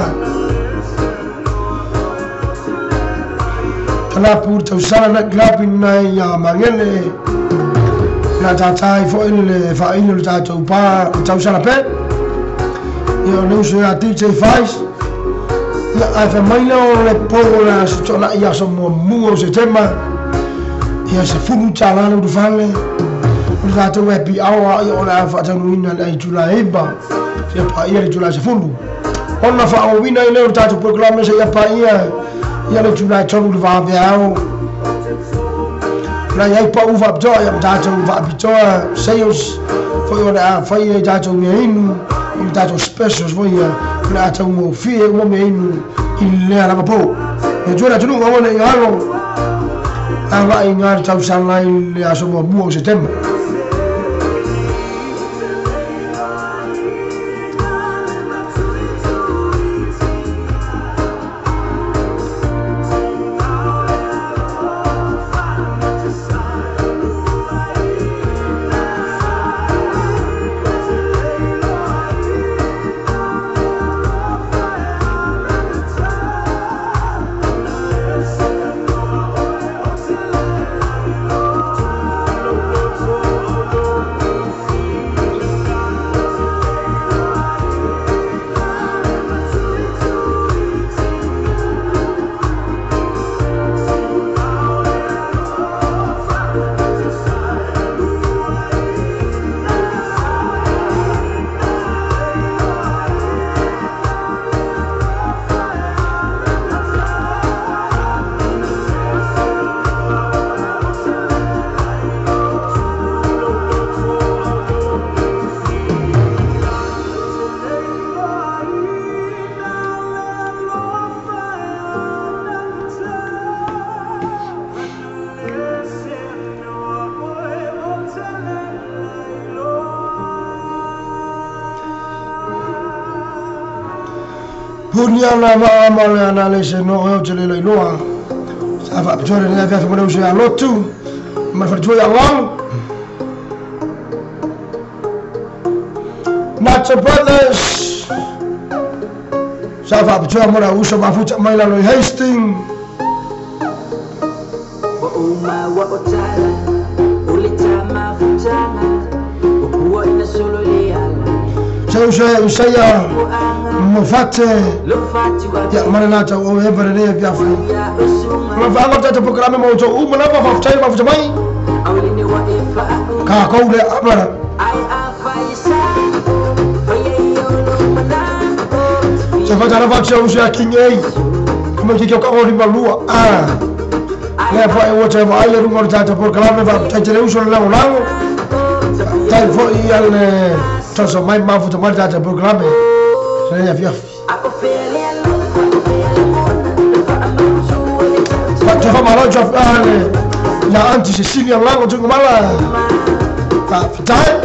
S1: kala pur tau sala na glapinai ya mariele na tatai fo ile fa ile tatu pa tau sala pe yo no so a DJ Vice ya afa mailo le pola so na ya so mo se tema ya se funu chala no vale Zato happy hour io la faccio wina la July eba se pa ia July se fundu onna fa o wina ile o tato proclame se ia pa ia le July tonu va viao la ia pa uva bto ia tato va bto sales foi ora foi ia tato meinu il tato special foi la tato mo fie mo meinu il la po e giura tu non vuole ingalo ava ingar tau sala il aso mo buo settembre Punya nama amal analis no yo jeli lo inoa. Safa bjore ni avia fimo usi a lotu. Ma fa joya long. Nacho Brothers. Safa bjore mora uso mafuta maila lo Hastings.
S4: Wa uma wa otala. Ulita mafutana. Wa ina solo liala.
S1: Usaya mufate ya manata o ebere ne vya fu ma va ngota to programe mo to u mana ba fa chai ba fu mai ka ko le abara se fa tara fa chau ya kinye como que ka o riba lua le fa e wota ba ai ru ngota to programe ba ta jere uso la la tai fo i al Toso mai mafu to marta ta programe se ya fia Pato famalo jo la anti Cecilia Lago tu mala ta fitai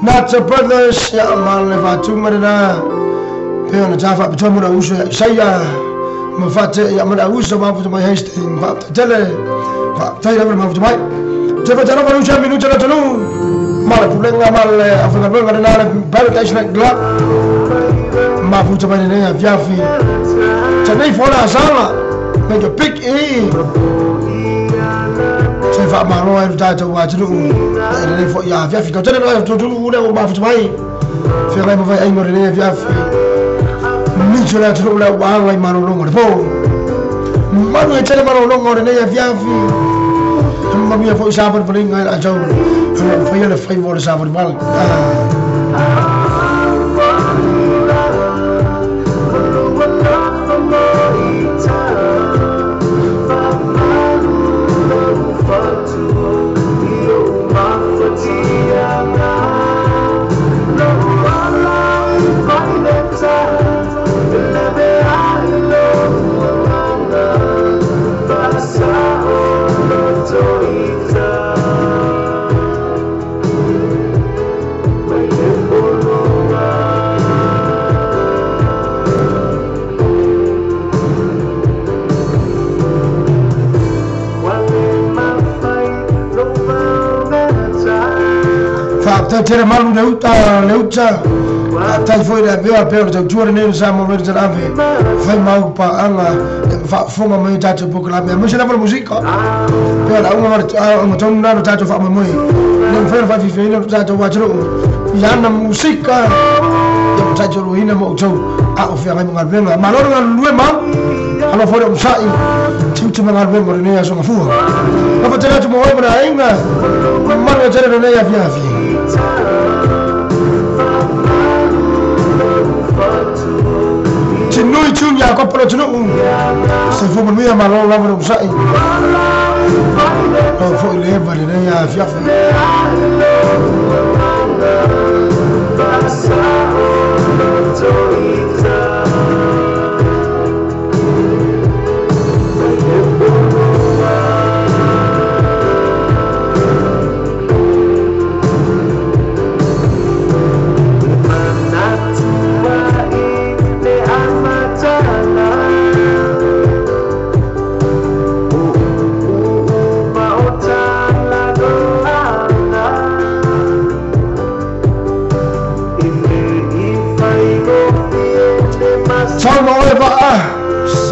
S1: Nata Brothers ya amale fatu marina peo na tafa pito muna uso ya isaya mafate ya muna uso mafutu mai hasting fata tele fata ya muna mafutu mai tefa tana muna uso minuto na tanu mala pulenga mala afuna benga na nala Paradise Night Club mafutu mai ne ya viafi tanai fona asala mejo pick e fa ma ro ai ta wa tu ne fo ya via fi to tele no to ne o ma fu mai fi ga ma vai ai mo ne via fi mi tu la tu la wa ai ma ro ngo po ma no tele ma ro ngo ne ya via fi ma mi fo sa por bring ai a jo fa ya le fa vo sa por mal tere malu leuta tai foi da bia per de tour ne sa mo ver ave fai mau pa anga fa fonga mai tatu buku la me se la musica per un ton na tatu fa mo ne fer fa fi no tatu wa tro ya na musica ya tatu ruina mo tro a o fa ngai benga ma loro lue ma ala fo un sai tu ngai benga ne ya so fu ma fa tatu mo wa na inga ma ne tere ne ya via fi Noi chunya ko pro chuno se fo mi ma lo la mo sai o fo le ba le ya fia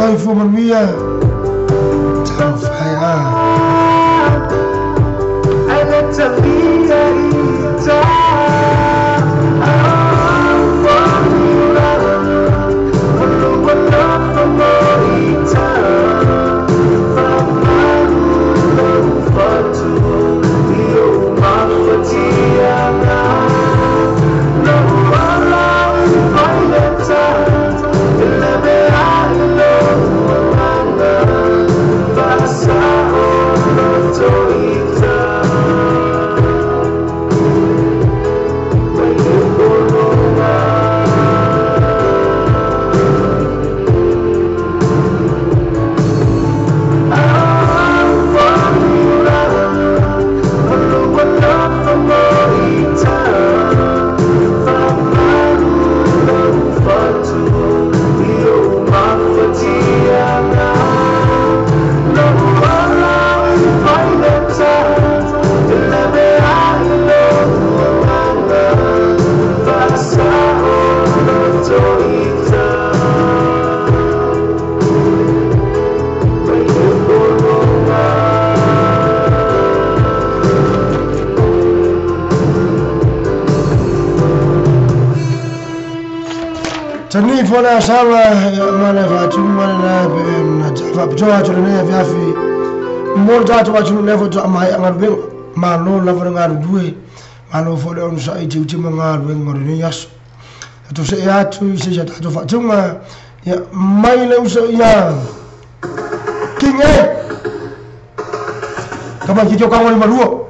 S1: Sai fu mia tan fai I let to be Tani fona sama mana fatu mana na fa pjoa to ne via fi mo ta to watu ne foto mai ngarbe ma no la fona ngaru due ma no fo le on sa iti uti ngaru ngor ni yas to se ya tu se ja to fa tunga ya mai le uso ya kinge kama kicho kama ni maruo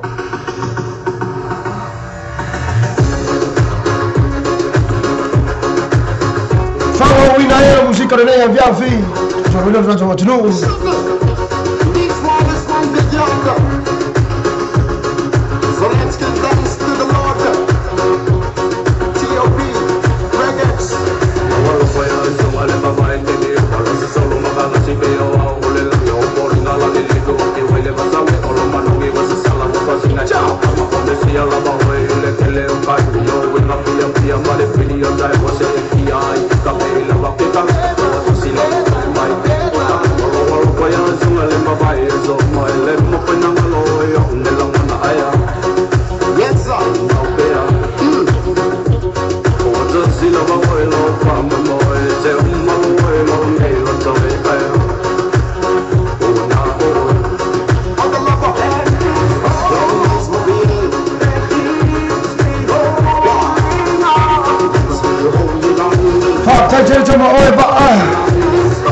S1: Winaya musika rene ya vya fi so wilo tuna watu no
S3: These fathers from the younger. So let's get thanks to the Lord. T.O.B. Regex. Yes, sir.
S1: Tajel cuma oi ba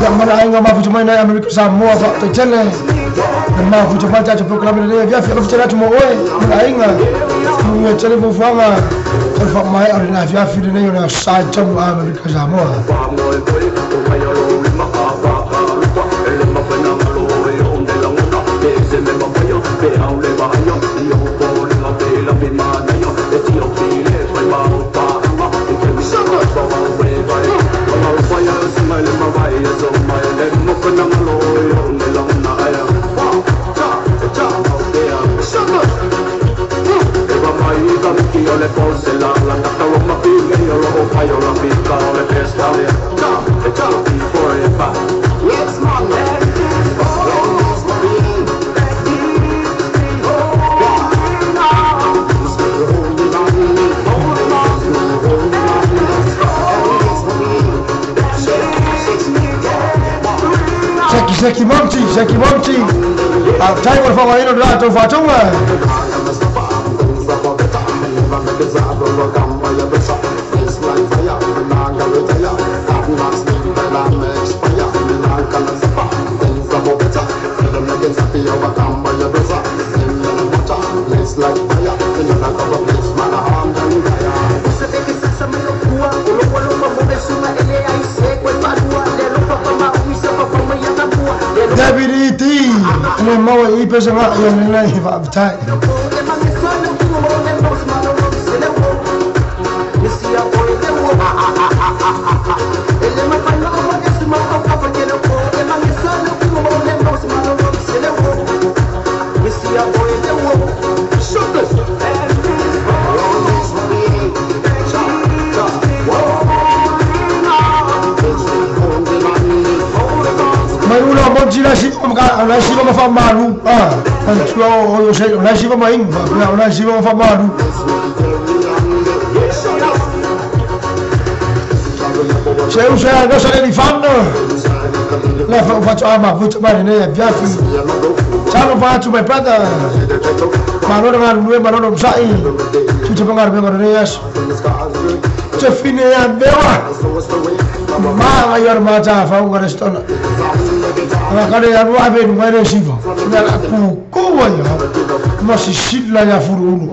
S1: yang mana ai ngama cuma na Amerika Samoa fa tajel na fu cuma ja program ni via fi ofisera cuma oi mana ai nga ni chele fu fanga fa mai arina via fi ni na sa cuma Amerika Samoa Zeki Monty. Time for our inner rat of Fatunga. Dabiriti, ini mau ipe sama yang lain Pak Betai. Nasi ba famaru antua o sei nasi ba mai nasi ba famaru sei usa no sale di fanno la faccio ama faccio bene ne piaci ciao faccio mai prata ma non sai tu ci pengar pengar ne yas c'è fine a bewa ma io ma già fa un restaurante Kare ya ruwa be ngwere shiva na ku ko ya masi shilla ya furu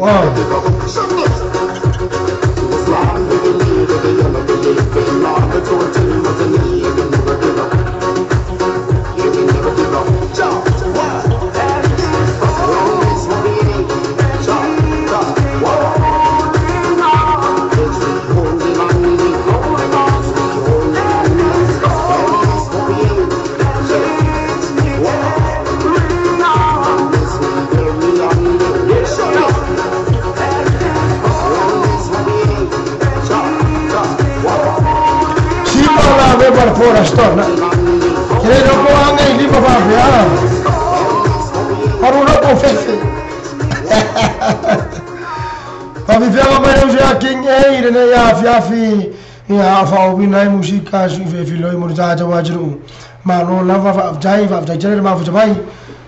S1: per fuori storna credo che anche lì va via parlo con fece ma vi fermo bene già king e ne ya fiafi ia fa o bina musika su fe filo i morja jawa jru ma no lava fa jai jere ma fu mai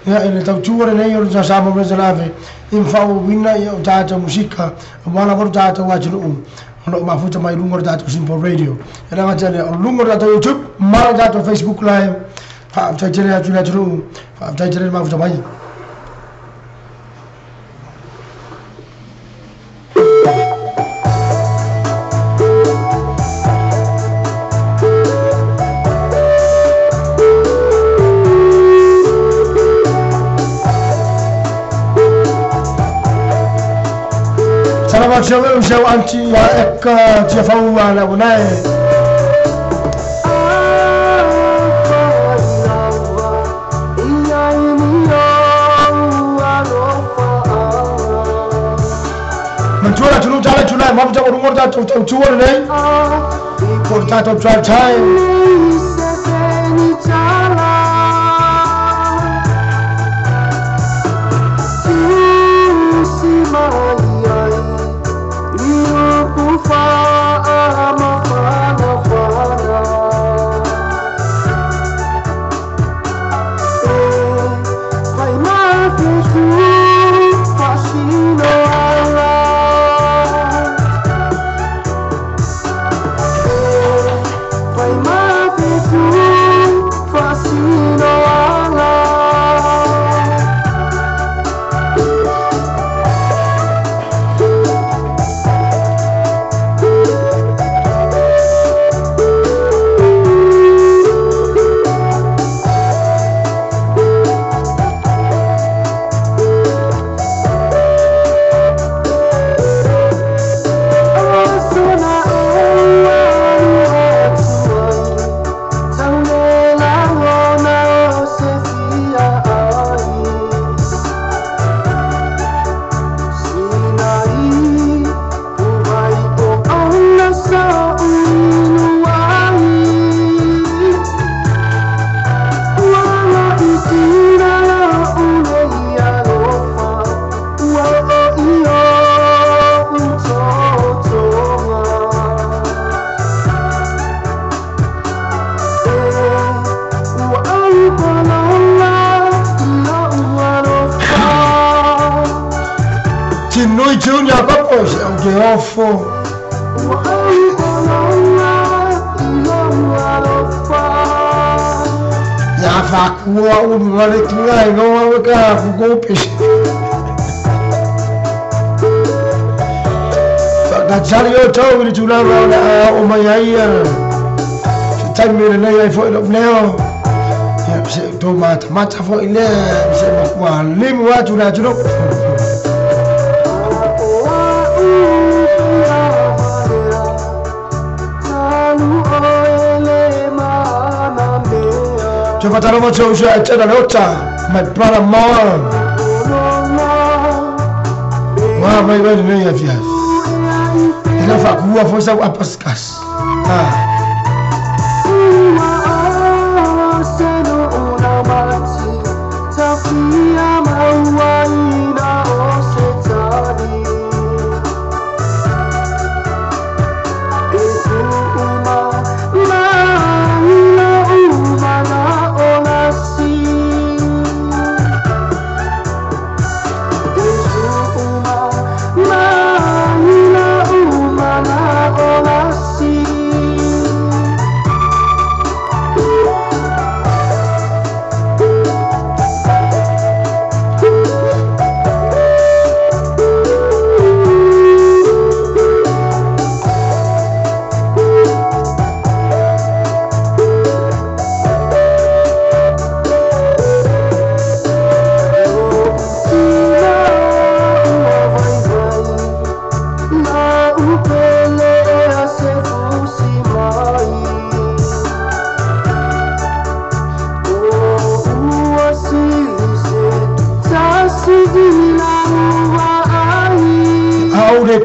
S1: ia ele tau chuore nei o ja sa mo reserve in fa o bina ia o ja musika wala vor ja jawa jru no ma fu mai lungo ja Simple Radio era ma jere lungo ja YouTube ma ja Facebook live fa jere ja jru fa jere ma fu mai Show anti ek jefau ala bunai menjual julu jalan mau jago rumor dah jual ni porta top jual time Junior Papos aunque ofo ya fa kuwa umwale tunai no ka fukopish da jario to ni tularo na o mayaya tamire na ya fo lo leo ya se tomata fo ile se kwa limu watu na juno Pataro mo choja etena lota my brother mom wa mai vai nem a viagem ela fa kuwa força a pascas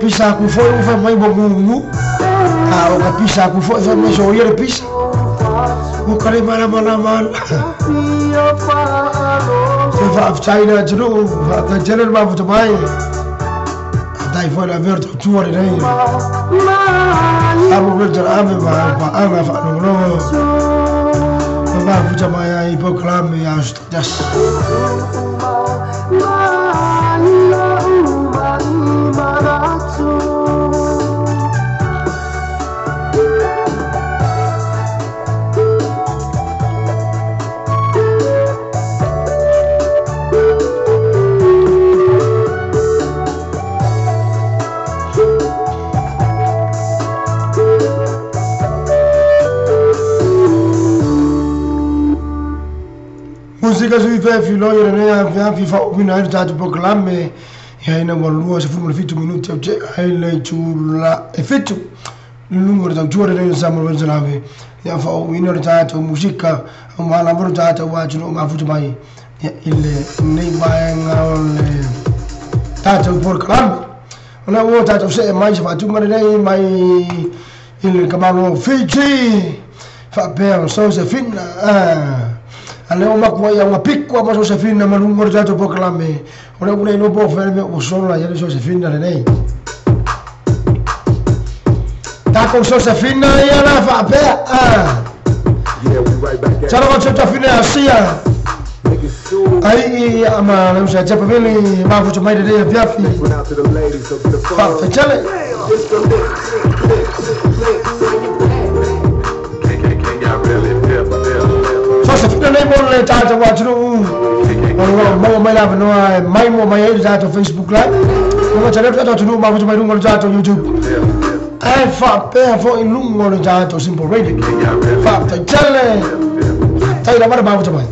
S1: Pisa ku foi o mai bogungu o pisa ku foi o mais o ir pisa o kare mara man se fa China juru fa general ma fu mai da ai foi la verta tua de nei abu verta ave ba ave fa no ba futa mai ai proclame ya das música sui fe filo io ne aveva fi fa una erta di proclame e ina walua se fu 20 minuti ai le chulla effetto il numero da giorni ne siamo verzanavi ya fa una erta di musica ma la portata wa giù ma fu mai il nei baeng tato proclame una volta tato se mai fa tu ma nei mai il camano Fiji fa per so se finna Aleo makwa ya mapikwa ma Josefina malungor jato proclame ora una no po ferme o solo la Josefina nei ta con Josefina ya la fa pe Ciao con Josefina asia ai ama non sa già paveli ma faccio mai delle viafi fa facciale se fina nei bolle tata wa giù ma mai la no mai mo mai dato Facebook live ma c'è dato giù ma faccio mai lungo dato YouTube fa per fo in lungo dato simple radio fa facciale dai la ma faccio mai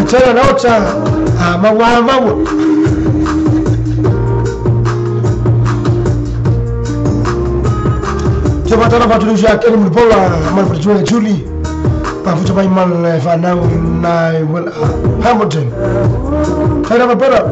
S1: C'era noccia ma guarda coba tara batu dia ke mun bola mal perjuangan Juli pa fu coba mal fa na Hamilton saya dapat perak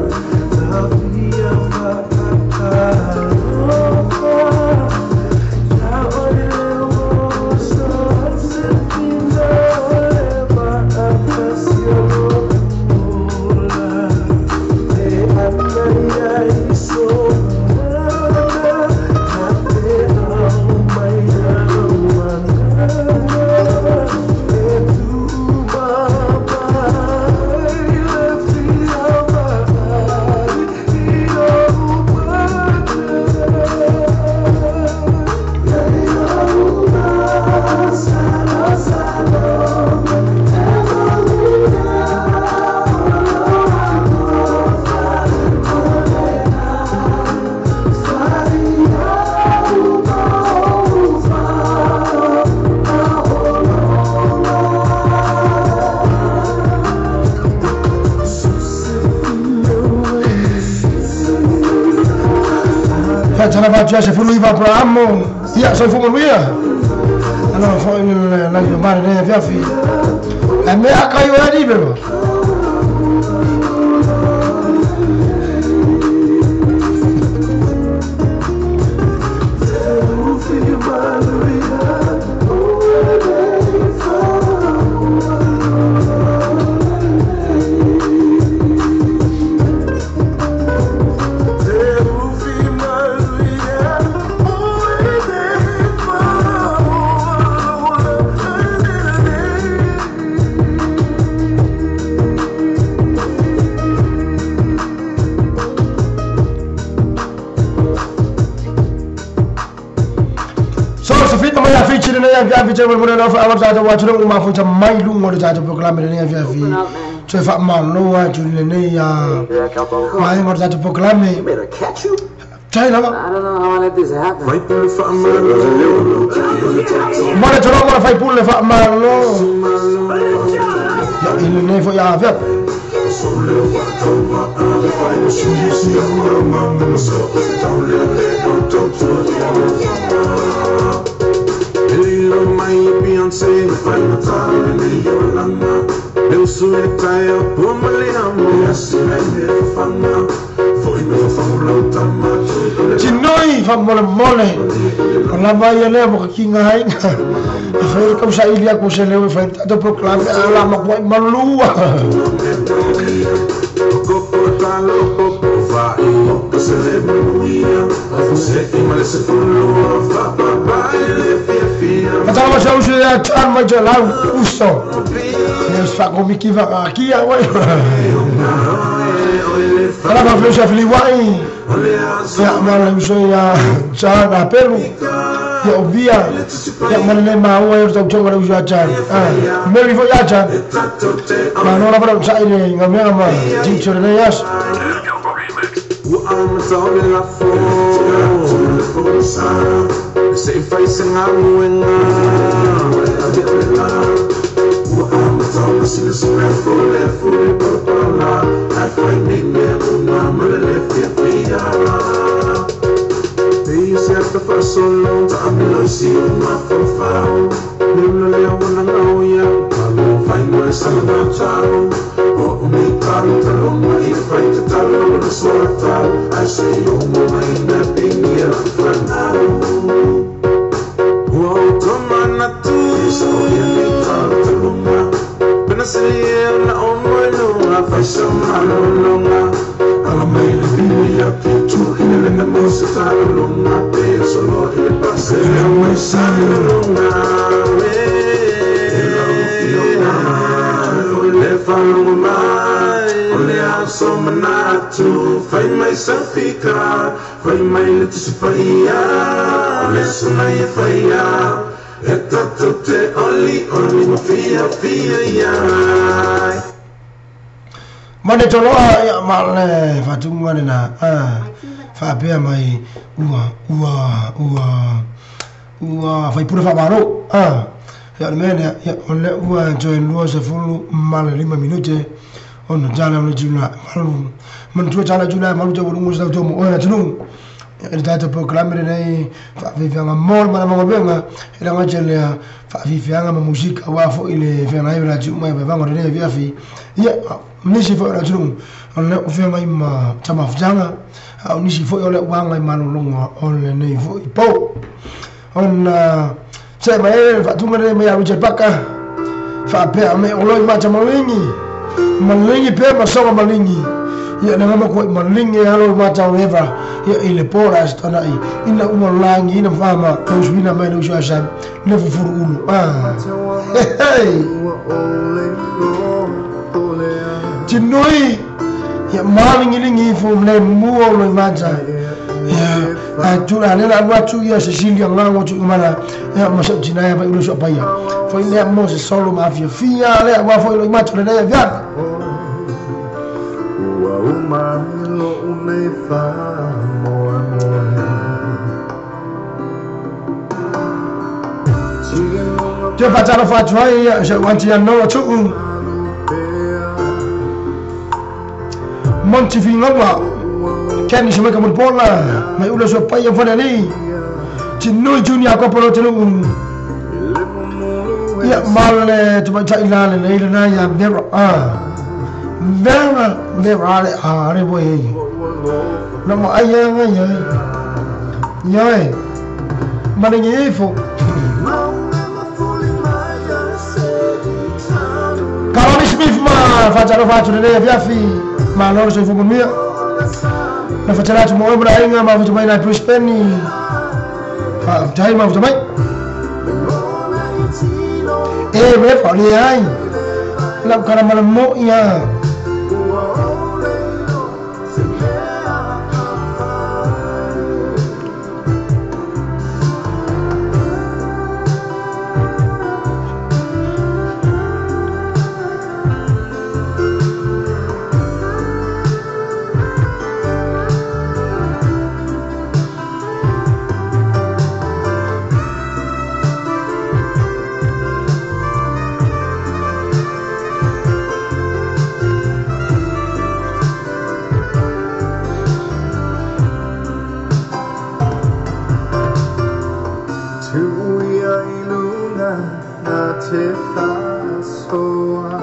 S1: Cara baca se fulu iba para amo ya soy fumo mía no fue en la llamada de Fiafi me ha caído ahí pero Sofita mai affici ne ya affici per morire no fa amata wa tuno ma fu mai lungo da ta proclame ne ya fi cioè fa ma no wa tu ne ya mai morta ta proclame Chai lama
S2: I don't know how I let this happen.
S1: Mare tro ma fai pulle fa ma no ya il ne fo ya fa
S5: Mai Beyoncé, fai una tavola di Yolanda. Eu sou etaia, por Maliamo, assim é fama. Foi no famo tama.
S1: Chinoi fa mole la vai ne mo ki ngai fa ko sa ilia ko se le fa to proclame la ma ko malua Atama sa usi ya tan ma jo la usto ne fa ko mi ki va aquí ya wa Ala ma flecha fliwai ya mala uso ya cha na pelu ya obia ya mala ma wa yo to chonga uso cha Mary fo ya cha ma no la para cha ile ngamia ma jicho ne yas
S5: I'm talking la força Sei faz sem a moena I'm talking assim se me for para I find me uma mulher fia They say the first so long I'm not see my profile You know I wanna know ya I'm find myself about child me caro talong mai fight talong the sort I say you my napping here for now Oh come on tu so ya me caro talong Bena say na on my no I fight some along Ala mai le ya tu in the most talong na te solo e passe my salong Follow my only also manatu find myself ficar find my little fire listen I fire etatte only my fear ya
S1: Mane tolo ya male fatunga na fa pe mai ua fai pure fa baro ya mene ya ole ua join lo se fulu male 5 minuti ono jana no juna malu man tu jana juna malu jo mo sta to mo ona tunu il dato proclamare nei fa viviamo amor ma mo benga era ngajele fa viviamo ma musica wa fo ile fa na ibra ju ma va ngore ne via fi ya nishi fo ra tunu ona o fe mai ma chama fjanga au nishi fo ole wa ngai manu longa ole nei fo ipo ona se mai fa tu ngare me ya uche paka fa pe me oloi ma chama malingi pe ma so malingi ya na ngama ko malingi halo ma ta weva ya ile pora stana ina umalangi ina fama usbina mai no shasha le fufuru ulu Tinoi ya malingi lingi fu le muo lo maja ya tula ne la watu ya Cecilia ngango tu mana ya masuk jina ya bai ulo apa ya foi ne mo se solo mafia fia le wa foi lo macho ne ya via Dia pacara fatwa ya wanti ya no tu Monti fingawa Kani semua kamu bola mai ulo so pa ya fana ni Chinoi junior ko polo tenu ya male tu baca ilale ne ilana ya bero bero ale boy namo ayang ya mana ni ifo kalau ni smith ma fataro ne via fi ma loro so fumo mia na fatara tu mo Ibrahim ma fumo mai na Prispeni dai ma fumo mai me fa ni ai la cara malam mo ya
S5: na te whasoa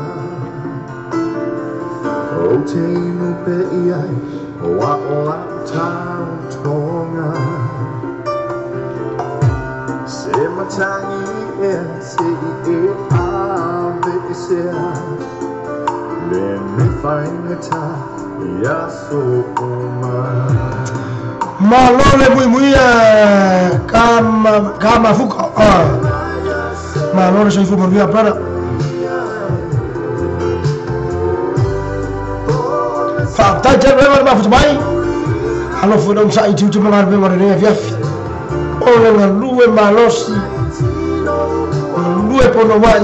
S5: o te inu pe iai o a tau tonga se matangi e se I ave isea le me whaingata ia so oma
S1: Malole mui kama fuka malole so ifu morvia para fa ta je ba fu mai alo fu dom sai tu mangar be mare ne via o le lue malosi lue pono mai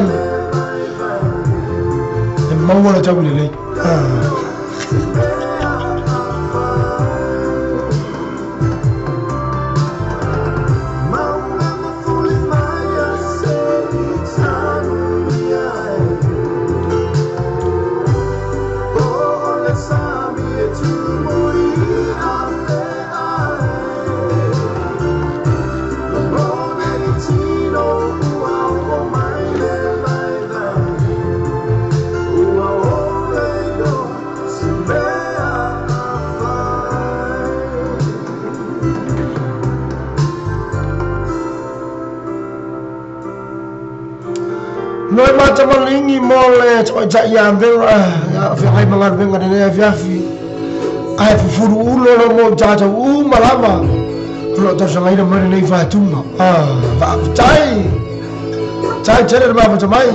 S1: e mawo la tabu le Noi mata malingi mole cha ya mbera ya fi hai mangar benga ne ya fi ai furu ulo lo mo cha malama lo to sanga ina mare nei fa tunga va chai chere ba ba mai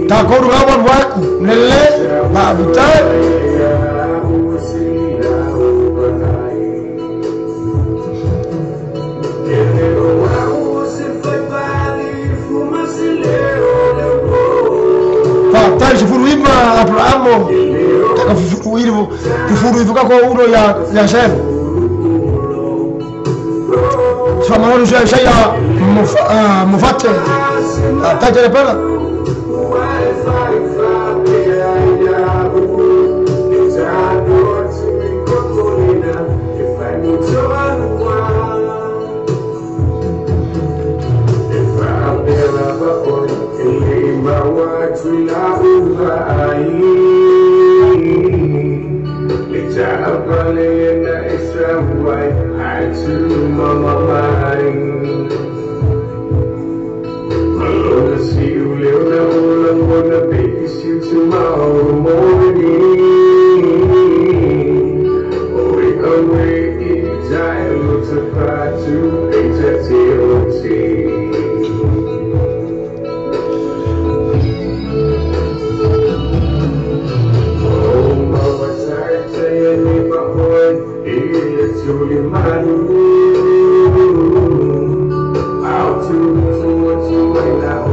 S1: ta koru lawan waku nele ba bitai pa tai se furu ima Abrahamo ta furu ivo ka ko uno ya sel Famano ya mufate taja pala
S5: tomorrow morning. Oh, we away time to cry to eternity. Oh, mama, I say, my boy, it's truly mine. Out to what you might not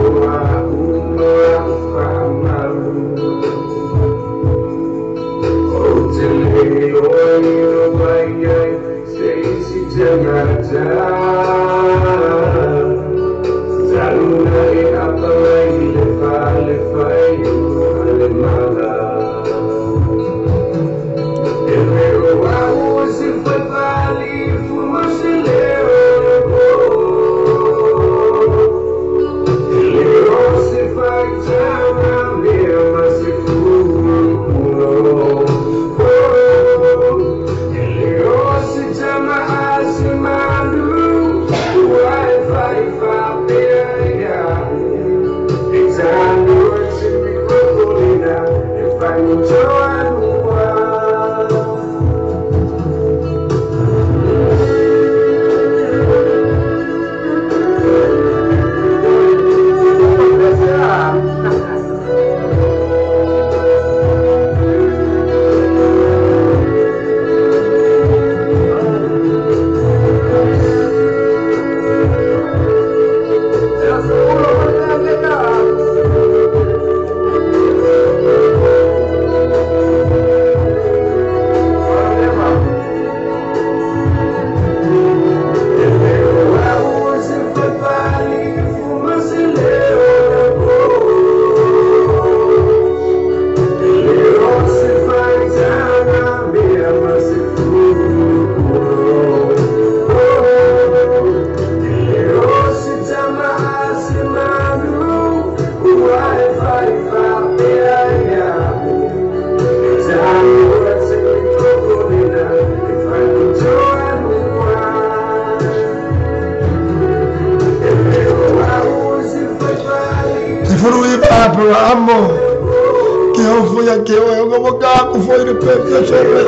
S1: eu fui aqui, eu vou cá, foi de pé, eu chorei.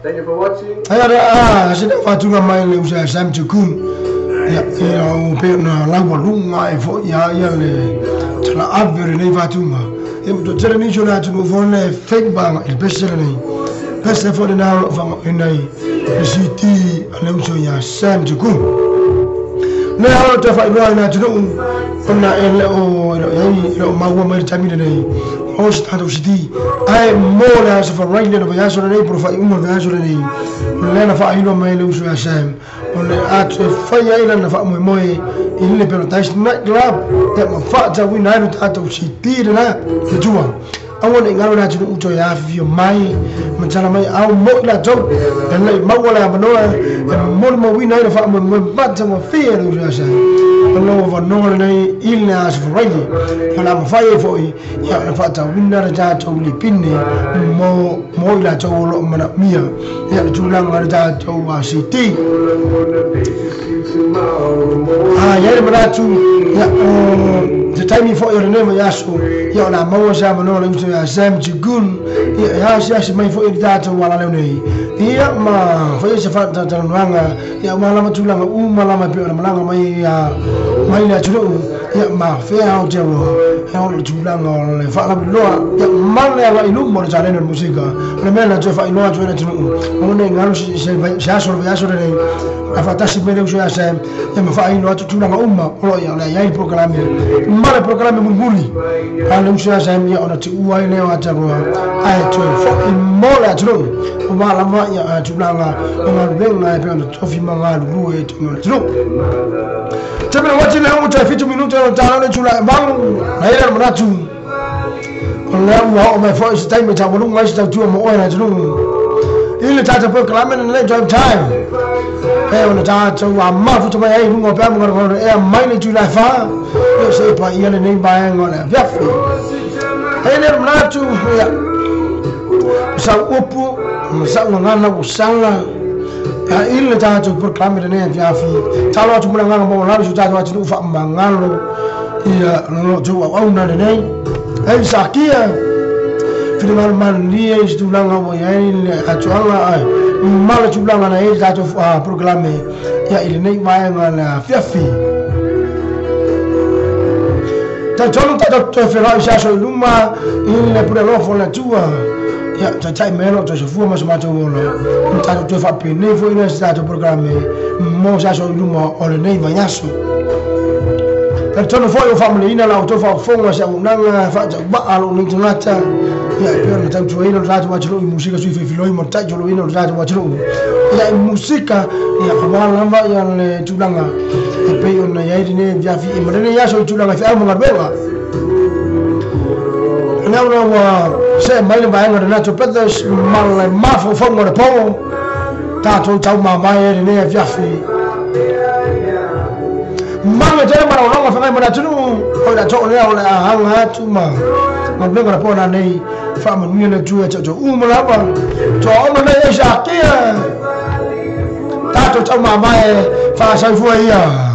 S3: Thank you for watching.
S1: Ayah, saya fatunga mai le usaha Sam Chukun. Ya, pe na lawa lunga e fo ya le. Tala abveri nei fatunga. To tell me you not to move on fake bang il pesere nei. Pesere for the now van nei. City alonso ya Sam Chukun. Ne hawo to fa no na to ona ele o ya mawa mai tamile nei. Host out of city. I more as for right now ya so nei profile ya so nei. Lena fa ino mai le uso ya Sam. Ole at fa ya ina na fa mo ile pelo tais night club. Ya ma fa ta wi na out of city na. Jua. Awon ngalo na jiru uto ya vio mai mtana mai au mo la to. Ele mawala manoa mo wi na fa mo bata mo fear uso ya Sam. Hello, van Noorden, Ilna, as for ready. And I'm fire for you. Yafata, winner, that only pinny, more like to all of Mia. Yet too long that to city. Ah, Yadamatu, the time for your name, Yasu, Yana Mosa, Manola, Sam Chigun, yes, my for that while I know. Here, ma, for your fat that Ranga, Yamalama Tulanga, Umalama, Malanga, mai na tulu ya ma fe au jero ya o tulang o fa la lo ya mal ya wa ilu mo jale na musika le mena jo fa ino jo na tulu mo ne ngalo si ya so ne afata si mele uso ya sem ya ma fa ino tu tulang umma lo ya la ya programe male programe munguli ala uso ya sem ya ona tu wa ile wa jero ai tu fa mo la tulu o ma la ma ya tulanga o ma benga pe ona tofi manga lu e tu no tulu Também hoje ele é trafite minuto no talo de chula bang aí era mratu olha o meu foi esse time tá bom mas tá tu mo ora tulu ele tá por clama no drive time ona tá tu a ma fu também aí no pé mo é mais no chula fa eu sei para ele nem vai agora já foi ele era mratu ya sa upu sa ngana usanga ile tatu proclame ne viafi talo tu mulanga mo la ju tatu atu fa mangalo ia no tu au na ne ai sakia final man ni es tu langa mo ya ile atu ala ai mal tu langa na ai tatu proclame ya ile ne mai ngala viafi ta tolo ta to fera ja so luma ile pure lo fo la tua ya tai melo to se fu ma so mato wolo ta to fa pene fo ina sta to programme mo ja so luma o le nei vanyaso ta tono fo yo family ina la to fa fo ma sa unanga fa ba alo ni tunata ya per ta to ina ta wa chilo musica sui filo mo ta jo ina ta wa chilo ya musica ya wala ma ya le tulanga e pe ona ya ine ya fi mo ne ya so tulanga fi almo ngarbela Naura wa se mai mai ngora na to pedas mal mafo fongo de po tato tau mama ne viafi mama te mara ona fa mai tunu o da to le o la hanga tu ma ma blenga na pona nei fa ma ni le tu e to umla ba to o ne ya shakia tato tau mama fa sa fu ia